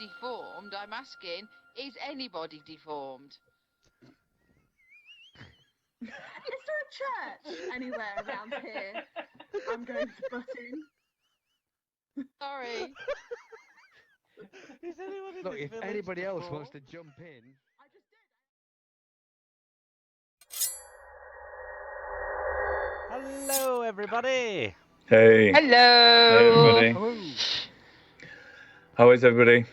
deformed. I'm asking, is anybody deformed? Is there a church anywhere around here? I'm going to butt in. Sorry. Is anyone in Look, this if village anybody else deformed? wants to jump in. I just did. Hello, everybody. Hey. Hello. Hey, everybody. Hello. How is everybody?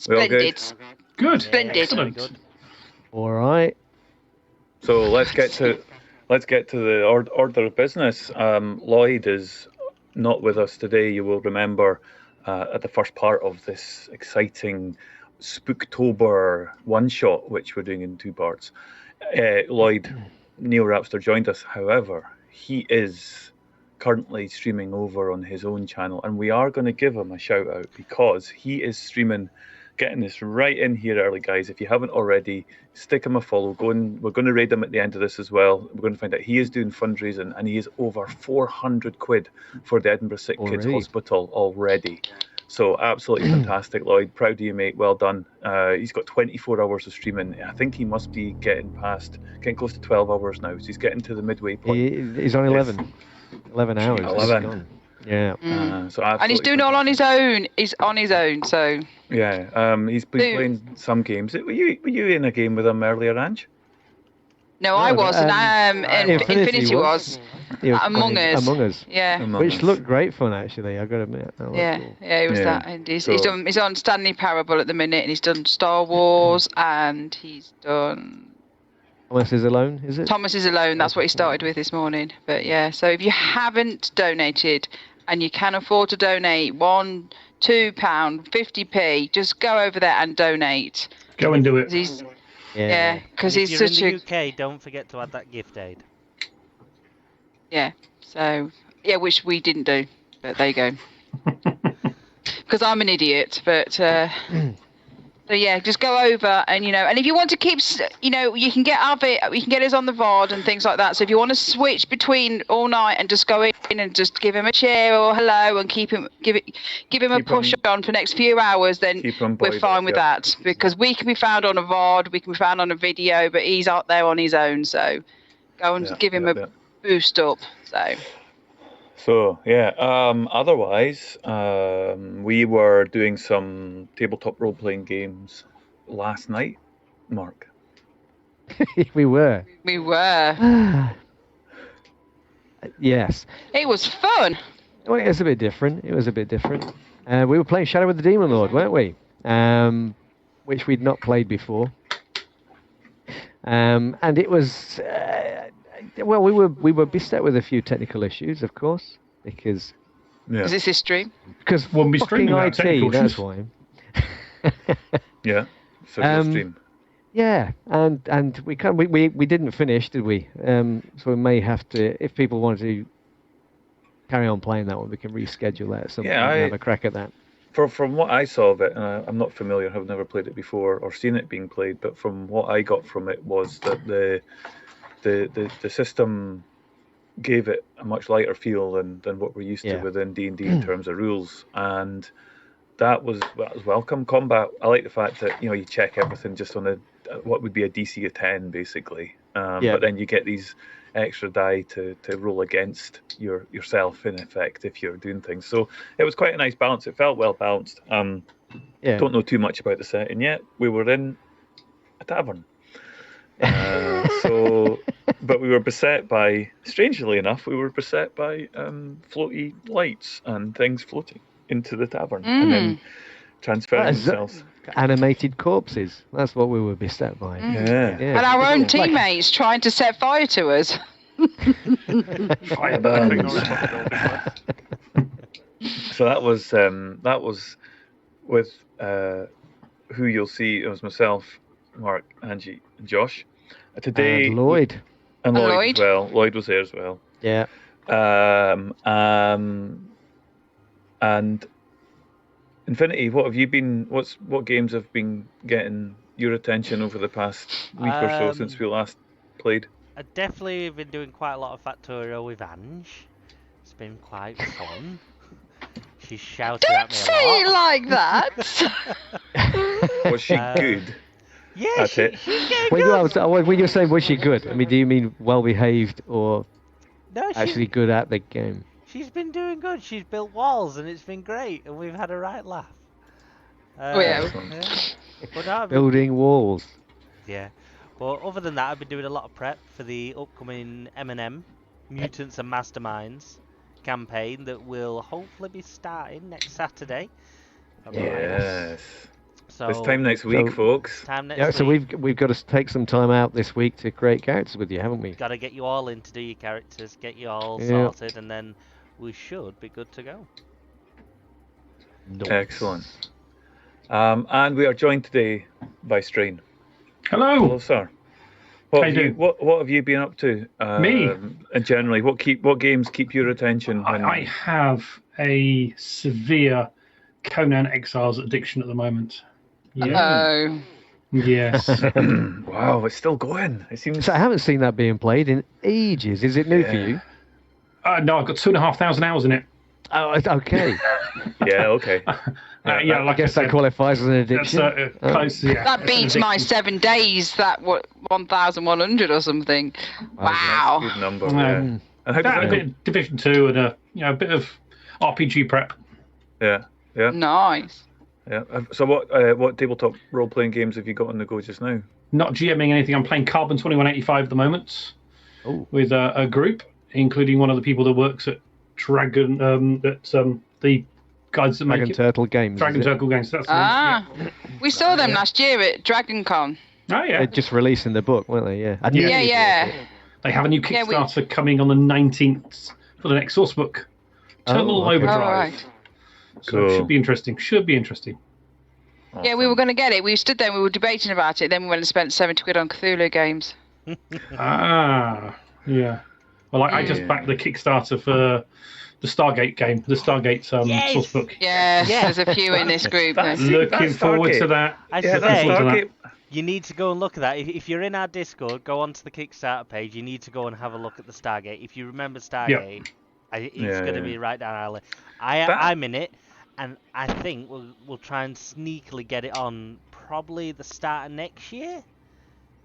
We all good? Splendid. Good. Splendid. Very Excellent. good. All right. So let's get to the order of business. Lloyd is not with us today. You will remember at the first part of this exciting Spooktober one shot, which we're doing in 2 parts. Lloyd, Neil Rapster joined us. However, he is currently streaming over on his own channel, and we are going to give him a shout out because he is streaming. Getting this right in here early, guys. If you haven't already, stick him a follow. We're going to raid him at the end of this as well. We're going to find out he is doing fundraising, and he is over 400 quid for the Edinburgh Sick Kids Already. Hospital already. So absolutely fantastic, Lloyd. Proud of you, mate. Well done. He's got 24 hours of streaming. I think he must be getting close to 12 hours now. So he's getting to the midway point. He's on 11. 11 hours. 11. He's gone. Yeah. So And he's absolutely doing it all on his own. He's on his own, so. Yeah. He's been playing some games. Were you in a game with him earlier, Ange? No, I wasn't. Infinity was. He was Among playing Us. Among Us. Yeah. Which looked great fun, actually. I've got to admit. That was cool. Yeah, he was Yeah. that. And he's on Stanley Parable at the minute, and he's done Star Wars, and he's done Thomas is Alone, is it? Thomas is Alone. That's what he started with this morning. But yeah, so if you haven't donated and you can afford to donate £1, £2, 50p, just go over there and donate. Go and do it. Yeah, because And he's if you're such in a the UK, don't forget to add that gift aid. yeah. So yeah, which we didn't do, but there you go. Because I'm an idiot, but. So yeah, just go over and and if you want to keep, you can get we can get us on the VOD and things like that. So if you want to switch between all night and just go in and just give him a cheer or hello and give him a push on for the next few hours, then we're fine with that because we can be found on a VOD, we can be found on a video, but he's out there on his own. So go and give him a boost up. So yeah. Otherwise, we were doing some tabletop role-playing games last night, Mark. We were. We were. Yes. It was fun. Well, it was a bit different. We were playing Shadow of the Demon Lord, weren't we? Which we'd not played before. And it was. Well, we were beset with a few technical issues, of course, because it's history. Because Won't be fucking streaming without technical IT, that's issues. why. Yeah. So we'll stream. Yeah, and we didn't finish, did we? So we may have to, if people want to carry on playing that one, we can reschedule that at some point and have a crack at that. From what I saw of it, and I'm not familiar, I've never played it before or seen it being played, but from what I got from it was that the system gave it a much lighter feel than what we're used to within D&D in terms of rules, and that was welcome. Combat, I like the fact that you check everything just on what would be a DC of 10 basically, but then you get these extra die to roll against yourself in effect if you're doing things. So it was quite a nice balance. It felt well balanced. Don't know too much about the setting yet. We were in a tavern. But we were beset by, strangely enough, floaty lights and things floating into the tavern and then transferring themselves. Animated corpses. That's what we were beset by. Yeah. And our own teammates trying to set fire to us. Fire burns. So that was with who you'll see. It was myself, Mark, Angie, and Josh. Today, and Lloyd. And Lloyd as well. Lloyd was there as well. Yeah. And Infinity, what games have been getting your attention over the past week or so since we last played? I definitely been doing quite a lot of Factorial with Ange. It's been quite fun. She's shouted at Don't me a say it lot. like that. Was she good? Yeah, That's it. she's getting When good. when you're saying was she good, I mean, do you mean well behaved or No, actually good at the game? she's been doing good. She's built walls and it's been great, and we've had a right laugh. Oh, yeah. Excellent. But no, I've been, Building walls. yeah. But other than that, I've been doing a lot of prep for the upcoming M&M Mutants and Masterminds campaign that will hopefully be starting next Saturday. Yes. So This time next week, So- folks. time next Yeah, week. so we've got to take some time out this week to create characters with you, haven't we? Got to get you all in to do your characters, get you all Yeah. sorted, and then we should be good to go. Excellent. And we are joined today by Strain. Hello. Hello, sir. What How have you you doing? what have you been up to? Me? And generally, what games keep your attention? When... I have a severe Conan Exiles addiction at the moment. Yeah. Oh. Yes. Wow, it's still going. It seems. So I haven't seen that being played in ages. Is it new for Yeah. you? No, I've got 2,500 hours in it. Oh, okay. Yeah. Okay. Yeah, I like guess I that said, qualifies as an that's addiction. close. Yeah, That it's an beats my addiction. 7 days, that 1,100 or something. Wow. Wow. Good number. Um, Yeah. And how That, a does bit that of Division 2 and a bit of RPG prep. go? Yeah. Nice. Yeah. So what tabletop role playing games have you got on the go just now? Not GMing anything. I'm playing Carbon 2185 at the moment Oh. with a group, including one of the people that works at Dragon, the guys that Dragon make it. Turtle Games. Dragon is it? Circle Games. That's the one, Ah. yeah. We saw them last year at Dragon Con. Oh yeah. They're just releasing the book, weren't they? Yeah. I knew Yeah, you yeah. did. They have a new Yeah, we- Kickstarter coming on the 19th for the next source book. Terminal okay. Overdrive. All right. So Cool. it should be interesting. Should be interesting. Yeah, we were going to get it. We stood there and we were debating about it. Then we went and spent 70 quid on Cthulhu games. Yeah. Well, I just Yeah. backed the Kickstarter for the Stargate game, the Stargate Yes! source book. Yes, Yeah. there's a few in this group. That's- then. Looking that's forward to Stargate. that. I Yeah, say, that's forward to that. Stargate. you need to go and look at that. If you're in our Discord, go onto the Kickstarter page. You need to go and have a look at the Stargate. If you remember Stargate, it's Yeah, going to yeah. be right down our alley. That- I'm in it, and I think we'll try and sneakily get it on probably the start of next year,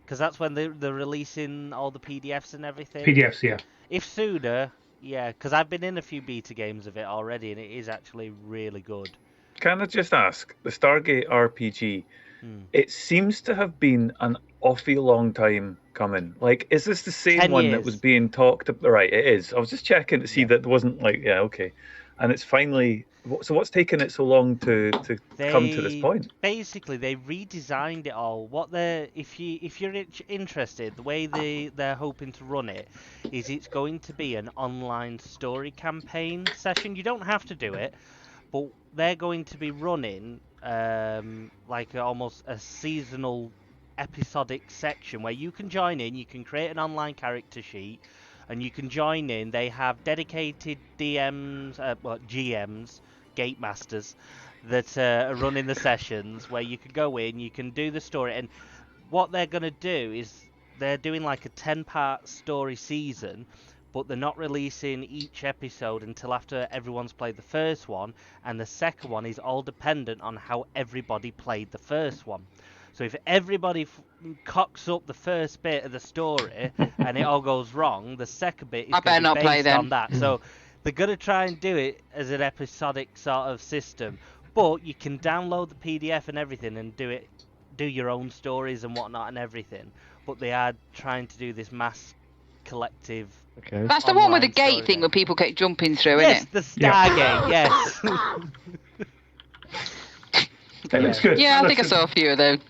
because that's when they're releasing all the PDFs and everything. PDFs, yeah. If sooner, yeah, because I've been in a few beta games of it already, and it is actually really good. Can I just ask, the Stargate RPG, Hmm. it seems to have been an awfully long time coming. Like, is this the same 10 one that years. was being talked about? Right, it is. I was just checking to see that it wasn't like, yeah, okay. And it's finally, so what's taken it so long to come to this point? Basically, they redesigned it all. If you're interested, the way they're hoping to run it is it's going to be an online story campaign session. You don't have to do it, but they're going to be running like almost a seasonal episodic section where you can join in. You can create an online character sheet. And you can join in. They have dedicated DMs, GMs, Gate Masters, that are running the sessions where you can go in, you can do the story. And what they're going to do is they're doing like a 10-part story season, but they're not releasing each episode until after everyone's played the first one. And the second one is all dependent on how everybody played the first one. So if everybody cocks up the first bit of the story and it all goes wrong, the second bit is I going better to not be play based then. on that. So they're going to try and do it as an episodic sort of system. But you can download the PDF and everything and do your own stories and whatnot and everything. But they are trying to do this mass collective. Okay. That's the one with the Online gate story thing game. where people keep jumping through, Yes, isn't the Stargate, yes. It looks good. it? Yeah, I It think I looks saw a few of those. good.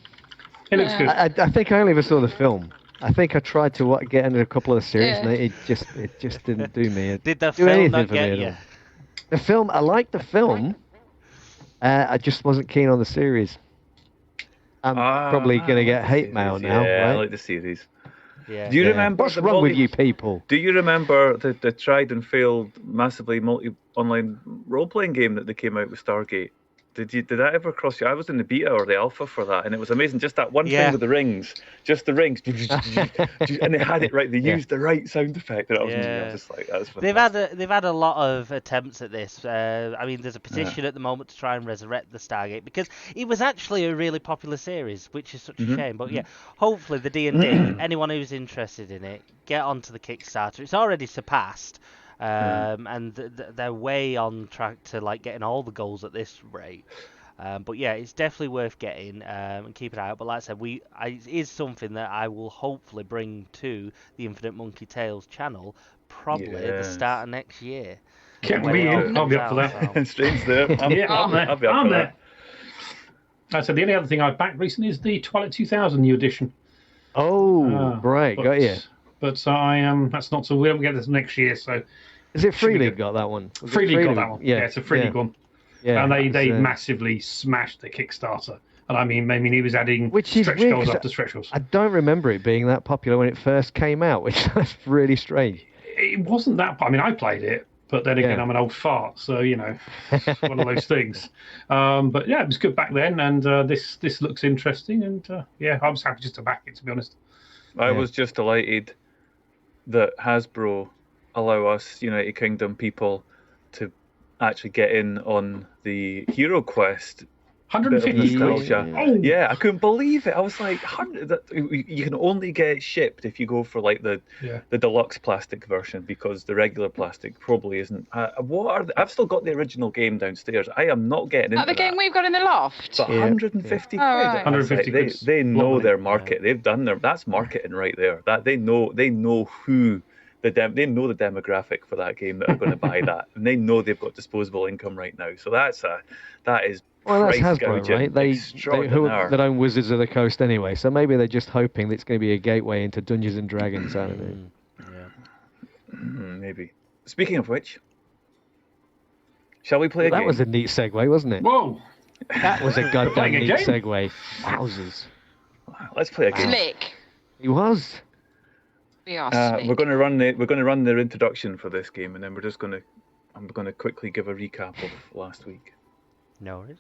It looks good. I think I only ever saw the film. I think I tried to get into a couple of the series, Yeah. and it just didn't do me. It Did the do film anything not for get me at you? all. The film, I liked the film. I just wasn't keen on the series. I'm probably going to get hate mail now, Yeah, I right? like the series. Yeah. Do you Yeah. remember What's the wrong with multi- you people? Do you remember the tried and failed massively online role playing game that they came out with Stargate? Did that ever cross you? I was in the beta or the alpha for that, and it was amazing. Just that one Yeah. thing with the rings, just the rings, and they had it right. They used the right sound effect, and that was me. I was just like, that's fantastic. They've had a lot of attempts at this. I mean, there's a petition at the moment to try and resurrect the Stargate because it was actually a really popular series, which is such a shame. But yeah, hopefully the D&D, anyone who's interested in it, get onto the Kickstarter. It's already surpassed. And they're way on track to like getting all the goals at this rate. But yeah, it's definitely worth getting and keep an eye out. But like I said, it is something that I will hopefully bring to the Infinite Monkey Tales channel probably at the start of next year. Can't be in. I'll be up for that. Strange there. I'm there. I'll be up I'm for there. So the only other thing I've backed recently is the Twilight 2000 new edition. Oh, right, got you. But I am. That's not so. We don't get this next year. So is it Free League got that one? Free League got that one. Yeah, it's a Free League one. Yeah, and they massively smashed the Kickstarter. And I mean, he was adding stretch goals after stretch goals. I don't remember it being that popular when it first came out, which is really strange. It wasn't that. I mean, I played it, but then again, I'm an old fart, so you know, one of those things. But yeah, it was good back then, and this looks interesting, and I was happy just to back it, to be honest. I was just delighted that Hasbro allow us United Kingdom people to actually get in on the Hero Quest. 150 nostalgia. Oh. Yeah, I couldn't believe it. I was like, you can only get it shipped if you go for like the deluxe plastic version, because the regular plastic probably isn't. I've still got the original game downstairs. I am not getting into the game we've got in the loft. But 150 quid. Right. 150 quid. They know their market. They've done that's marketing right there. That they know who. They know the demographic for that game that are going to buy that, and they know they've got disposable income right now. So that is that's Hasbro, right? They own Wizards of the Coast anyway, so maybe they're just hoping that it's going to be a gateway into Dungeons and Dragons. I don't know. Maybe. Speaking of which, shall we play a game? That was a neat segue, wasn't it? Whoa! That was a goddamn neat segue. Wowzers! Let's play a game. Slick. He was. We're going to run the introduction for this game, and then I'm going to quickly give a recap of last week. No worries.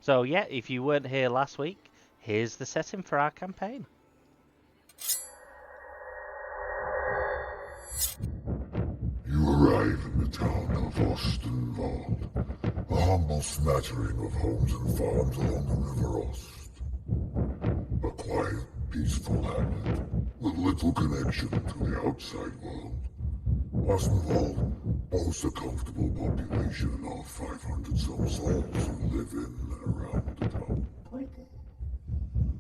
So yeah, if you weren't here last week, here's the setting for our campaign. You arrive in the town of Ostenwald, a humble smattering of homes and farms along the River Ost. A quiet, peaceful hamlet with little connection to the outside world. Ostenwald boasts a comfortable population of 500-some souls who live in and around the town.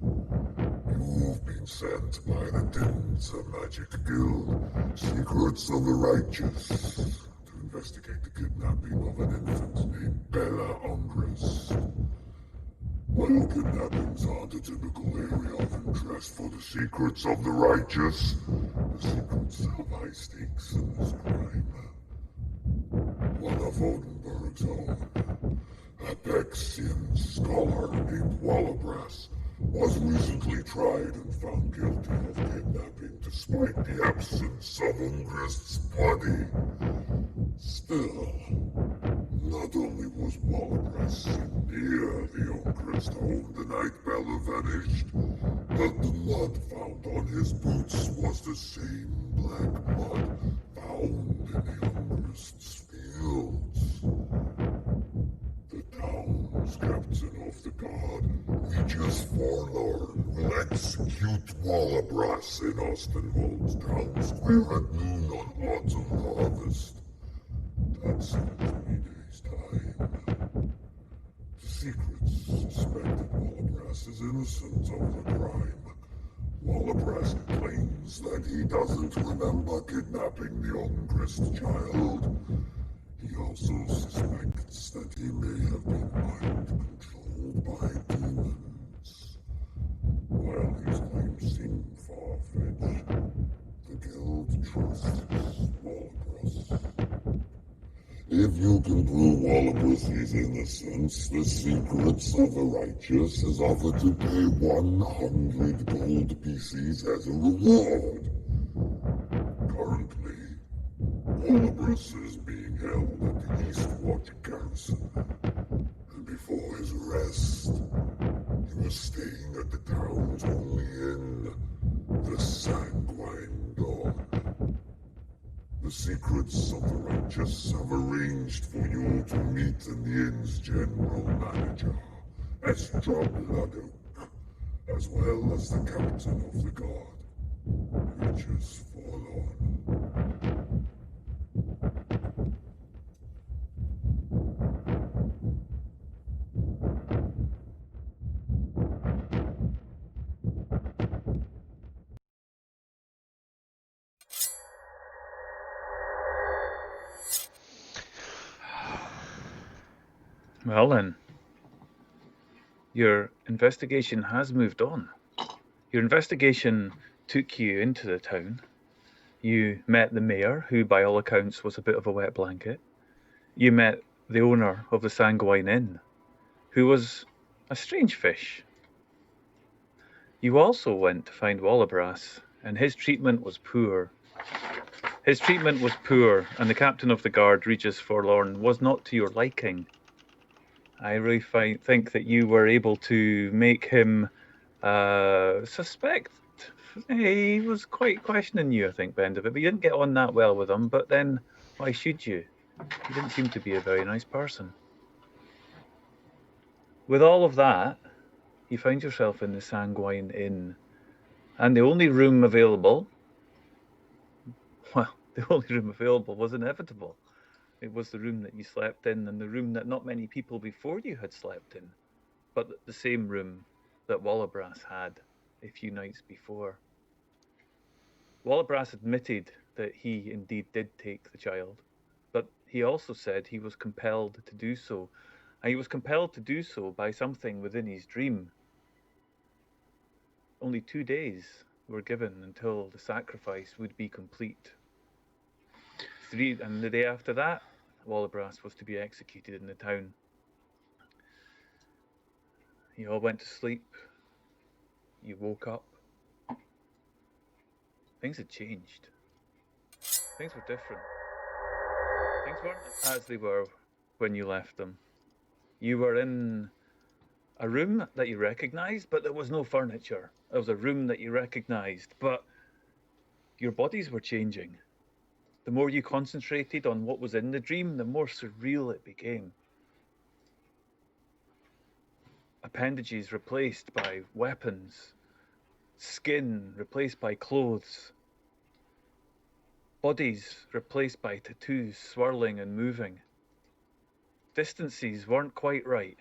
You've been sent by the Dinsa Magic Guild, Secrets of the Righteous, to investigate the kidnapping of an infant named Bella Ungrist. While kidnappings aren't a typical area of interest for the Secrets of the Righteous, the secrets have high stakes in this crime. One of Odenburg's own, a Bexian scholar named Wallabras, was recently tried and found guilty of kidnapping despite the absence of Ungrist's body. Still, not only was Wallabras near the Ungrist home the night Bella vanished, but the mud found on his boots was the same black mud found in the Ungrist's fields. The town's captain of the guard, Regis Forlorn, will execute Wallabras in Ostenwald's town square at noon on autumn harvest. That's in 3 days' time. The secrets suspected Wallabras is innocent of the crime. Wallabras claims that he doesn't remember kidnapping the Ungrist child. He also suspects that he may have been mind-controlled by demons. While these claims seem far-fetched, the Guild trusts Wallabras. If you can prove Wallabras' innocence, the Secrets of the Righteous has offered to pay 100 gold pieces as a reward. Currently, Wallabras is being held at the Eastwatch Garrison, and before his arrest. He was staying at the town's only inn, the Sanguine Dawn. The secrets of the righteous have arranged for you to meet the inn's general manager, Estra, as well as the captain of the guard, Creatures Forlorn. Well then, your investigation has moved on. Your investigation took you into the town. You met the mayor, who by all accounts was a bit of a wet blanket. You met the owner of the Sanguine Inn, who was a strange fish. You also went to find Wallabrass, and his treatment was poor. His treatment was poor, and the captain of the guard, Regis Forlorn, was not to your liking. I really think that you were able to make him suspect. He was quite questioning you, I think, by the end of it, but you didn't get on that well with him. But then, why should you? He didn't seem to be a very nice person. With all of that, you found yourself in the Sanguine Inn, and the only room available, well, the only room available was inevitable. It was the room that you slept in, and the room that not many people before you had slept in, but the same room that Wallabrass had a few nights before. Wallabrass admitted that he indeed did take the child, but he also said he was compelled to do so, and he was compelled to do so by something within his dream. Only 2 days were given until the sacrifice would be complete. And the day after that, Wallabrass was to be executed in the town. You all went to sleep. You woke up. Things had changed. Things were different. Things weren't as they were when you left them. You were in a room that you recognized, but there was no furniture. There was a room that you recognized, but your bodies were changing. The more you concentrated on what was in the dream, the more surreal it became. Appendages replaced by weapons, skin replaced by clothes, bodies replaced by tattoos swirling and moving. Distances weren't quite right.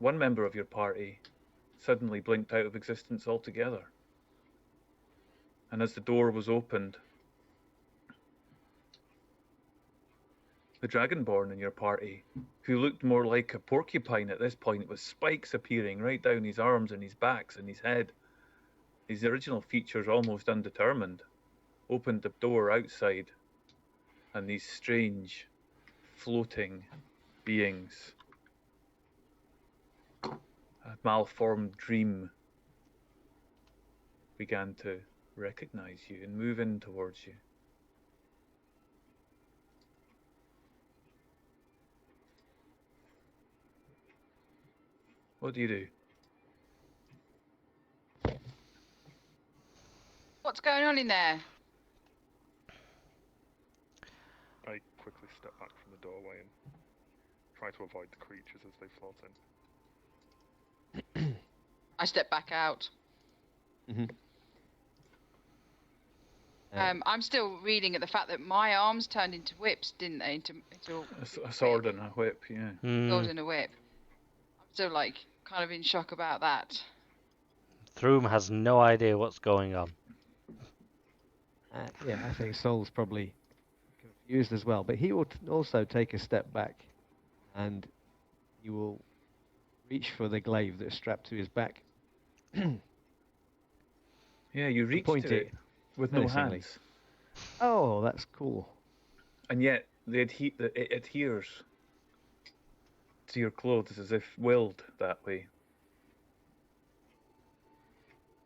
One member of your party suddenly blinked out of existence altogether. And as the door was opened, the Dragonborn in your party, who looked more like a porcupine at this point, with spikes appearing right down his arms and his backs and his head, his original features almost undetermined, opened the door outside, and these strange, floating beings, a malformed dream, began to recognize you and move in towards you. What do you do? What's going on in there? I quickly step back from the doorway and try to avoid the creatures as they float in. I step back out. Mhm. I'm still reeling at the fact that my arms turned into whips, didn't they? Into A sword and a whip, yeah. sword and a whip. I'm still kind of in shock about that. Throom has no idea what's going on. Yeah, I think Sol's probably confused as well, but he will also take a step back, and he will reach for the glaive that's strapped to his back. Yeah, you reached point it with no menacingly. hands. Oh, that's cool. And yet it adheres to your clothes as if willed that way.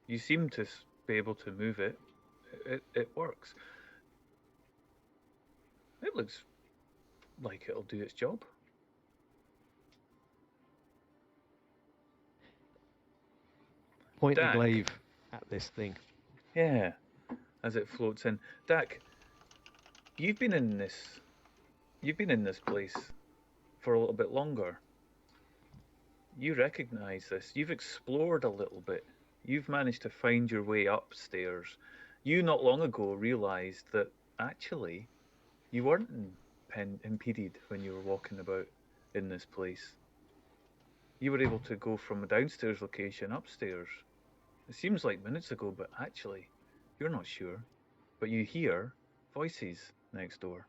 You seem to be able to move it. It works. It looks like it'll do its job. point the Dak. glaive at this thing. Yeah, as it floats in. Dak, you've been in this place for a little bit longer. You recognize this. You've explored a little bit. You've managed to find your way upstairs. You not long ago realized that actually you weren't impeded when you were walking about in this place. You were able to go from a downstairs location upstairs. It seems like minutes ago, but actually, you're not sure. But you hear voices next door.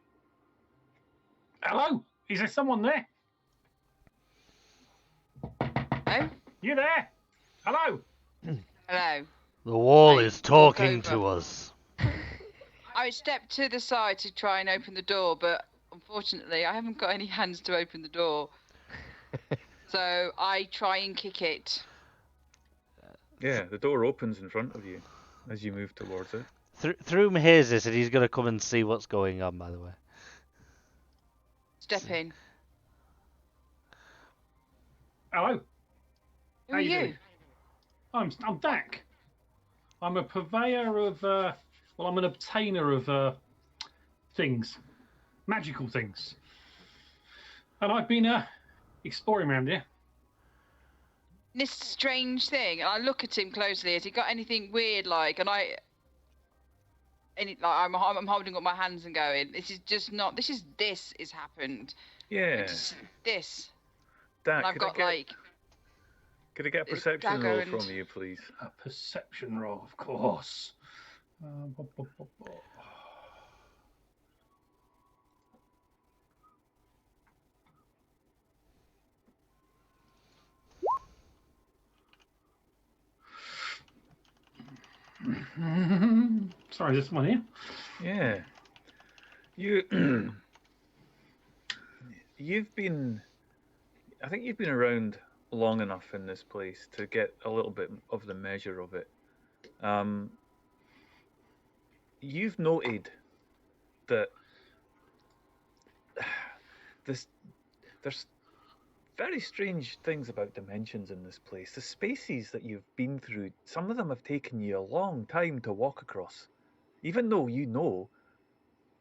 Hello? Is there someone there? Oh, You there? Hello? hello. The wall I is walk talking over. to us. I stepped to the side to try and open the door, but unfortunately, I haven't got any hands to open the door. So I try and kick it. Yeah, the door opens in front of you as you move towards it. Throom hears this and he's going to come and see what's going on, by the way. Step in. Hello? Who How are you you? doing? I'm Dak. I'm a purveyor of, I'm an obtainer of things. Magical things. And I've been exploring around here. This strange thing, and I look at him closely. Has he got anything weird like? And I'm holding up my hands and going, this is just not. This is happened. Yeah. It's this. Dak, And I've got like. Could I get a this perception dagger roll and- from you, please? A perception roll, of course. Bo- bo- bo- bo. Sorry, is this one here? Yeah. You've been. I think you've been around long enough in this place to get a little bit of the measure of it. You've noted that there's very strange things about dimensions in this place. The spaces that you've been through, some of them have taken you a long time to walk across, even though you know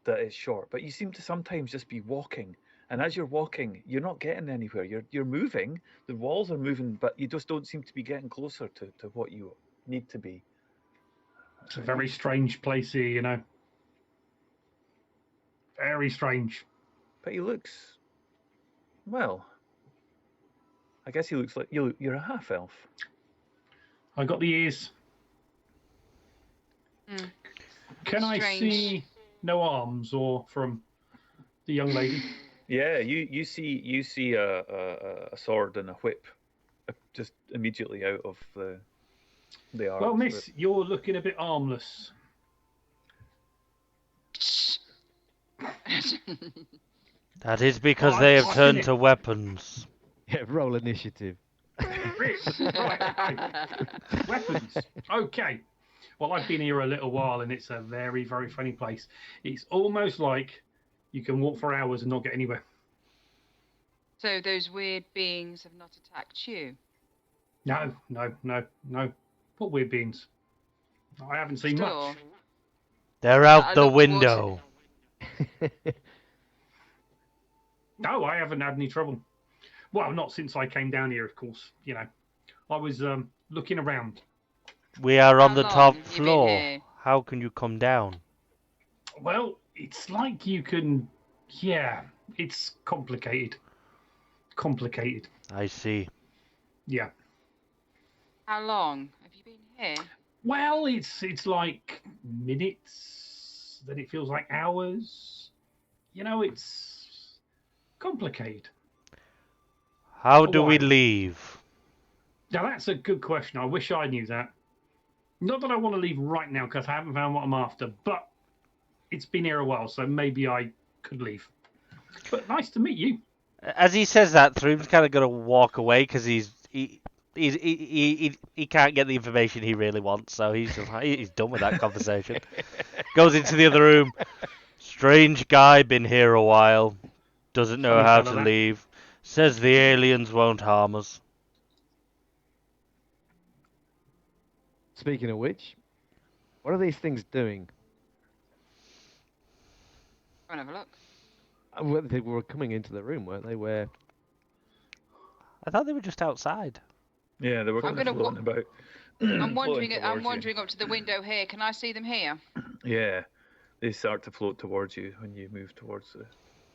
that it's short. But you seem to sometimes just be walking, and as you're walking, you're not getting anywhere. You're moving. The walls are moving, but you just don't seem to be getting closer to what you need to be. It's a very strange place here, you know. Very strange. But he looks, well, I guess he looks like you're a half elf. I got the ears. Mm. Can I Strange. see no arms or from the young lady? Yeah, you see a sword and a whip, just immediately out of the arms. Well, miss, you're looking a bit armless. That is because Oh, they have I've turned seen to weapons. Yeah, roll initiative. Right, okay. Weapons. Okay. Well, I've been here a little while, and it's a very, very funny place. It's almost like you can walk for hours and not get anywhere. So those weird beings have not attacked you? No. What weird beings? I haven't seen Store? much. They're I out the look towards window. No, I haven't had any trouble. Well, not since I came down here, of course. You know, I was looking around. We are on How the long top have you been floor. here? How can you come down? Well, it's like you can. Yeah, it's complicated. Complicated. I see. Yeah. How long have you been here? Well, it's like minutes. Then it feels like hours. You know, it's complicated. How A do we while. leave? Now that's a good question. I wish I knew that. Not that I want to leave right now because I haven't found what I'm after, but it's been here a while, so maybe I could leave. But nice to meet you. As he says that, Throom's kind of going to walk away because he can't get the information he really wants, so he's done with that conversation. Goes into the other room. Strange guy, been here a while. Doesn't know Funny how fella, to that. leave. Says the aliens won't harm us. Speaking of which, what are these things doing? Go and have a look. Well, they were coming into the room, weren't they? Where I thought they were just outside. Yeah, they were I'm kind of gonna floating about. I'm floating wandering. I'm towards you. wandering up to the window here. Can I see them here? Yeah, they start to float towards you when you move towards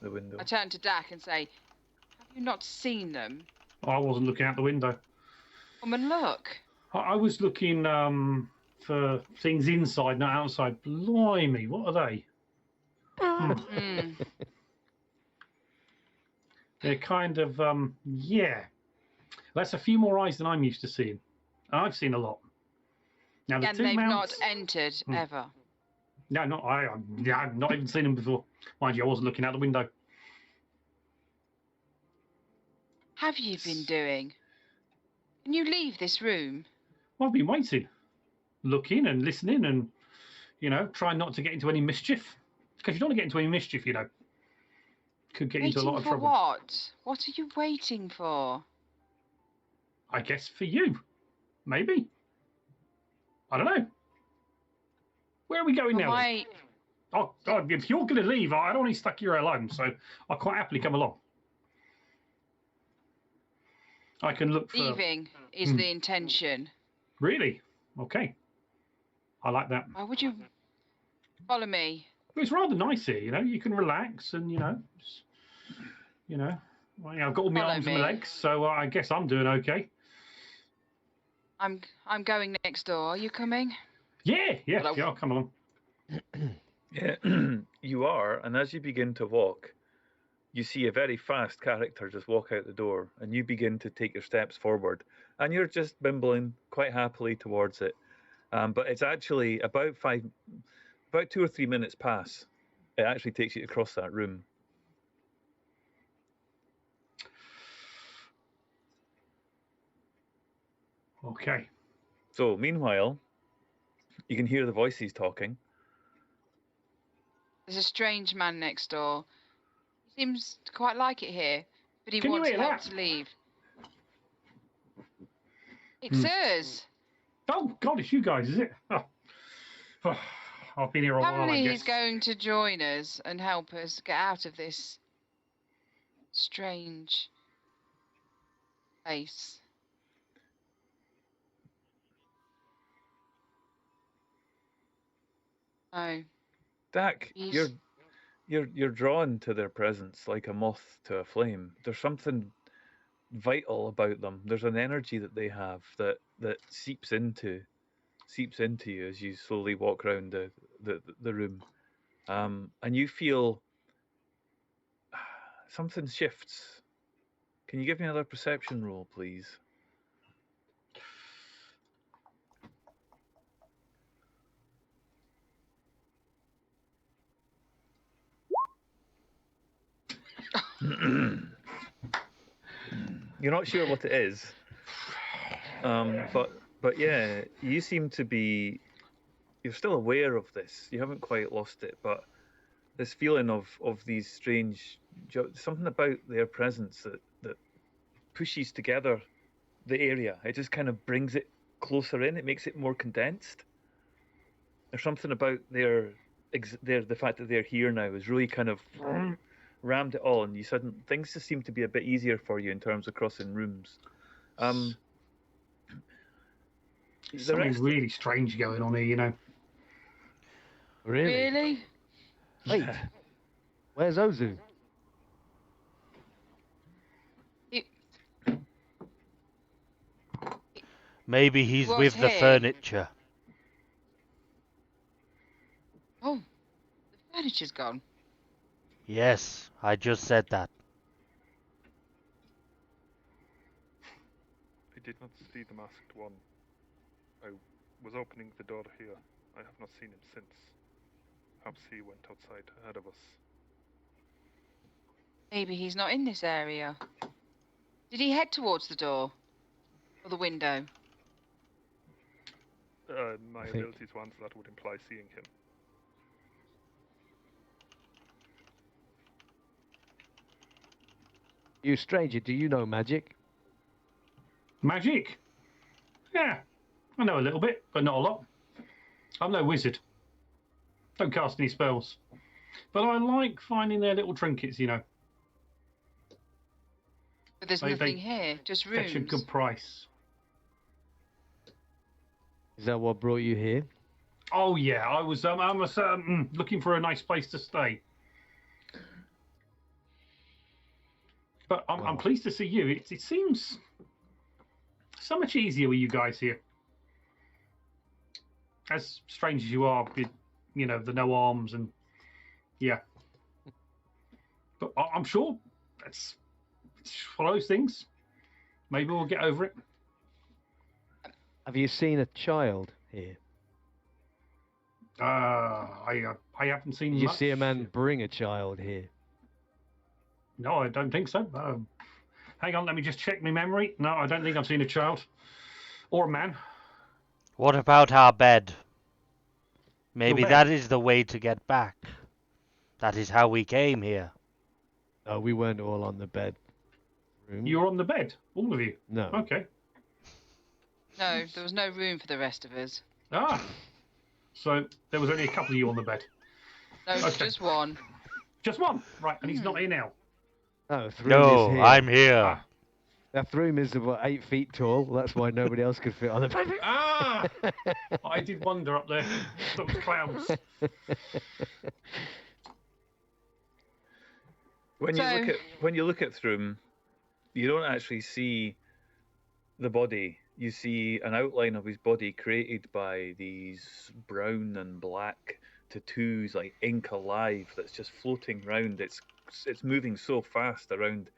the window. I turn to Dak and say, "Have you not seen them? I wasn't looking out the window. Come and look." I was looking for things inside, not outside. Blimey, what are they? Hmm. They're kind of yeah. That's a few more eyes than I'm used to seeing. And I've seen a lot. Now the And two they've mounts. not entered ever. No, not yeah, I've not even seen them before. Mind you, I wasn't looking out the window. Have you been doing? Can you leave this room? Well, I've been waiting, looking and listening, and trying not to get into any mischief. Because you don't want to get into any mischief, Could get into a lot Waiting of for trouble. what? What are you waiting for? I guess for you, maybe. I don't know. Where are we going now? Then? Oh, if you're going to leave, I don't want you stuck here alone, so I'll quite happily come along. I can look for... Leaving is the intention. Really? Okay. I like that. Why would you follow me? It's rather nice here, You can relax and, well, I've got all my Follow arms and me. my legs, so I guess I'm doing okay. I'm going next door. Are you coming? Yeah, I'll come along. Yeah, you are, and as you begin to walk, you see a very fast character just walk out the door, and you begin to take your steps forward, and you're just bimbling quite happily towards it. But it's actually about 2 or 3 minutes pass. It actually takes you across that room. Okay. So, meanwhile, you can hear the voices talking. There's a strange man next door. He seems to quite like it here, but he Can you wants hear help that? to leave. It's us. Oh, God, it's you guys, is it? Oh. I've been here a while, I Apparently guess. he's going to join us and help us get out of this strange place. Oh, Dak, he's... you're drawn to their presence like a moth to a flame. There's something vital about them. There's an energy that they have that seeps into you as you slowly walk around the room, and you feel something shifts. Can you give me another perception roll, please? You're not sure what it is, but yeah, you seem to be. You're still aware of this. You haven't quite lost it, but this feeling of these strange, something about their presence that pushes together the area. It just kind of brings it closer in. It makes it more condensed. There's something about the fact that they're here now is really kind of rammed it all, and things just seem to be a bit easier for you in terms of crossing rooms. Something really strange going on here, really? Wait, where's Ozu? Maybe he's What's with the here? furniture. Oh, the furniture's gone. Yes, I just said that. I did not see the masked one. I was opening the door here. I have not seen him since. Perhaps he went outside ahead of us. Maybe he's not in this area. Did he head towards the door? Or the window? My abilities ones that would imply seeing him. You stranger, do you know magic? Magic? Yeah, I know a little bit, but not a lot. I'm no wizard. Don't cast any spells. But I like finding their little trinkets, you know. But there's nothing here, just Fetch a rooms. good price. Is that what brought you here? Oh yeah, I was looking for a nice place to stay. But I'm pleased to see you. It seems so much easier with you guys here. As strange as you are, with the no arms and yeah. But I'm sure it's one of those things. Maybe we'll get over it. Have you seen a child here? I haven't seen. Did you much. see a man bring a child here? No, I don't think so. Hang on, let me just check my memory. No, I don't think I've seen a child or a man. What about our bed? Maybe Your bed? that is the way to get back. That is how we came here. No, we weren't all on the bed. Room. You were on the bed, all of you. No. Okay. No, there was no room for the rest of us. Ah. So there was only a couple of you on the bed. No, Okay. just one. Just one, right? And he's not here now. Oh, Throom No, is here. I'm here. Ah. That Throom is about 8 feet tall. That's why nobody else could fit on the bed. Ah! I did wonder up there. Those clouds. When you look at Throom, you don't actually see the body. You see an outline of his body created by these brown and black tattoos, like ink alive, that's just floating around. It's moving so fast around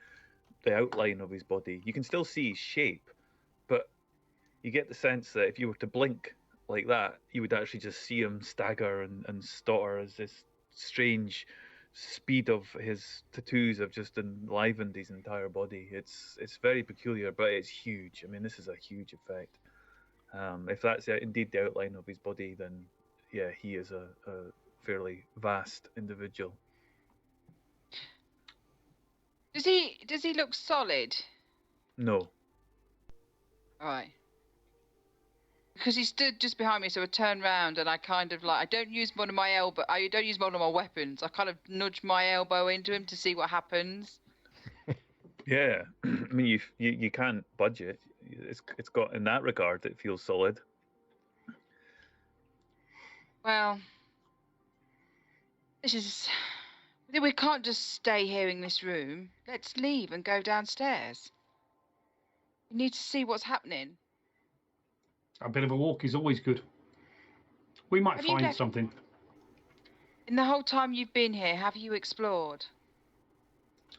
the outline of his body. You can still see his shape, but you get the sense that if you were to blink like that, you would actually just see him stagger and stutter as this strange speed of his tattoos have just enlivened his entire body. It's very peculiar, but it's huge. I mean, this is a huge effect. If that's indeed the outline of his body, then yeah, he is a fairly vast individual. Does he look solid? No. Right. Because he stood just behind me, so I turned round and I kind of I don't use one of my weapons. I kind of nudge my elbow into him to see what happens. Yeah, I mean you can't budge it. It's got, in that regard, it feels solid. Well, we can't just stay here in this room. Let's leave and go downstairs. We need to see what's happening. A bit of a walk is always good. We might find something. In the whole time you've been here, have you explored?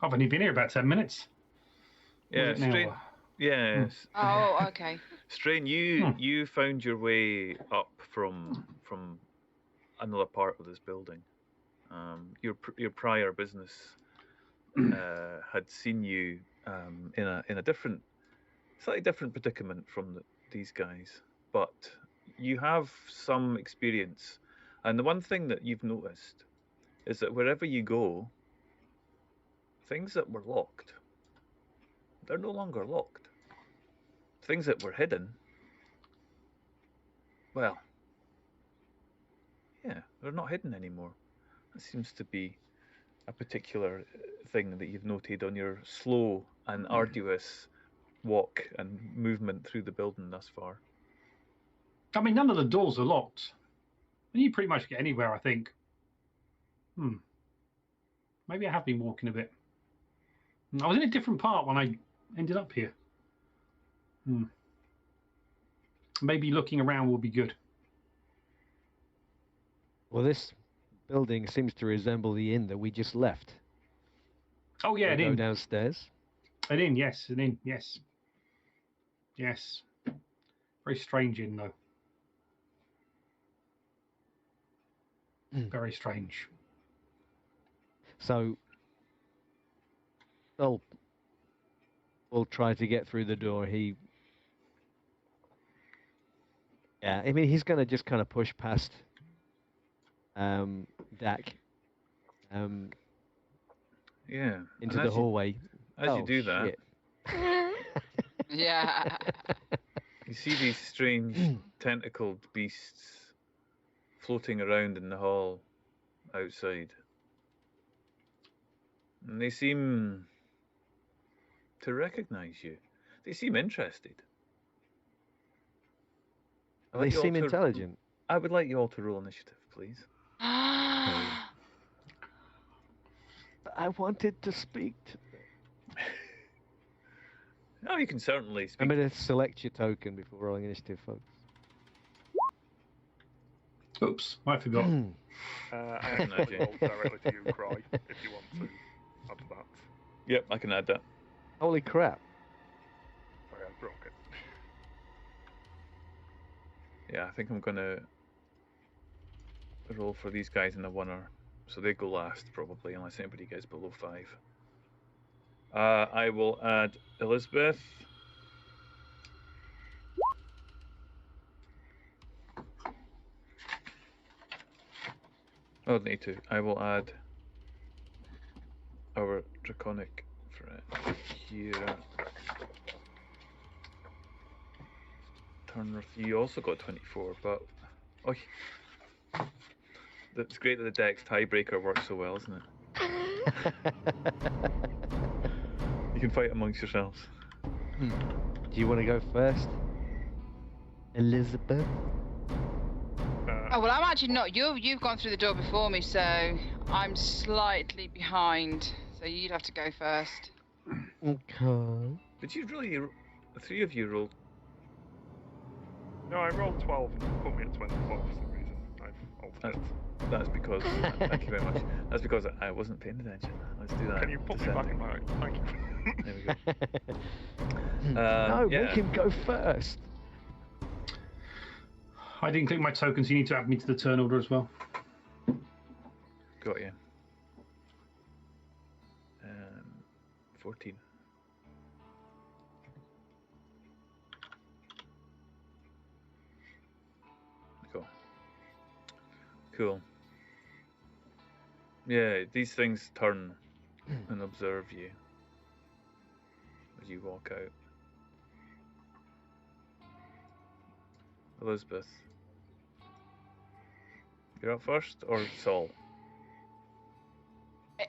I've only been here about 10 minutes. Yeah, Strain. Yeah. Oh, okay. Strain, you found your way up from another part of this building. Your prior business had seen you in a slightly different predicament from these guys, but you have some experience, and the one thing that you've noticed is that wherever you go, things that were locked, they're no longer locked. Things that were hidden, well, yeah, they're not hidden anymore. That seems to be a particular thing that you've noted on your slow and arduous walk and movement through the building thus far. I mean, none of the doors are locked. And you pretty much get anywhere, I think. Maybe I have been walking a bit. I was in a different part when I ended up here. Maybe looking around will be good. Well, this building seems to resemble the inn that we just left. Oh yeah, an inn. inn. Go downstairs. An inn, yes, an inn, yes. Yes. Very strange inn, though. Very strange. So, we'll try to get through the door. Yeah, I mean, he's going to just kind of push past Dak. Yeah. Into the hallway. As you do that, Yeah. you see these strange tentacled beasts floating around in the hall outside. And they seem to recognize you. They seem interested. They seem intelligent. I would like you all to roll initiative, please. But I wanted to speak to them. Oh, you can certainly speak. I'm going to select your token before rolling initiative, folks. Oops, I forgot. I actually roll directly to you, Cry, if you want to add that. Yep, I can add that. Holy crap. Sorry, I broke it. Yeah, I think I'm going to roll for these guys in the winner. So they go last, probably, unless anybody gets below 5. I will add Elizabeth. Oh, need to. I will add our draconic friend here. Turner, you also got 24, but it's great that the Dex tiebreaker works so well, isn't it? You can fight amongst yourselves. Do you want to go first, Elizabeth? Oh well, I'm actually not. You've gone through the door before me, so I'm slightly behind. So you'd have to go first. Okay. Did you really? The 3 of you rolled. No, I rolled 12 and you put me at 24 for some reason. I've altered it. That's because. Thank you very much. That's because I wasn't paying attention. Let's do that. Can you put me back in my... Thank you. There we go. No, yeah. make him go first. I didn't click my tokens. You need to add me to the turn order as well. Got you. 14. Cool. Yeah, these things turn and observe you as you walk out. Elizabeth, you're up first, or Saul?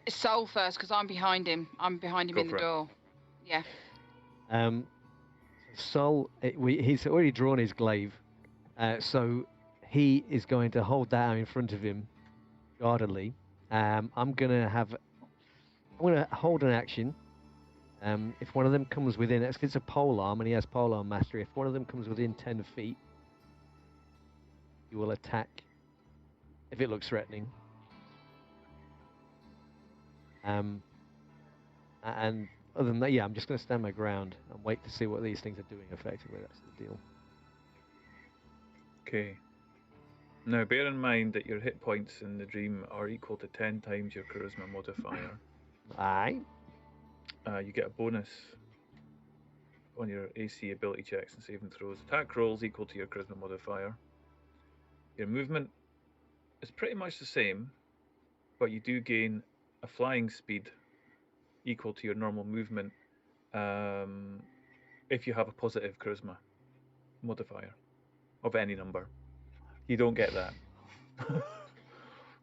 Sol first, because I'm behind him. I'm behind him Go in the for it. door. Yeah. Sol, he's already drawn his glaive, so he is going to hold that out in front of him, guardedly. I'm going to hold an action. If one of them comes within, if it's a polearm and he has polearm mastery, if one of them comes within 10 feet, you will attack if it looks threatening. And other than that, yeah, I'm just going to stand my ground and wait to see what these things are doing effectively. That's the deal. Okay. Now, bear in mind that your hit points in the dream are equal to 10 times your charisma modifier. Aye. You get a bonus on your AC ability checks and saving throws. Attack rolls equal to your charisma modifier. Your movement is pretty much the same, but you do gain a flying speed equal to your normal movement if you have a positive charisma modifier of any number. You don't get that.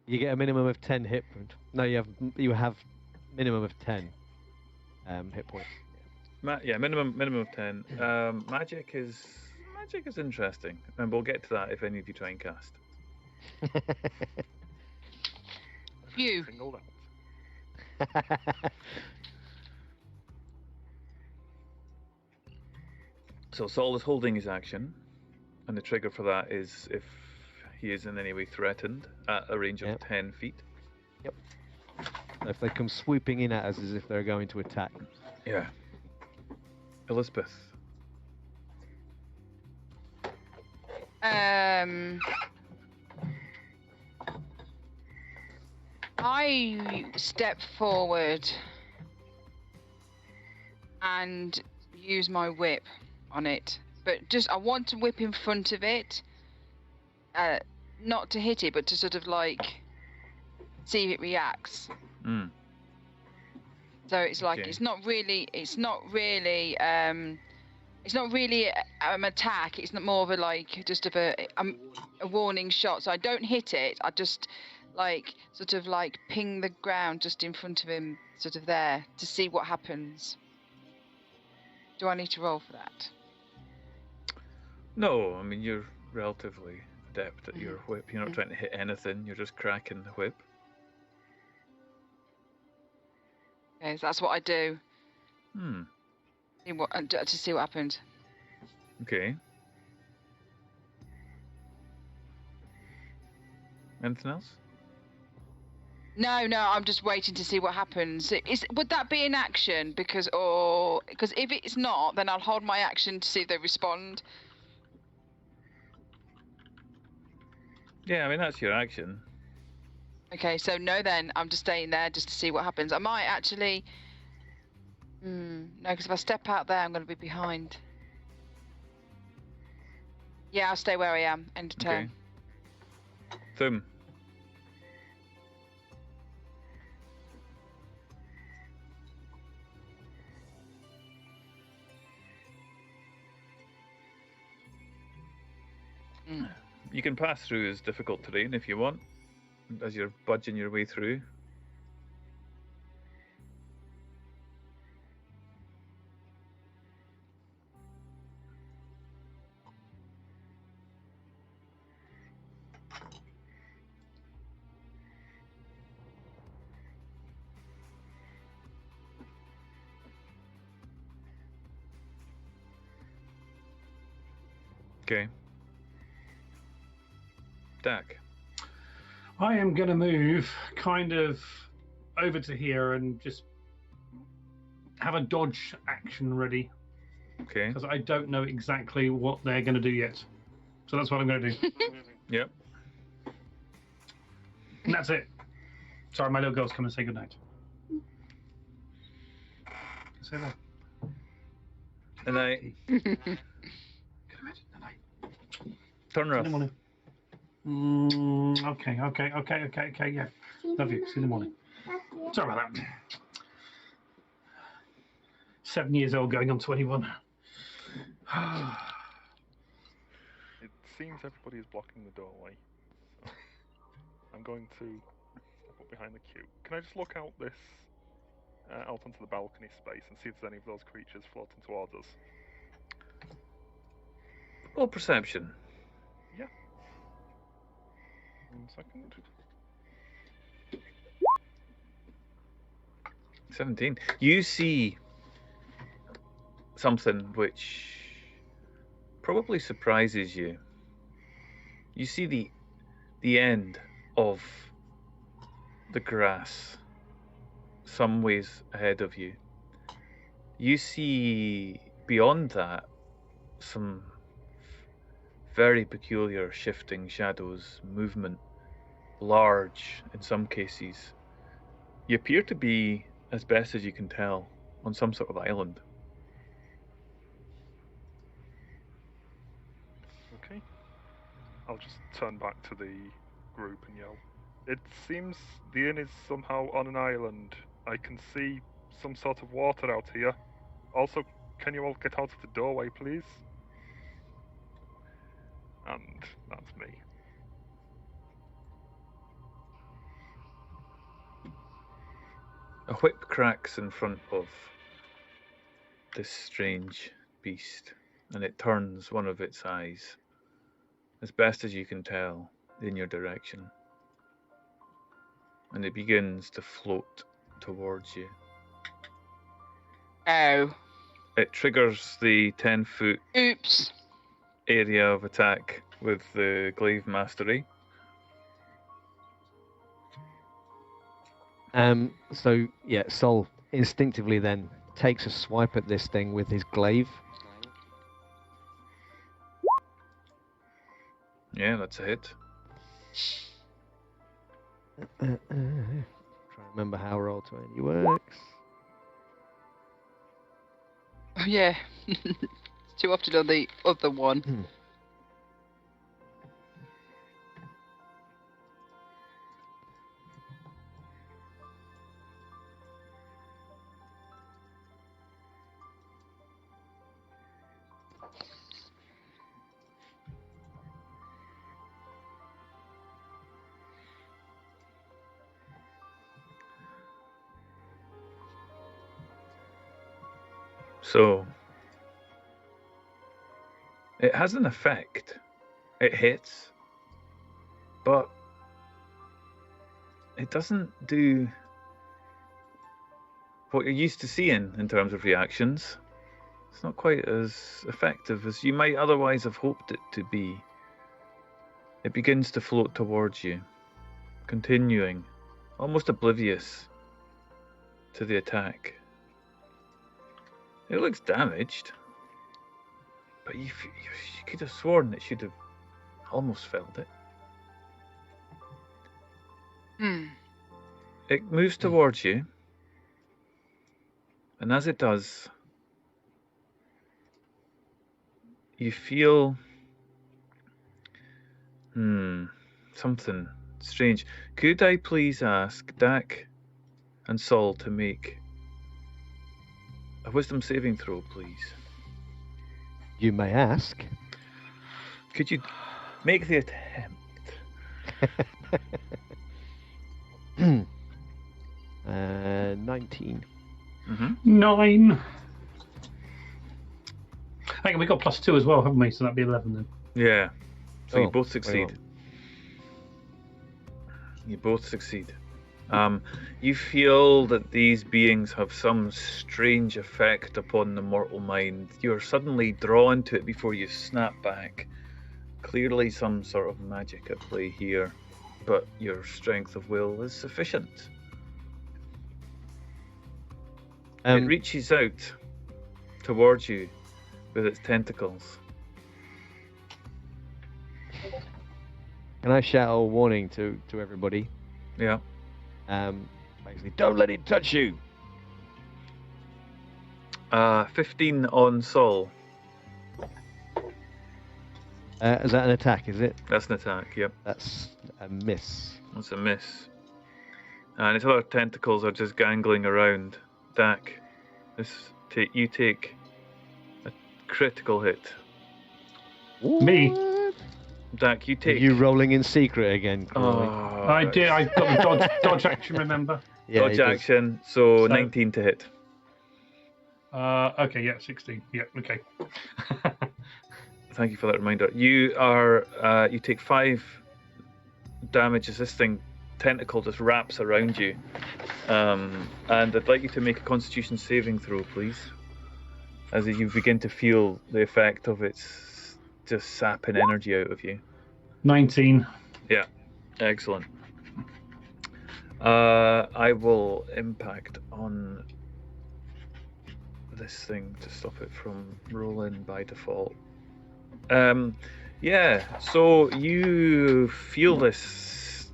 You get a minimum of 10 hit points. No, you have minimum of 10 hit points. Minimum of 10. Magic is interesting, and we'll get to that if any of you try and cast. You. Singled out. So Saul is holding his action, and the trigger for that is if he is in any way threatened at a range of 10 feet. Yep. So if they come swooping in at us as if they're going to attack. Yeah. Elizabeth. I step forward and use my whip on it, but I want to whip in front of it, not to hit it, but to sort of like see if it reacts. So it's like Okay. it's not really it's not really an attack. It's not more of a like just of a warning shot. So I don't hit it. I just like sort of like ping the ground just in front of him, sort of there, to see what happens. Do I need to roll for that? No, I mean you're relatively adept at your whip. You're not trying to hit anything. You're just cracking the whip. Okay, so that's what I do. To see what happens. Okay. Anything else? No, I'm just waiting to see what happens. Would that be an action? Because if it's not, then I'll hold my action to see if they respond. Yeah, I mean that's your action. Okay, so no, then I'm just staying there just to see what happens. I might actually. No, because if I step out there, I'm going to be behind. Yeah, I'll stay where I am. End of turn. Okay. Thum. You can pass through as difficult terrain if you want, as you're budging your way through. Okay. Dak. I am going to move kind of over to here and just have a dodge action ready. Okay. Because I don't know exactly what they're going to do yet. So that's what I'm going to do. Yep. And that's it. Sorry, my little girl's coming to say goodnight. Say that. And I Good night. Night. turn See you in the around. morning. Okay, yeah. Love you. See you in the morning. Sorry about that. 7 years old going on 21. It seems everybody is blocking the doorway. So I'm going to step up behind the queue. Can I just look out this out onto the balcony space and see if there's any of those creatures floating towards us? Roll perception. Yeah. 1 second. 17. You see something which probably surprises you. You see the end of the grass some ways ahead of you. You see beyond that some very peculiar shifting shadows, movement, large in some cases. You appear to be, as best as you can tell, on some sort of island. Okay. I'll just turn back to the group and yell. It seems the inn is somehow on an island. I can see some sort of water out here. Also, can you all get out of the doorway, please? And that's me. A whip cracks in front of this strange beast, and it turns one of its eyes, as best as you can tell, in your direction. And it begins to float towards you. Oh. It triggers the 10-foot Oops. area of attack with the glaive mastery. So yeah, Sol instinctively then takes a swipe at this thing with his glaive. Yeah, that's a hit. Try and remember how Roll20 works. Oh, yeah. It's too often on the other one. So it has an effect. It hits, but it doesn't do what you're used to seeing in terms of reactions. It's not quite as effective as you might otherwise have hoped it to be. It begins to float towards you, continuing, almost oblivious to the attack. It looks damaged, but you could have sworn it should have almost felt it. It moves towards you, and as it does, you feel something strange. Could I please ask Dak and Saul to make a wisdom saving throw, please? You may ask. Could you make the attempt? 19. 9. Hang on, we got +2 as well, haven't we? So that'd be 11 then. Yeah. So you Oh, both very succeed. well. You both succeed. You feel that these beings have some strange effect upon the mortal mind. You're suddenly drawn to it before you snap back. Clearly some sort of magic at play here, but your strength of will is sufficient. It reaches out towards you with its tentacles. Can I shout a warning to everybody? Yeah. Basically, don't let it touch you. 15 on Saul. Is that an attack, is it? That's an attack, yep. That's a miss. That's a miss. And its other tentacles are just gangling around. Dak, you take a critical hit. Me? Dak, you Are take... you rolling in secret again, Crawley? Oh, I did. I've got the dodge action, remember? Yeah, dodge he does. action, so 19 to hit. Okay, yeah, 16. Yeah, okay. Thank you for that reminder. You are you take 5 damage as this thing tentacle just wraps around you. And I'd like you to make a Constitution saving throw, please. As you begin to feel the effect of its just sapping energy out of you. 19. Yeah, excellent. I will impact on this thing to stop it from rolling by default. Yeah, so you feel this.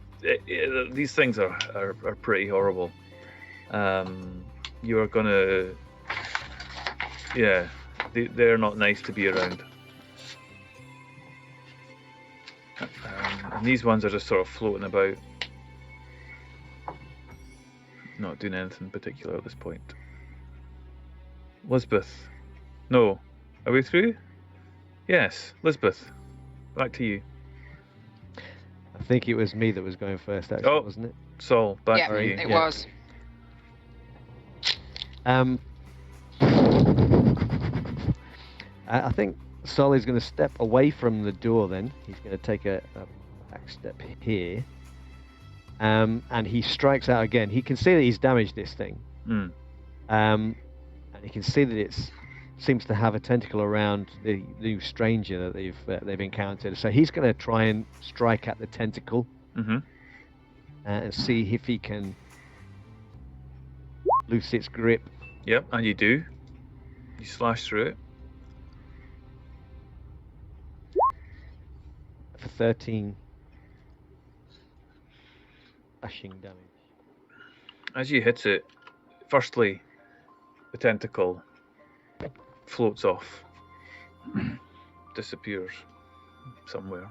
These things are pretty horrible. You are gonna. Yeah, they're not nice to be around. And these ones are just sort of floating about. Not doing anything particular at this point. Lisbeth. No. Are we through? Yes, Lisbeth. Back to you. I think it was me that was going first, actually, Oh. wasn't it? Saul, back Yeah, to you. it Yeah. was. I think Sol is going to step away from the door then. He's going to take a back step here. And he strikes out again. He can see that he's damaged this thing. And he can see that it seems to have a tentacle around the new stranger that they've encountered. So he's going to try and strike at the tentacle and see if he can loose its grip. Yep, and you do. You slash through it. For 13 slashing damage. As you hit it, firstly, the tentacle floats off, disappears somewhere.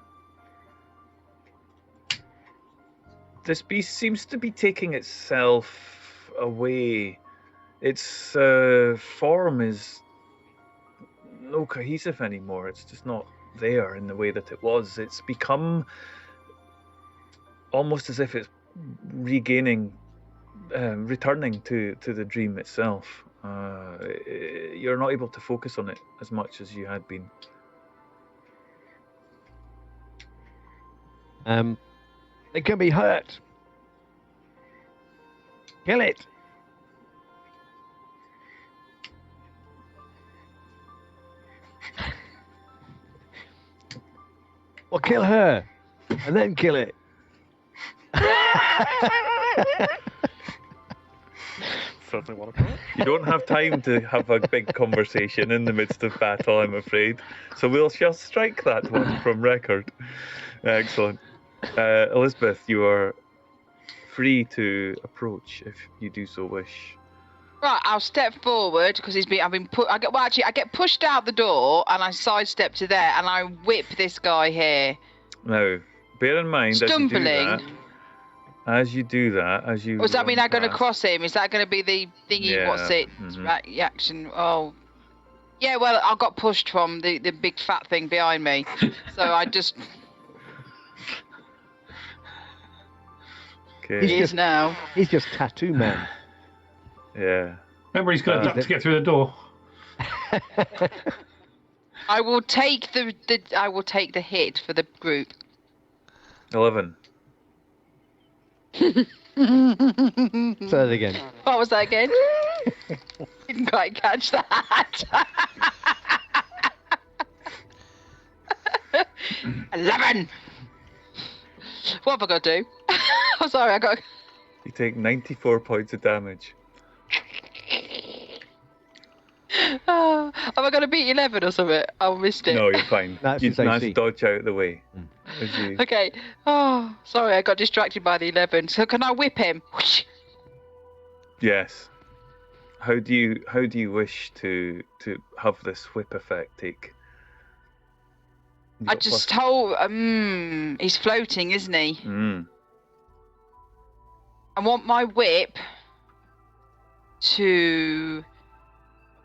This beast seems to be taking itself away. Its form is no cohesive anymore. It's just not there in the way that it was. It's become almost as if it's regaining, returning to the dream itself. you're not able to focus on it as much as you had been. It can be hurt. Kill it. Well, kill her, and then kill it. Certainly want to. You don't have time to have a big conversation in the midst of battle, I'm afraid. So we'll shall strike that one from record. Excellent. Elizabeth, you are free to approach if you do so wish. Right, I'll step forward because I've been put. I get pushed out the door and I sidestep to there and I whip this guy here. Now, bear in mind Stumbling. as you do that, Does that mean I'm going to past- cross him? Is that going to be the thingy? Yeah, What's it? Reaction. Oh. Yeah, well, I got pushed from the big fat thing behind me. So I just. Okay. He is now. He's just Tattoo Man. Yeah. Remember, he's got to duck to get through the door. I will take the hit for the group. 11. Say that again. What was that again? Didn't quite catch that. 11. What have I got to do? I'm sorry, I got. You take 94 points of damage. Oh, am I going to beat 11 or something? I missed it. No, you're fine. That's You his managed to AC. dodge out of the way. As you... Okay. Oh, sorry, I got distracted by the 11. So can I whip him? Whoosh. Yes. How do you wish to have this whip effect take? You I got just plus- told. He's floating, isn't he? I want my whip to.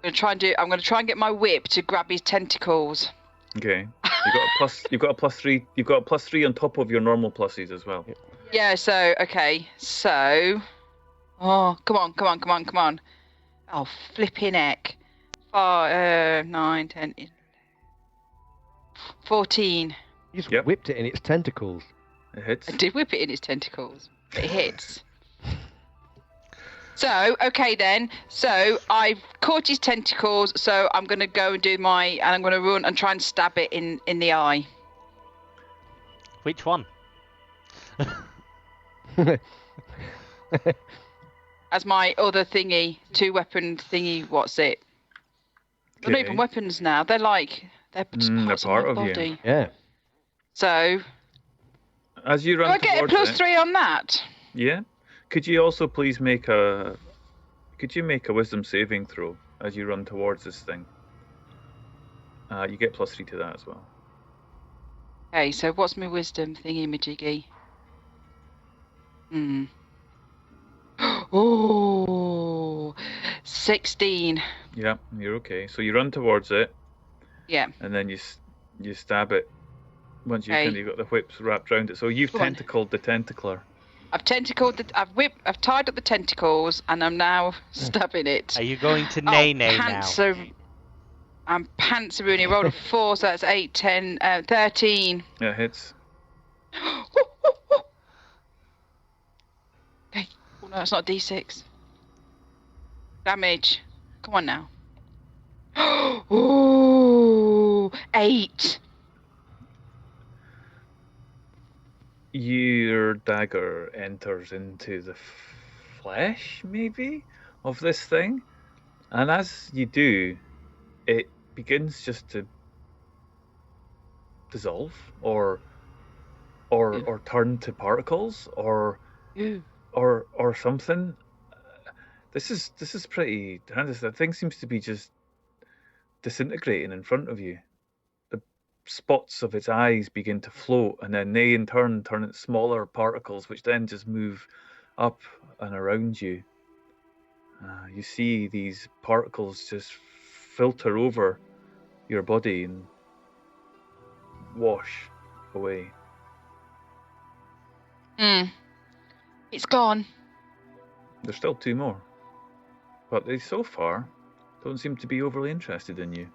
I'm gonna try and get my whip to grab his tentacles. Okay. You've got a plus 3. You've got a plus 3 on top of your normal pluses as well. Yeah. So okay. So. Oh, come on. Oh, flipping heck. 9, 10, 14. You just Yep. whipped it in its tentacles. It hits. I did whip it in his tentacles, but it hits. So, okay then. So, I've caught his tentacles, so I'm going to go and and I'm going to run and try and stab it in the eye. Which one? As my other thingy, 2-weapon thingy, what's it? They're not even Okay. weapons now. They're just they're parts part of of my you. body. Yeah. So, As you do run I get a towards plus it, 3 on that? yeah. Could you also please make a wisdom saving throw as you run towards this thing? You get plus 3 to that as well. Okay, so what's my wisdom thingy majiggy? Oh, 16. Yeah, you're okay. So you run towards it, Yeah. and then you stab it. Once Okay. you've got the whips wrapped around it. So you've Go on. tentacled the tentacler. I've tied up the tentacles, and I'm now stabbing it. Are you going to Oh, nay now? I'm pantser-rooney. Rolled a 4, so that's 8, 10, 13. Yeah, it hits. Okay. Oh no, it's not D6. Damage. Come on now. Ooh, 8. Your dagger enters into the flesh, maybe, of this thing, and as you do, it begins just to dissolve, or turn to particles, or Ew. or something. This is pretty horrendous. The thing seems to be just disintegrating in front of you. The spots of its eyes begin to float, and then they in turn turn into smaller particles, which then just move up and around you. You see these particles just filter over your body and wash away. It's gone. There's still 2 more. but they so far don't seem to be overly interested in you.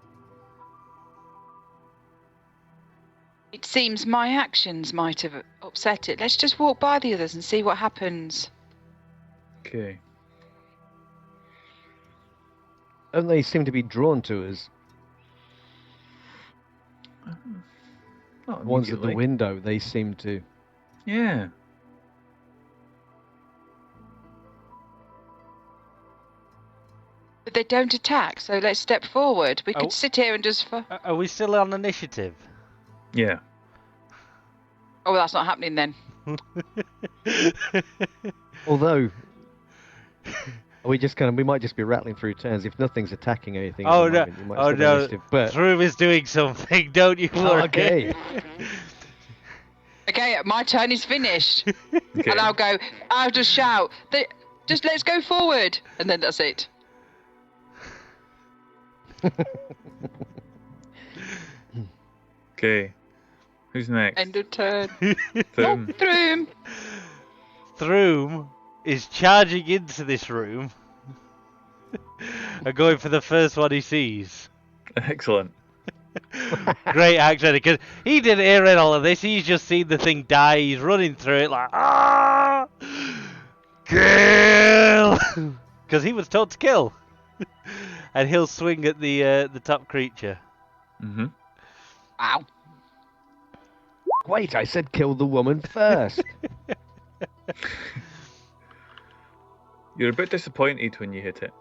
It seems my actions might have upset it. Let's just walk by the others and see what happens. Okay. Don't they seem to be drawn to us? Not The ones at the immediately. window, they seem to. Yeah. But they don't attack, so let's step forward. We Oh. could sit here and just... Are we still on initiative? Yeah. Oh, well, that's not happening then. Although, we might just be rattling through turns. If nothing's attacking anything, at Oh, the no. moment, you might Oh, still be no. initiative, but Throom is doing something, don't you worry. okay. Okay, my turn is finished. Okay. And I'll just shout, just let's go forward. And then that's it. Okay. Who's next? End of turn. Boom. Through. Throom is charging into this room and going for the first one he sees. Excellent. Great action, because he didn't hear all of this. He's just seen the thing die. He's running through it like, ah, kill, because he was told to kill, and he'll swing at the top creature. Mm-hmm. Wow. Wait, I said kill the woman first. You're a bit disappointed when you hit it.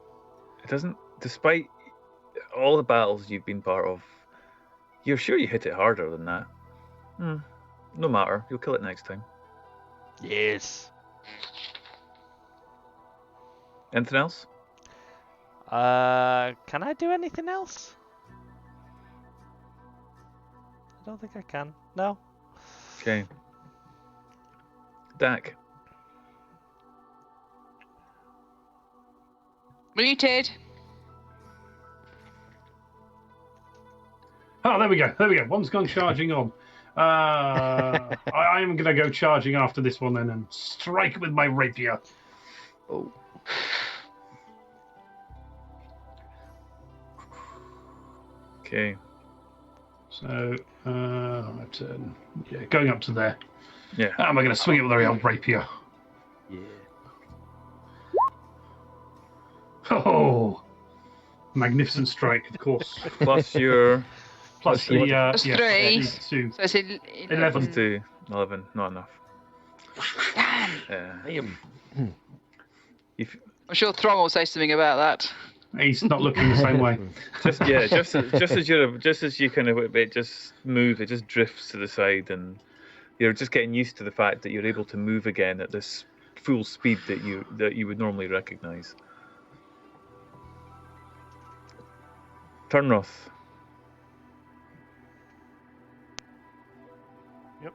It doesn't, despite all the battles you've been part of, you're sure you hit it harder than that. No matter, you'll kill it next time. Yes. Anything else? Can I do anything else? I don't think I can. No. Okay. Dak. Muted. Oh, there we go. There we go. One's gone charging on. I am going to go charging after this one then and strike it with my rapier. Oh. Okay. So, my turn. Yeah, going up to there. Yeah. How am I going to swing it with the old rapier? Yeah. Oh, magnificent strike, of course. Plus your Plus the Plus yeah, three. the two. So it's 11. plus 2, 11. Not enough. Damn. Yeah. If, I'm sure Throng will say something about that. He's not looking the same way. just as you kind of it just move, it just drifts to the side, and you're just getting used to the fact that you're able to move again at this full speed that you would normally recognise. Turnroth. Yep.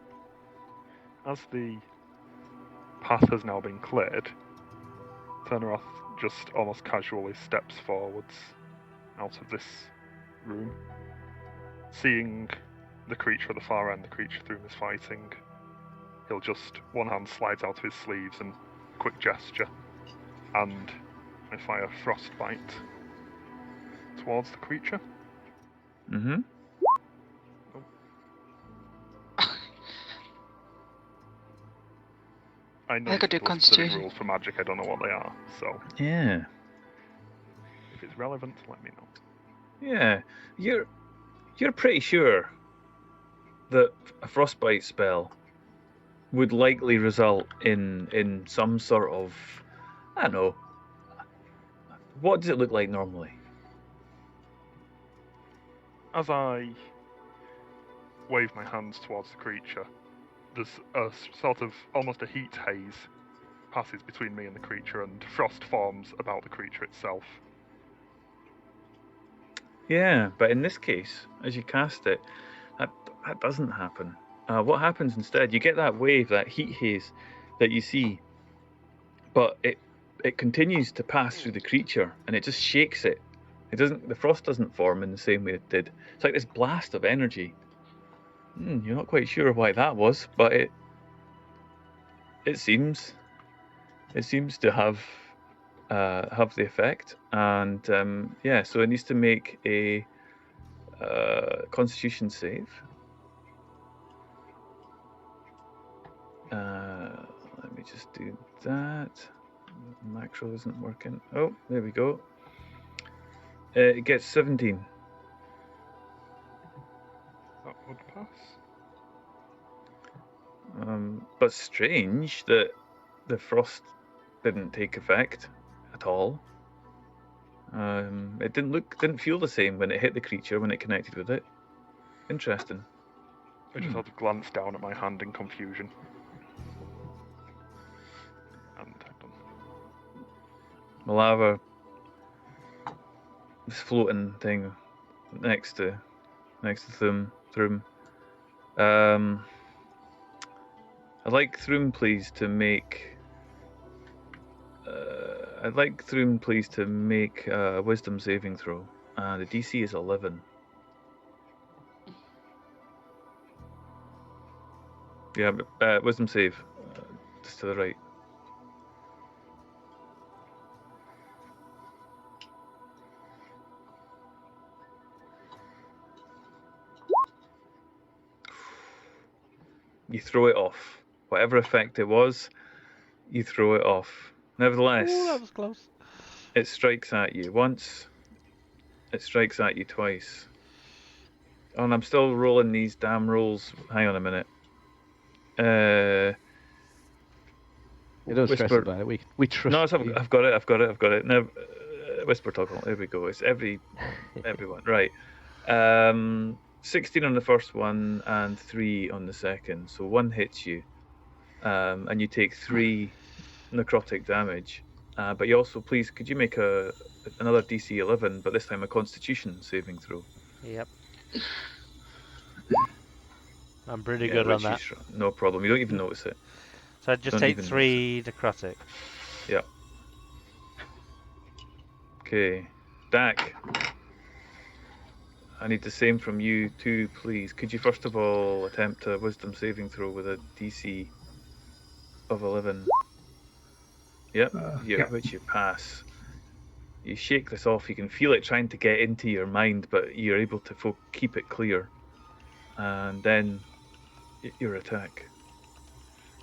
As the path has now been cleared, Turneroth just almost casually steps forwards out of this room. Seeing the creature at the far end, the creature Throom is fighting, he'll just, one hand slides out of his sleeves and quick gesture, and I fire Frostbite towards the creature. Mm-hmm. I know I could do the specific Constitution. rules for magic, I don't know what they are, so Yeah. if it's relevant, let me know. Yeah. You're pretty sure that a frostbite spell would likely result in some sort of, I don't know. What does it look like normally? As I wave my hands towards the creature, there's a sort of almost a heat haze passes between me and the creature, and frost forms about the creature itself. Yeah, but in this case, as you cast it, that doesn't happen. What happens instead? You get that wave, that heat haze that you see, but it continues to pass through the creature, and it just shakes it. It doesn't. The frost doesn't form in the same way it did. It's like this blast of energy. You're not quite sure why that was, but it seems to have have the effect, and yeah, so it needs to make a Constitution save. Let me just do that. Macro isn't working. Oh, there we go. It gets 17. That would pass. But strange that the frost didn't take effect at all. It didn't feel the same when it hit the creature when it connected with it. Interesting. I just had to glance down at my hand in confusion. And done. We'll have this floating thing next to Thrum. I'd like Thrum please to make. A wisdom saving throw. The DC is 11. Yeah, wisdom save. Just to the right. You throw it off. Whatever effect it was, you throw it off. Nevertheless, Ooh, that was close. it strikes at you once. It strikes at you twice. Oh, and I'm still rolling these damn rolls. Hang on a minute. Don't stress Whisper. about it. We trust No, you. I've got it. Now, whisper toggle. There we go. It's everyone. Right. 16 on the first one and 3 on the second. So 1 hits you, and you take 3 necrotic damage. But you also, please, could you make another DC 11, but this time a Constitution saving throw? Yep. I'm pretty good on that. No problem. You don't even notice it. So I just take 3 necrotic. Yeah. Okay. Dak. I need the same from you too, please. Could you first of all attempt a wisdom saving throw with a DC of 11? Yep. Which you pass. You shake this off. You can feel it trying to get into your mind, but you're able to keep it clear. And then your attack.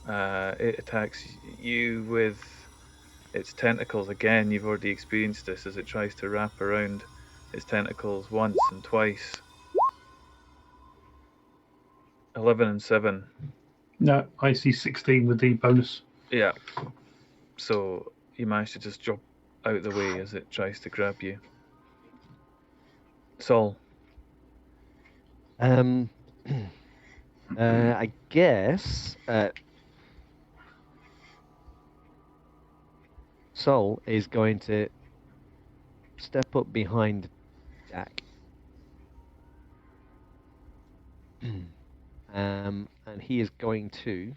It attacks you with its tentacles again. You've already experienced this as it tries to wrap around its tentacles once and twice. 11 and 7. No, I see 16 with the bonus. Yeah. So you manage to just drop out the way as it tries to grab you. Sol. I guess Sol is going to step up behind Jack. And he is going to...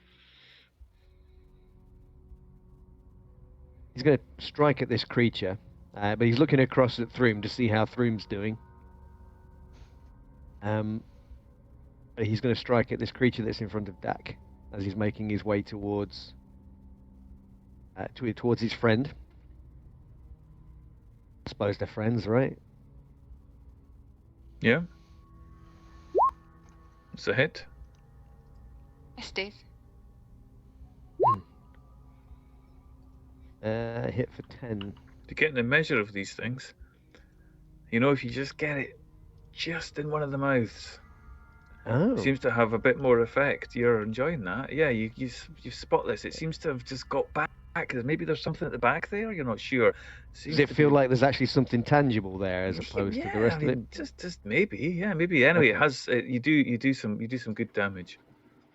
He's going to strike at this creature, but he's looking across at Thrum to see how Thrum's doing. But he's going to strike at this creature that's in front of Dak as he's making his way towards his friend. I suppose they're friends, right? Yeah. It's a hit. Yes, Steve. Hit for 10. To get the measure of these things, if you just get it just in one of the mouths, it seems to have a bit more effect. You're enjoying that. Yeah, you spot this. It seems to have just got back. Maybe there's something at the back there. You're not sure. Does it feel like there's actually something tangible there as opposed to the rest of it? Just maybe. Yeah, maybe. Anyway, okay. It has. You do some good damage.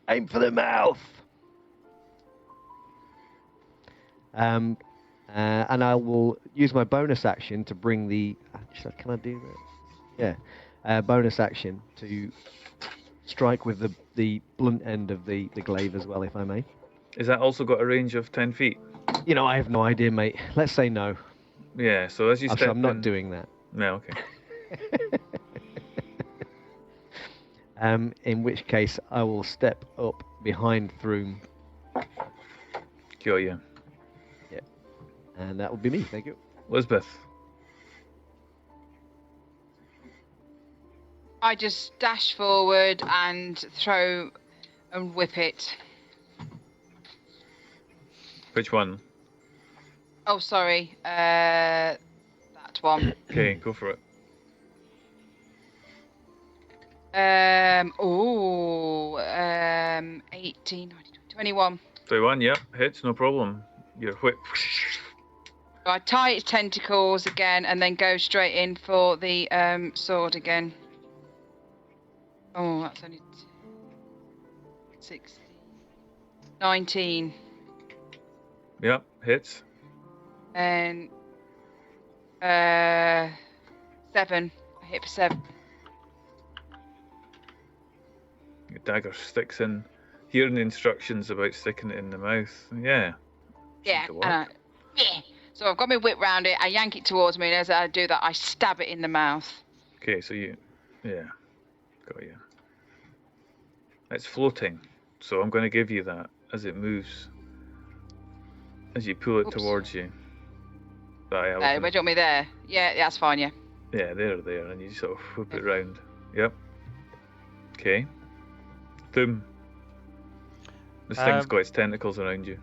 Aim for the mouth. And I will use my bonus action to bring the. Can I do that? Yeah. Bonus action to strike with the blunt end of the glaive as well, if I may. Is that also got a range of 10 feet? I have no idea, mate. Let's say no. Yeah. So as you step I'm not doing that. No. Okay. In which case, I will step up behind Thrum. Got you. Yeah. And that would be me. Thank you. Elizabeth. I just dash forward and throw and whip it. Which one? Oh, sorry. That one. Okay, go for it. 18, 19, 21. 21, yep, hits, no problem. Your whip. So I tie its tentacles again and then go straight in for the sword again. Oh, that's only 16. 19. Yep, hits. And 7. I hit for 7. Your dagger sticks in. Hearing the instructions about sticking it in the mouth. Yeah. Yeah, to work. yeah. So I've got my whip round it, I yank it towards me, and as I do that, I stab it in the mouth. Okay, so yeah, got you. It's floating, so I'm going to give you that as it moves, as you pull it Oops. towards you. That Where do you want me there? Yeah, that's fine, yeah. Yeah, there, and you sort of whip it round. Yep. Okay. Thum. This thing's got its tentacles around you.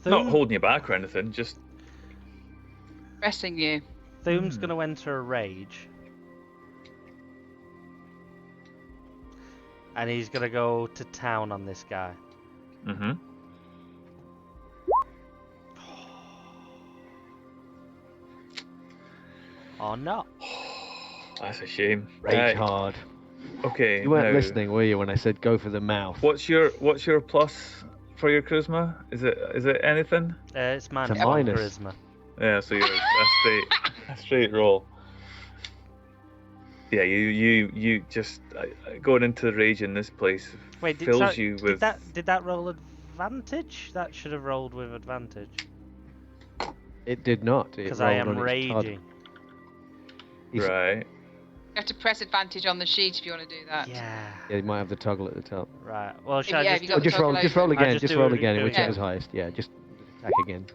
Not holding you back or anything, just... Pressing you. Thum's going to enter a rage. And he's going to go to town on this guy. Mm-hmm. Or not. That's a shame. Rage hard. Okay. You weren't now, listening, were you, when I said go for the mouth? What's your plus for your charisma? Is it anything? It's minus It's a 1 minus. charisma. Yeah, so you're a straight roll. Yeah, you just going into the rage in this place Wait, fills you with. Did that roll advantage? That should have rolled with advantage. It did not. Because I am raging. Right. You have to press advantage on the sheet if you want to do that. Yeah. Yeah, you might have the toggle at the top. Right. Well, should Yeah, I if you just got do the Just roll toggle again. just Just do roll it- again, do it whichever's again. highest. Yeah, just attack again.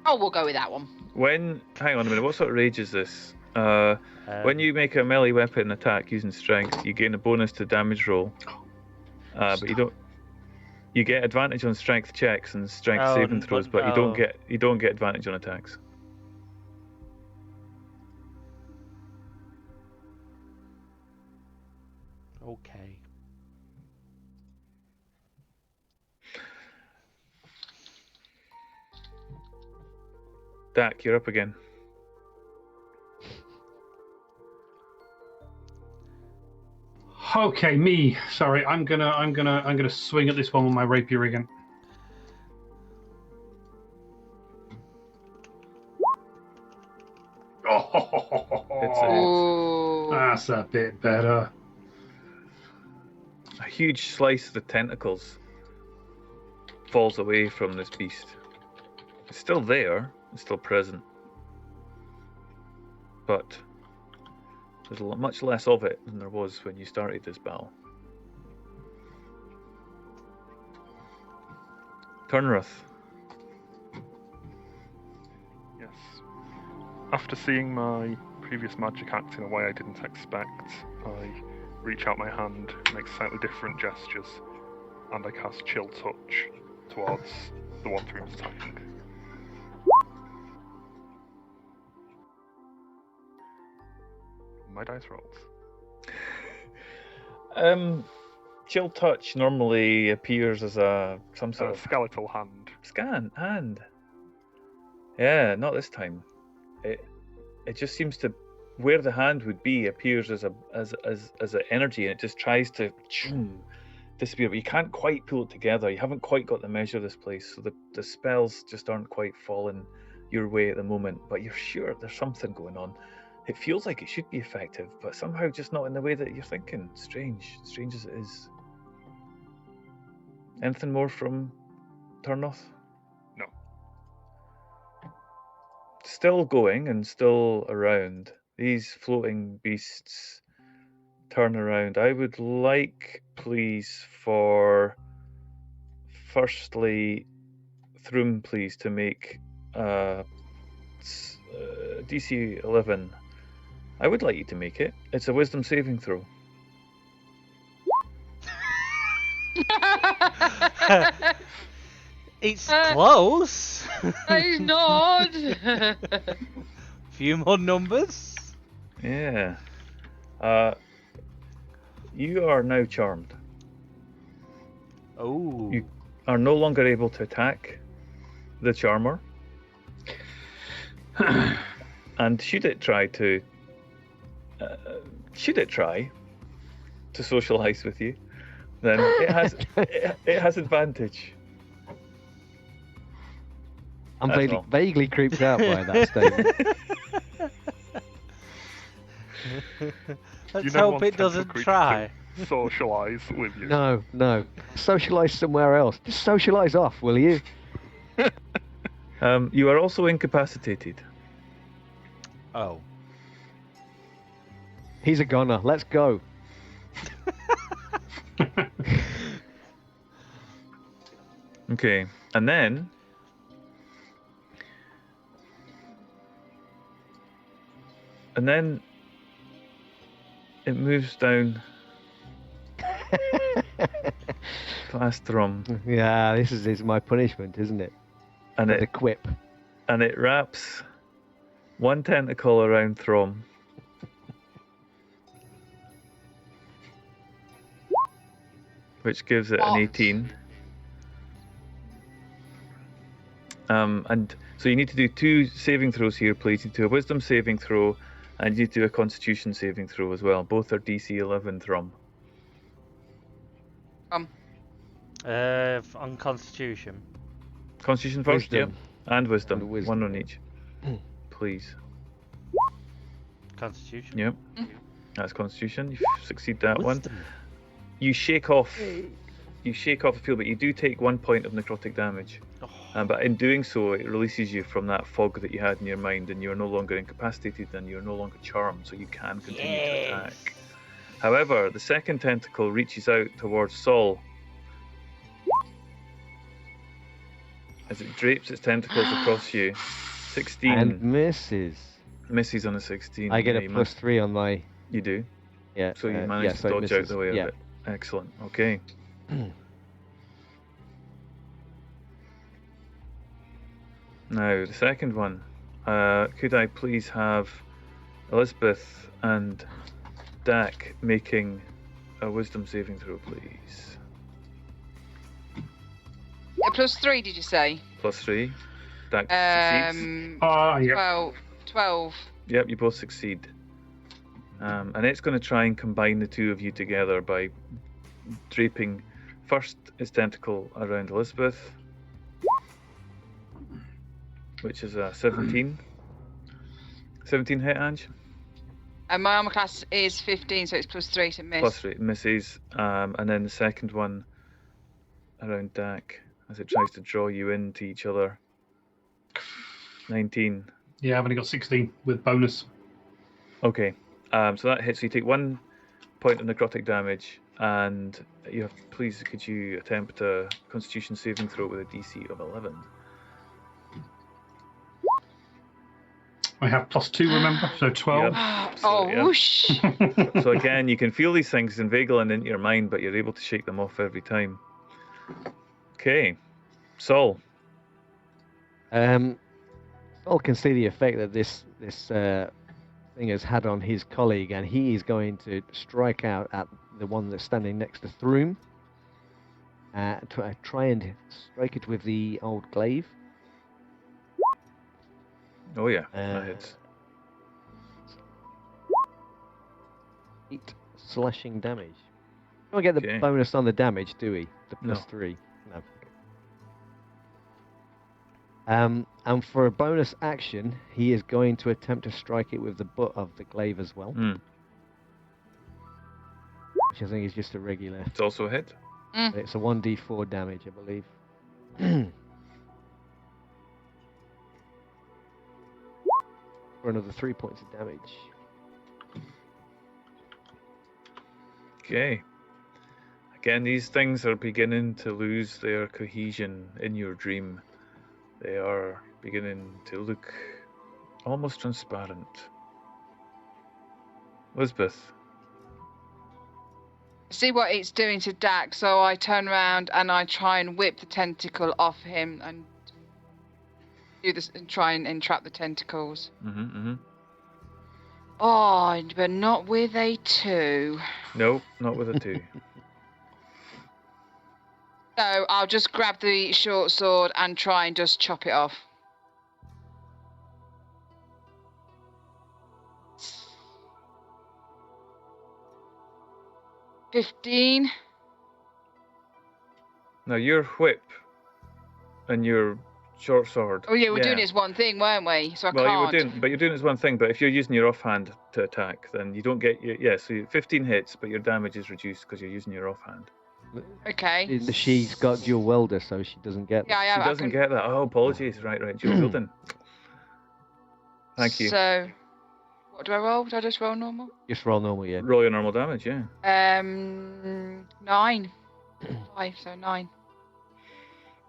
Oh, we'll go with that one. Hang on a minute. What sort of rage is this? When you make a melee weapon attack using strength, you gain a bonus to damage roll. But you don't. You get advantage on strength checks and strength saving throws, but you don't get advantage on attacks. Okay. Dak, you're up again. Okay, me. Sorry, I'm gonna swing at this one with my rapier again. Ooh. That's a bit better. A huge slice of the tentacles falls away from this beast. It's still there, it's still present, but there's much less of it than there was when you started this battle. Turnruth. Yes. After seeing my previous magic act in a way I didn't expect, I reach out my hand, make slightly different gestures, and I cast Chill Touch towards the one who was attacking. My dice rolls. Chill Touch normally appears as some sort A of skeletal hand. hand. Yeah, not this time. It just seems to where the hand would be appears as an energy, and it just tries to disappear. But you can't quite pull it together. You haven't quite got the measure of this place, so the spells just aren't quite falling your way at the moment. But you're sure there's something going on. It feels like it should be effective, but somehow just not in the way that you're thinking. Strange as it is. Anything more from Turnoth? No. Still going and still around. These floating beasts turn around. I would like, please, for firstly, Thrum, please, to make DC 11. I would like you to make it. It's a wisdom saving throw. It's close. It's not. Few more numbers. Yeah. You are now charmed. Oh. You are no longer able to attack the charmer. And should it try to socialize with you, then it has advantage. I'm That's all. vaguely creeped out by that statement. Let's You never hope want it doesn't tentacle creatures try. to socialise with you. No. Socialise somewhere else. Just socialise off, will you? You are also incapacitated. Oh. He's a goner. Let's go. Okay, and then it moves down past Thrum, Yeah, this is my punishment, isn't it? and The it quip. wraps one tentacle around Thrum. Which gives it an What? 18. And so you need to do 2 saving throws here, please. You need to do a wisdom saving throw, and you need to do a constitution saving throw as well. Both are DC 11 Thrum. On Constitution. Constitution first, Wisdom. yeah. And wisdom. And wisdom. One on each. Please. Constitution. Yep. That's Constitution. You succeed that one. Wisdom. You shake off the field, but you do take 1 point of necrotic damage. Oh. But in doing so, it releases you from that fog that you had in your mind, and you're no longer incapacitated, and you're no longer charmed, so you can continue to attack. However, the second tentacle reaches out towards Saul as it drapes its tentacles across you. 16 And misses. misses on a 16. I get Yeah, a you plus 3 on my. You do. Yeah. So you yeah, managed so to it dodge out misses. the way of Yeah. it. Excellent. Okay. Now, the second one. Could I please have Elizabeth and Dak making a wisdom saving throw, please? Plus 3, did you say? Plus 3. Dak succeeds. Yeah. 12. Yep, you both succeed. And it's going to try and combine the two of you together by draping first its tentacle around Elizabeth, which is a 17. 17 hit, Ange? And my armor class is 15, so it's plus 3 to miss. Plus 3 misses. And then the second one around Dak as it tries to draw you into each other. 19. Yeah, I've only got 16 with bonus. Okay. So that hits. So you take 1 point of necrotic damage, and you have. Please, could you attempt a Constitution saving throw with a DC of 11? I have plus 2, remember? So 12. Yep. Oh, yeah. whoosh. So again, you can feel these things inveigling into your mind, but you're able to shake them off every time. Okay, Saul. Saul can see the effect that this thing has had on his colleague, and he is going to strike out at the one that's standing next to Thrum. Try and strike it with the old glaive. Oh yeah, that hits. 8 slashing damage. We don't get the Okay. bonus on the damage, do we? The plus No. 3. No. And for a bonus action, he is going to attempt to strike it with the butt of the glaive as well, Mm. which I think is just a regular. It's also a hit. But it's a 1d4 damage, I believe. For another 3 points of damage. Okay. Again, these things are beginning to lose their cohesion in your dream. They are beginning to look almost transparent. Elizabeth, See what it's doing to Dak, so I turn around and I try and whip the tentacle off him and do this and try and entrap the tentacles. Oh, but not with a 2. No, not with a 2. So I'll just grab the short sword and try and just chop it off. $15. Now your whip and your short sword. Oh yeah, we're doing it as one thing, weren't we? So I Well, can't. you're doing it as one thing. But if you're using your offhand to attack, then you don't get your So 15 hits, but your damage is reduced because you're using your offhand. Okay. She's got dual welder, so she doesn't get that. Yeah, She doesn't get that. Oh, apologies. Right. Dual wielding. Thank you. So, what do I roll? Do I just roll normal? Just roll normal, yeah. Roll your normal damage, yeah. 9. 5, so 9.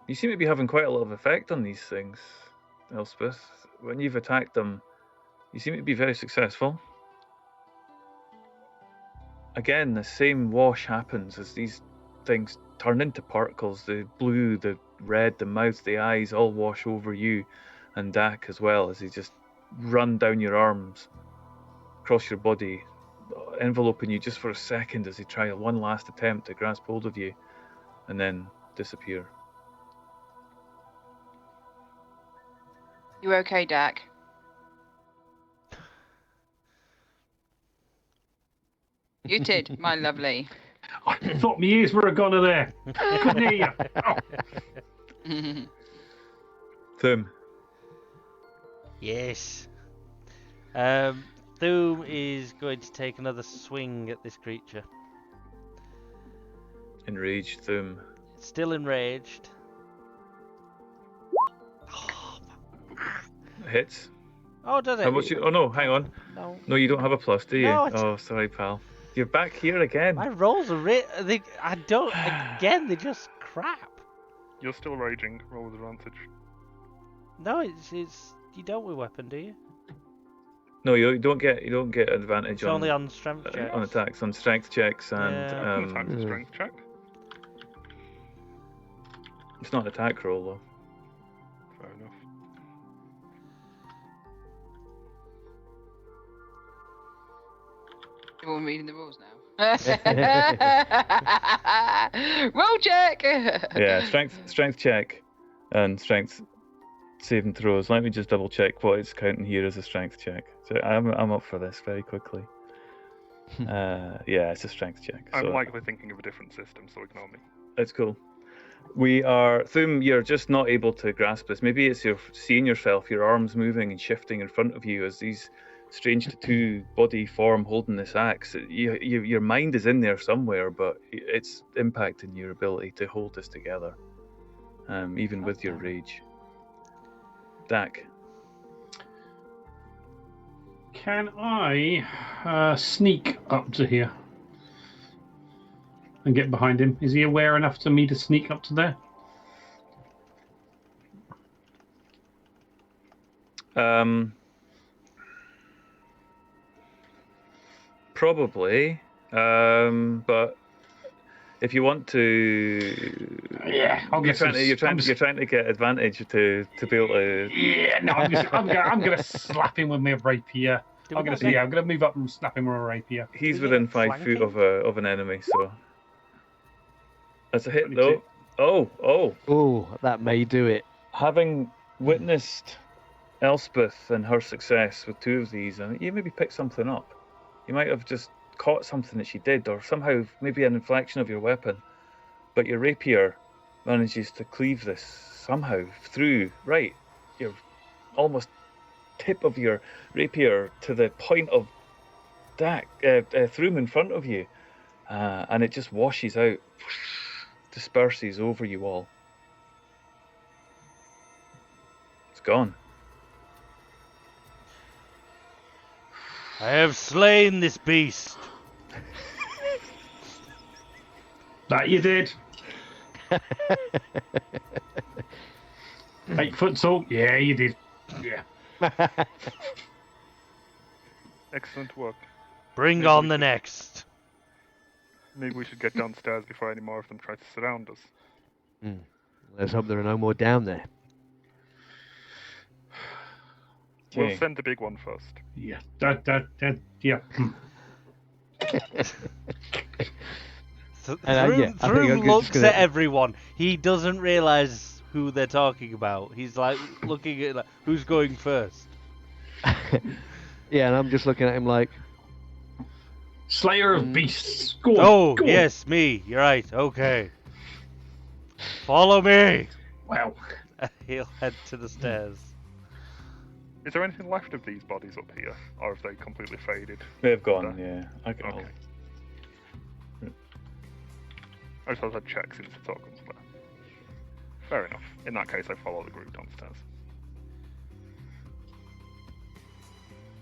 You seem to be having quite a lot of effect on these things, Elspeth. When you've attacked them, you seem to be very successful. Again, the same wash happens as these things turn into particles. The blue, the red, the mouth, the eyes all wash over you and Dak as well, as they just run down your arms, across your body, enveloping you just for a second as they try one last attempt to grasp hold of you and then disappear. You okay, Dak? Muted, my lovely. I thought my ears were a goner there. Couldn't hear you. Oh. Thum. Yes. Thum is going to take another swing at this creature. Enraged Thum. Still enraged. Hits. Oh, does it? How much oh no, hang on. No. No, you don't have a plus, do you? No, it's- Oh, sorry, pal. You're back here again. My rolls are I don't. Again, they're just crap. You're still raging. Roll with advantage. No, it's you don't with weapon, do you? No, you don't get advantage It's on only on strength checks. on attacks, on strength checks, and Yeah. Attack and strength check. it's not an attack roll though. Fair enough. Everyone reading the rules now. Roll check. Yeah, strength check and strength saving throws. Let me just double check what it's counting here as a strength check. So I'm up for this very quickly. Yeah, it's a strength check. I'm So likely thinking of a different system, so ignore me. it's cool. We are Thum. You're just not able to grasp this. Maybe it's you're seeing yourself, your arms moving and shifting in front of you as these strange tattoo body form holding this axe. Your mind is in there somewhere, but it's impacting your ability to hold this together, even with your rage. Dak. Can I sneak up to here and get behind him? Is he aware enough to me to sneak up to there? Probably, but if you want to, Yeah, I'll you're get trying to get advantage to be able to. Yeah, no, I'm gonna slap him with my rapier. I'm gonna move up and slap him with a rapier. He's Do we within get 5 feet flanking? of an enemy, so that's a hit 22. though. Oh. Oh, that may do it. Having witnessed Elspeth and her success with 2 of these, I think you maybe picked something up. You might have just caught something that she did, or somehow maybe an inflection of your weapon, but your rapier manages to cleave this somehow through right your almost tip of your rapier to the point of Dak Thrum in front of you, and it just washes out, disperses over you all. It's gone. I have slain this beast. That you did. 8 foot tall? Yeah, you did. Yeah. Excellent work. Bring Maybe on we the should- next. Maybe we should get downstairs before any more of them try to surround us. Let's hope there are no more down there. We'll Okay. send the big one first. Yeah. Yeah. Yeah, I think I'm Throom just looks gonna- at everyone. He doesn't realise who they're talking about. He's like looking at like, who's going first. Yeah, and I'm just looking at him like, Slayer of beasts. Go on. Oh, go on. yes, me. You're right. Okay. Follow me. Well, He'll head to the stairs. Is there anything left of these bodies up here, or have they completely faded? They've gone, yeah. I can Okay. I just thought I'd check since the token's there. Fair enough. In that case, I follow the group downstairs.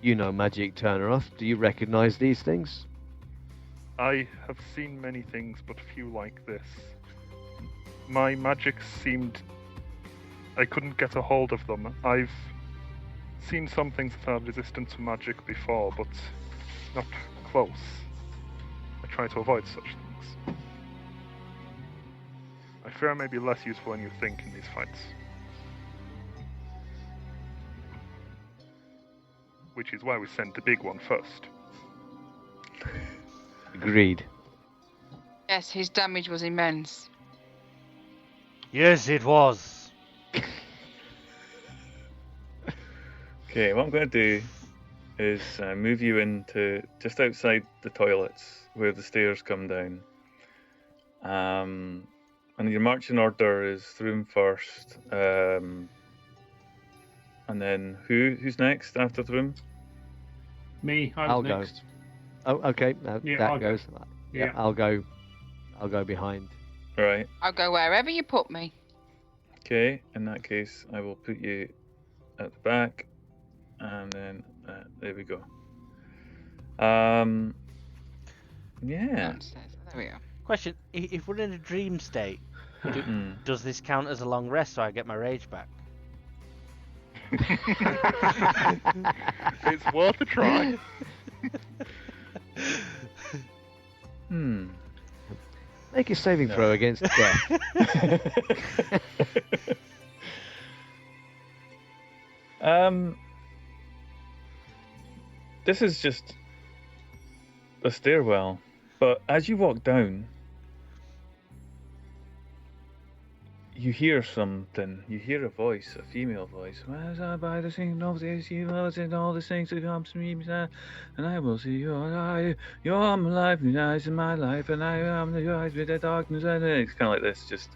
you know, Magic Turneroff. Do you recognise these things? I have seen many things, but few like this. My magic seemed... I couldn't get a hold of them. I've seen some things that are resistant to magic before, but not close. I try to avoid such things. I fear I may be less useful than you think in these fights. Which is why we sent the big one first. Agreed. Yes, his damage was immense. Yes, it was. Okay, what I'm going to do is move you into just outside the toilets where the stairs come down. And your marching order is Throom first, and then who's next after Throom? me. I was I'll go. next. Oh, okay. Yeah, That I'll go. goes. Yeah. I'll go. I'll go behind. All right. I'll go wherever you put me. Okay. In that case, I will put you at the back, and then there we go. Yeah. Downstairs. There we are. Question: if we're in a dream state, Hmm. does this count as a long rest so I get my rage back? It's worth a try. Make a saving throw against death. This is just a stairwell, but as you walk down, you hear something. You hear a voice, a female voice. As I by the singing of this, you loves and all the things that come to me, and I will see you. You're my life, the eyes in my life, and I am the eyes with the darkness. And it's kind of like this, just.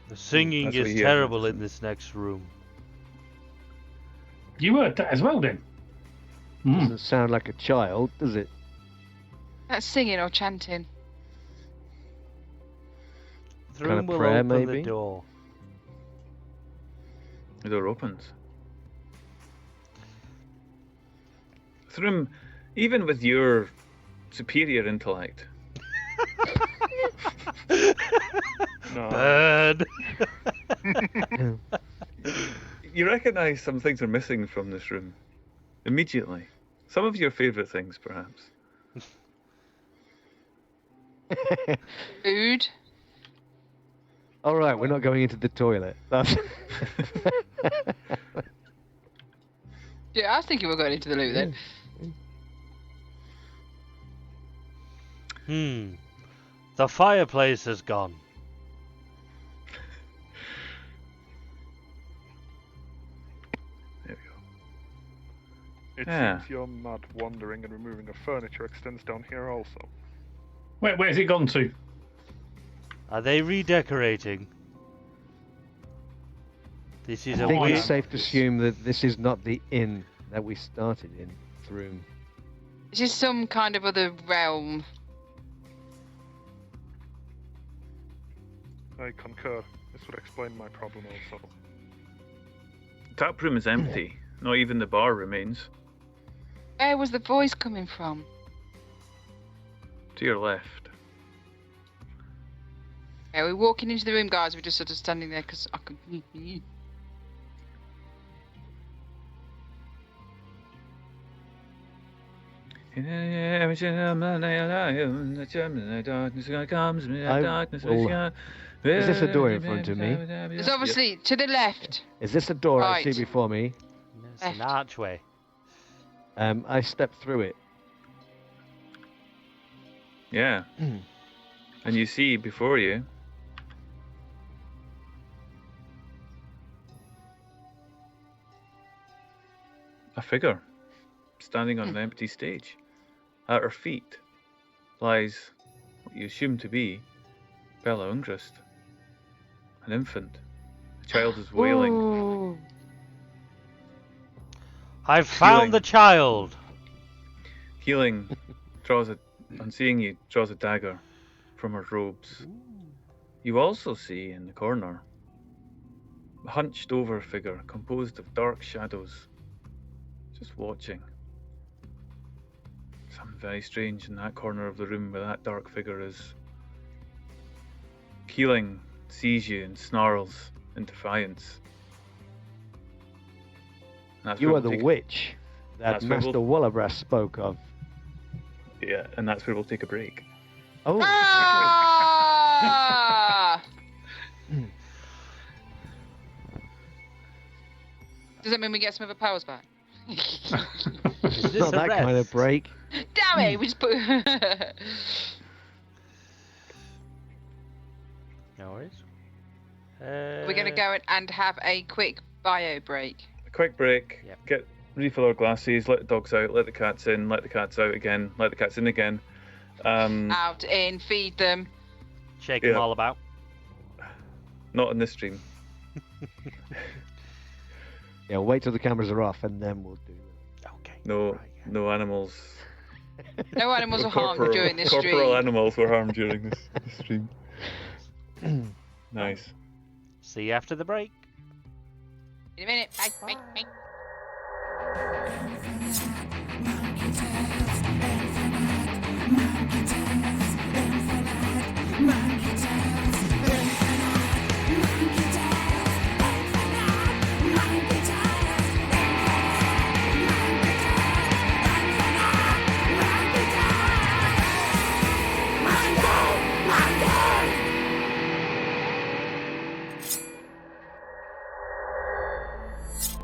The singing That's what is you hear. terrible in this next room. You heard that as well, then. Doesn't sound like a child, does it? That's singing or chanting. Throom of will prayer, open maybe? the door. The door opens. Throom, even with your superior intellect, No. Bad. you recognise some things are missing from this room immediately. Some of your favourite things, perhaps. Food. All right, we're not going into the toilet. That's... Yeah, I was thinking we're going into the loo then. The fireplace has gone. There we go. It Yeah. seems your mad wandering and removing of furniture extends down here also. Where's it gone to? Are they redecorating? This is I a think weird. it's safe to assume that this is not the inn that we started in. Throom. This is some kind of other realm. I concur. This would explain my problem also. Tap room is empty. Not even the bar remains. Where was the voice coming from? To your left. Yeah, we're walking into the room, guys. We're just sort of standing there because I could. Is this a door in front of me? There's obviously to the left. Is this a door I see Right. before me? It's an Left. archway. I step through it. Yeah. And you see before you a figure standing on an empty stage. At her feet lies what you assume to be Bella Ungrist, an infant. The child is wailing. Ooh. I've found the child. Healing draws on seeing you, draws a dagger from her robes. You also see in the corner a hunched over figure composed of dark shadows, just watching. Something very strange in that corner of the room where that dark figure is. Keeling sees you and snarls in defiance. That's You where are the we'll take- witch that that's where Master Wallabrass spoke of. Yeah, and that's where we'll take a break. Oh, Ah! Does that mean we get some of our powers back? Is it's this not a that kind of rest? break. Damn it! We just put. No worries. We're gonna go and have a quick bio break. A quick break. Yep. Refill our glasses. Let the dogs out. Let the cats in. Let the cats out again. Let the cats in again. Out, in, feed them. Shake Yeah. them all about. Not in this stream. Yeah, wait till the cameras are off and then we'll do it. Okay. No, Right, yeah. no animals. No animals are harmed Corporal- during this corporal stream. animals were harmed during this stream. Nice. See you after the break. In a minute. Bye. Bye. Bye.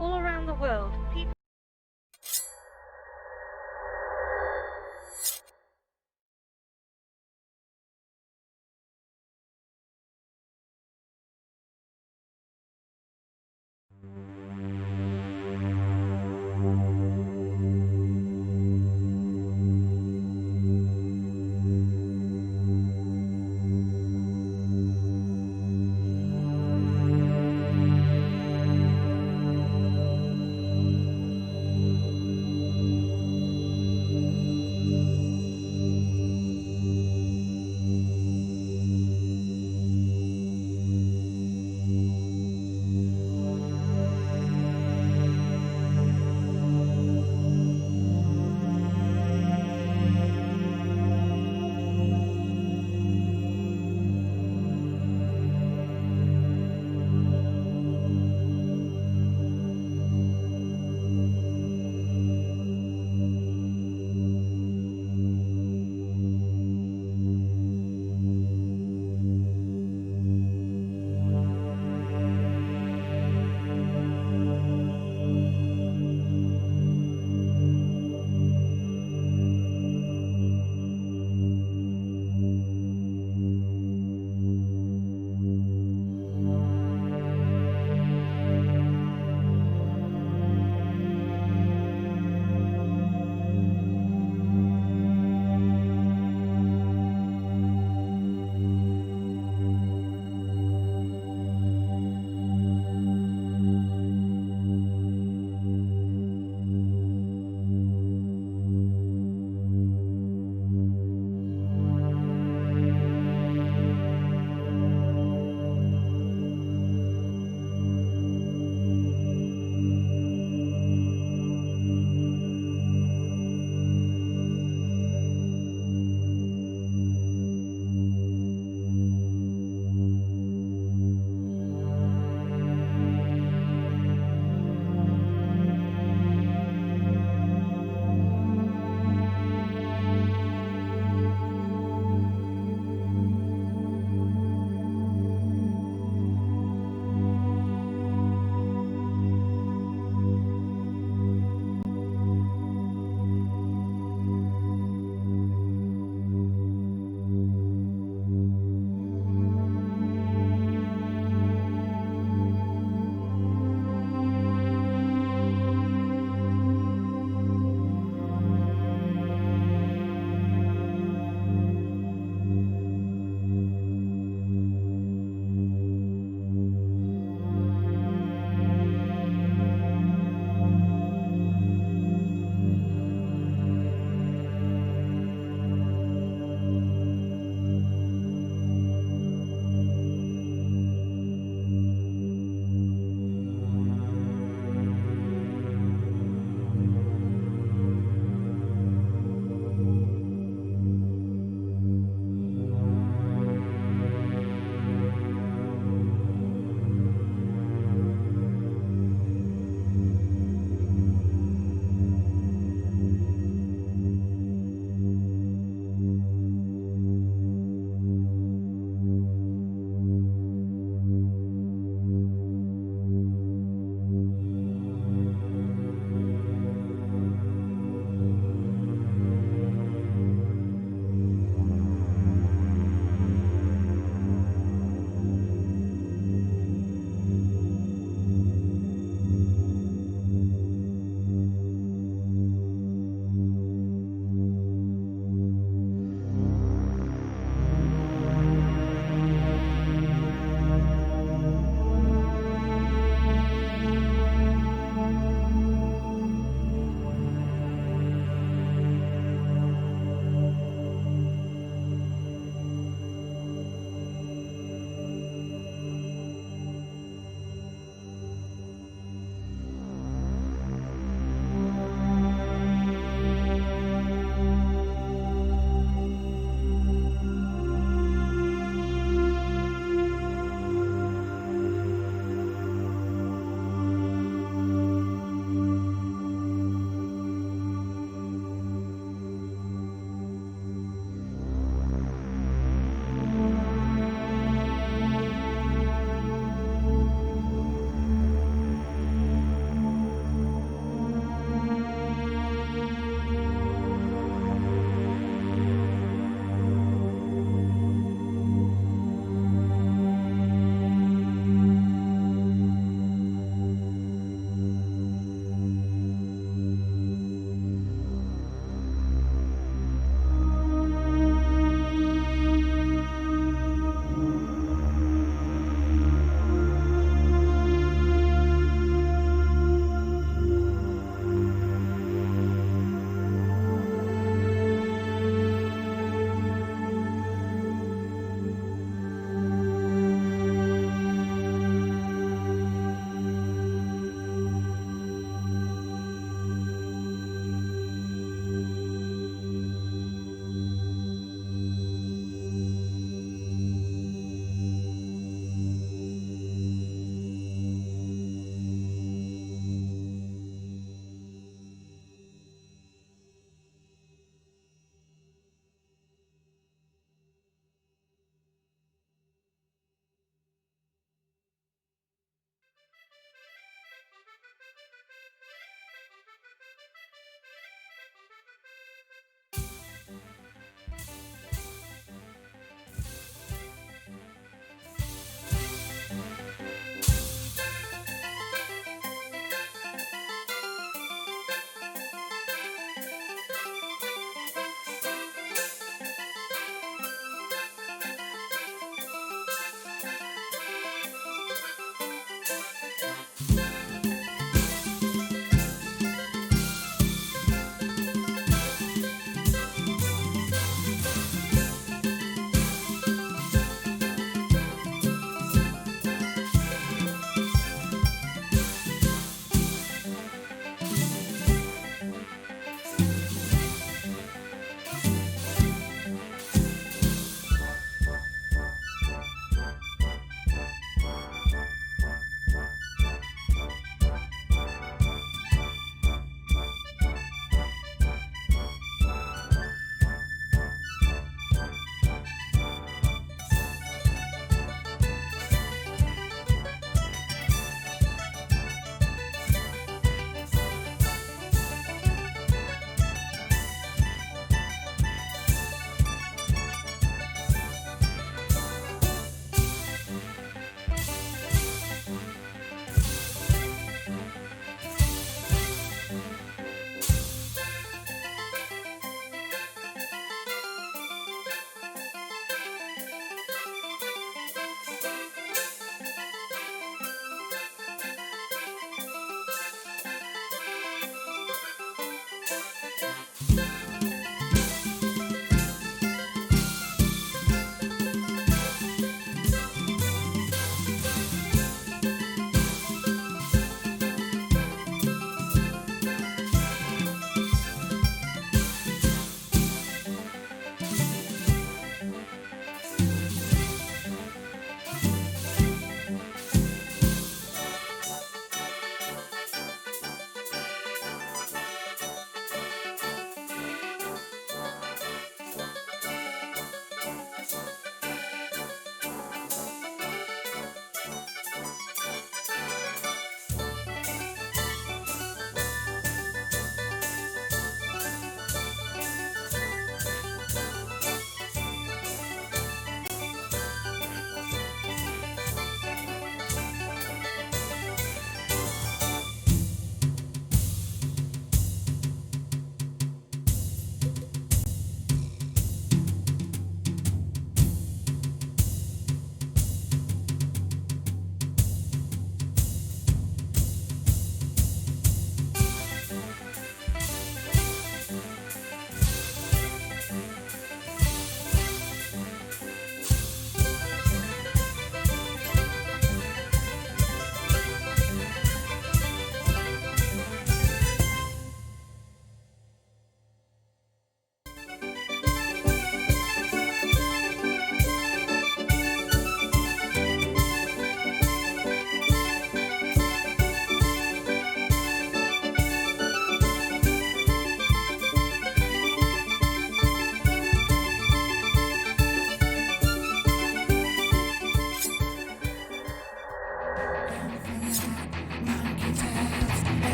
All around the world, people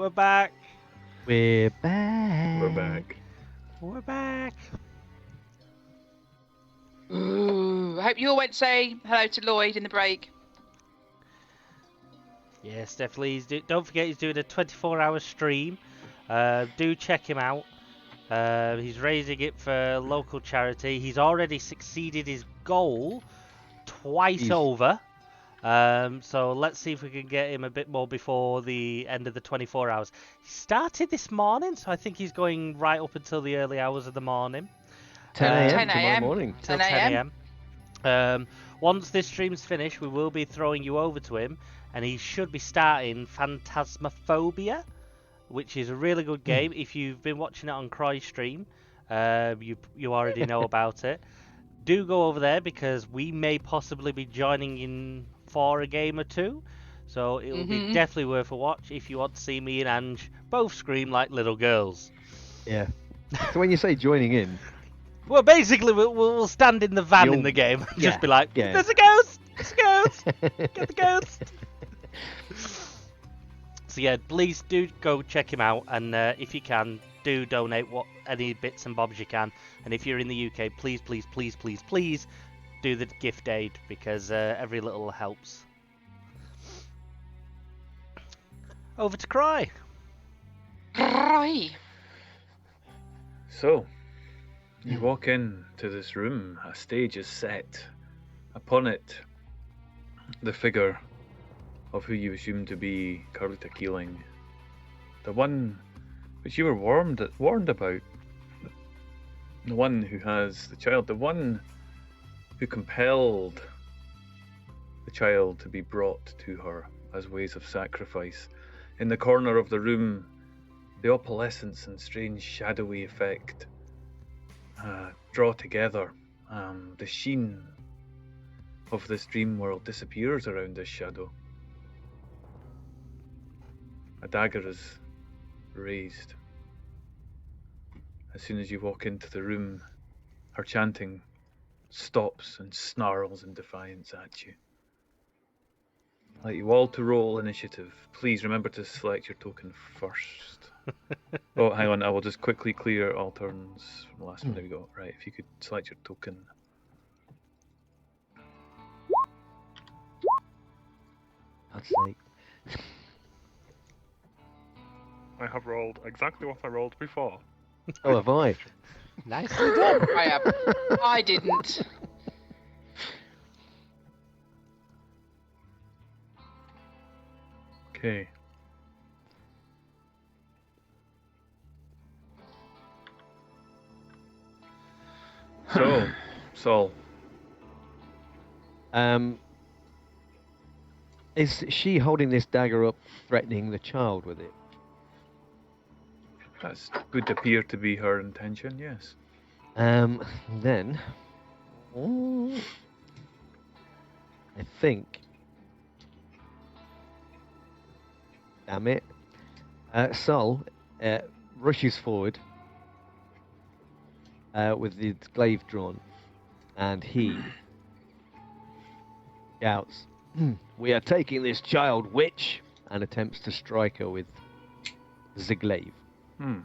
We're back. We're back. We're back. We're back. Ooh, I hope you all went to say hello to Lloyd in the break. Yes, definitely. Don't forget he's doing a 24-hour stream. Do check him out. He's raising it for local charity. He's already succeeded his goal twice over. So let's see if we can get him a bit more before the end of the 24 hours. He started this morning, so I think he's going right up until the early hours of the morning. 10 a.m. 10 tomorrow a.m. morning. Till 10 10 a.m. Once this stream's finished, we will be throwing you over to him, and he should be starting Phantasmaphobia, which is a really good game. If you've been watching it on Croy's stream, you already know about it. Do go over there because we may possibly be joining in for a game or two. So it'll be definitely worth a watch if you want to see me and Ange both scream like little girls. Yeah. So when you say joining in, Well, basically, we'll stand in the van in the game and just be like, yeah. there's a ghost! There's a ghost! Get the ghost! So yeah, please do go check him out, and if you can, do donate any bits and bobs you can. And if you're in the UK, please, please, please, please, please do the gift aid, because every little helps. Over to Cry. Right. So, you walk in to this room. A stage is set. Upon it, the figure of who you assume to be Carlita Keeling, the one which you were warned about, the one who has the child, the one who compelled the child to be brought to her as ways of sacrifice. In the corner of the room, the opalescence and strange shadowy effect draw together. The sheen of this dream world disappears around this shadow. A dagger is raised. As soon as you walk into the room, her chanting stops and snarls in defiance at you. I'd like you all to roll initiative. Please remember to select your token first. Oh, hang on, I will just quickly clear all turns from the last one. There we go. Right, if you could select your token. God's sake. I have rolled exactly what I rolled before. Oh, have I? Nicely done. I have. I didn't. Okay. So, Saul. Is she holding this dagger up, threatening the child with it? That would appear to be her intention, yes. Then I think. Damn it. Sol rushes forward with the glaive drawn, and he shouts, "We are taking this child, witch!" and attempts to strike her with the glaive. Do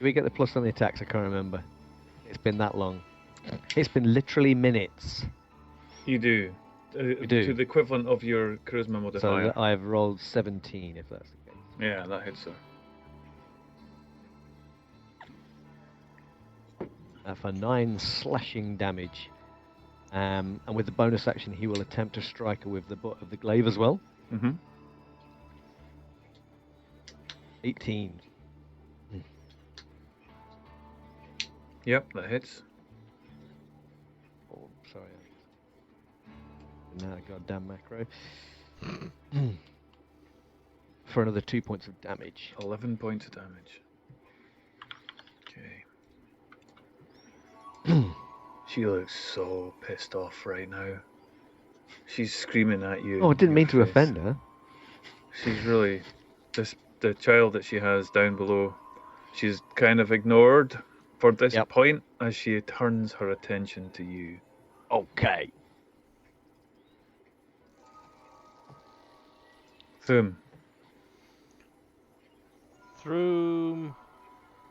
we get the plus on the attacks? I can't remember. It's been that long. It's been literally minutes. You do. You do. To the equivalent of your charisma So modifier. that I've rolled 17, if that's the case. Yeah, that hits her. For 9 slashing damage. And with the bonus action, he will attempt to strike her with the butt of the glaive as well. 18. Yep, that hits. Oh, sorry. Now, goddamn macro. For another 2 points of damage. 11 points of damage. Okay. She looks so pissed off right now. She's screaming at you. Oh, I didn't in mean your to face. offend her. She's really... the child that she has down below, she's kind of ignored for this Yep. point as she turns her attention to you. Okay. Thum. Throom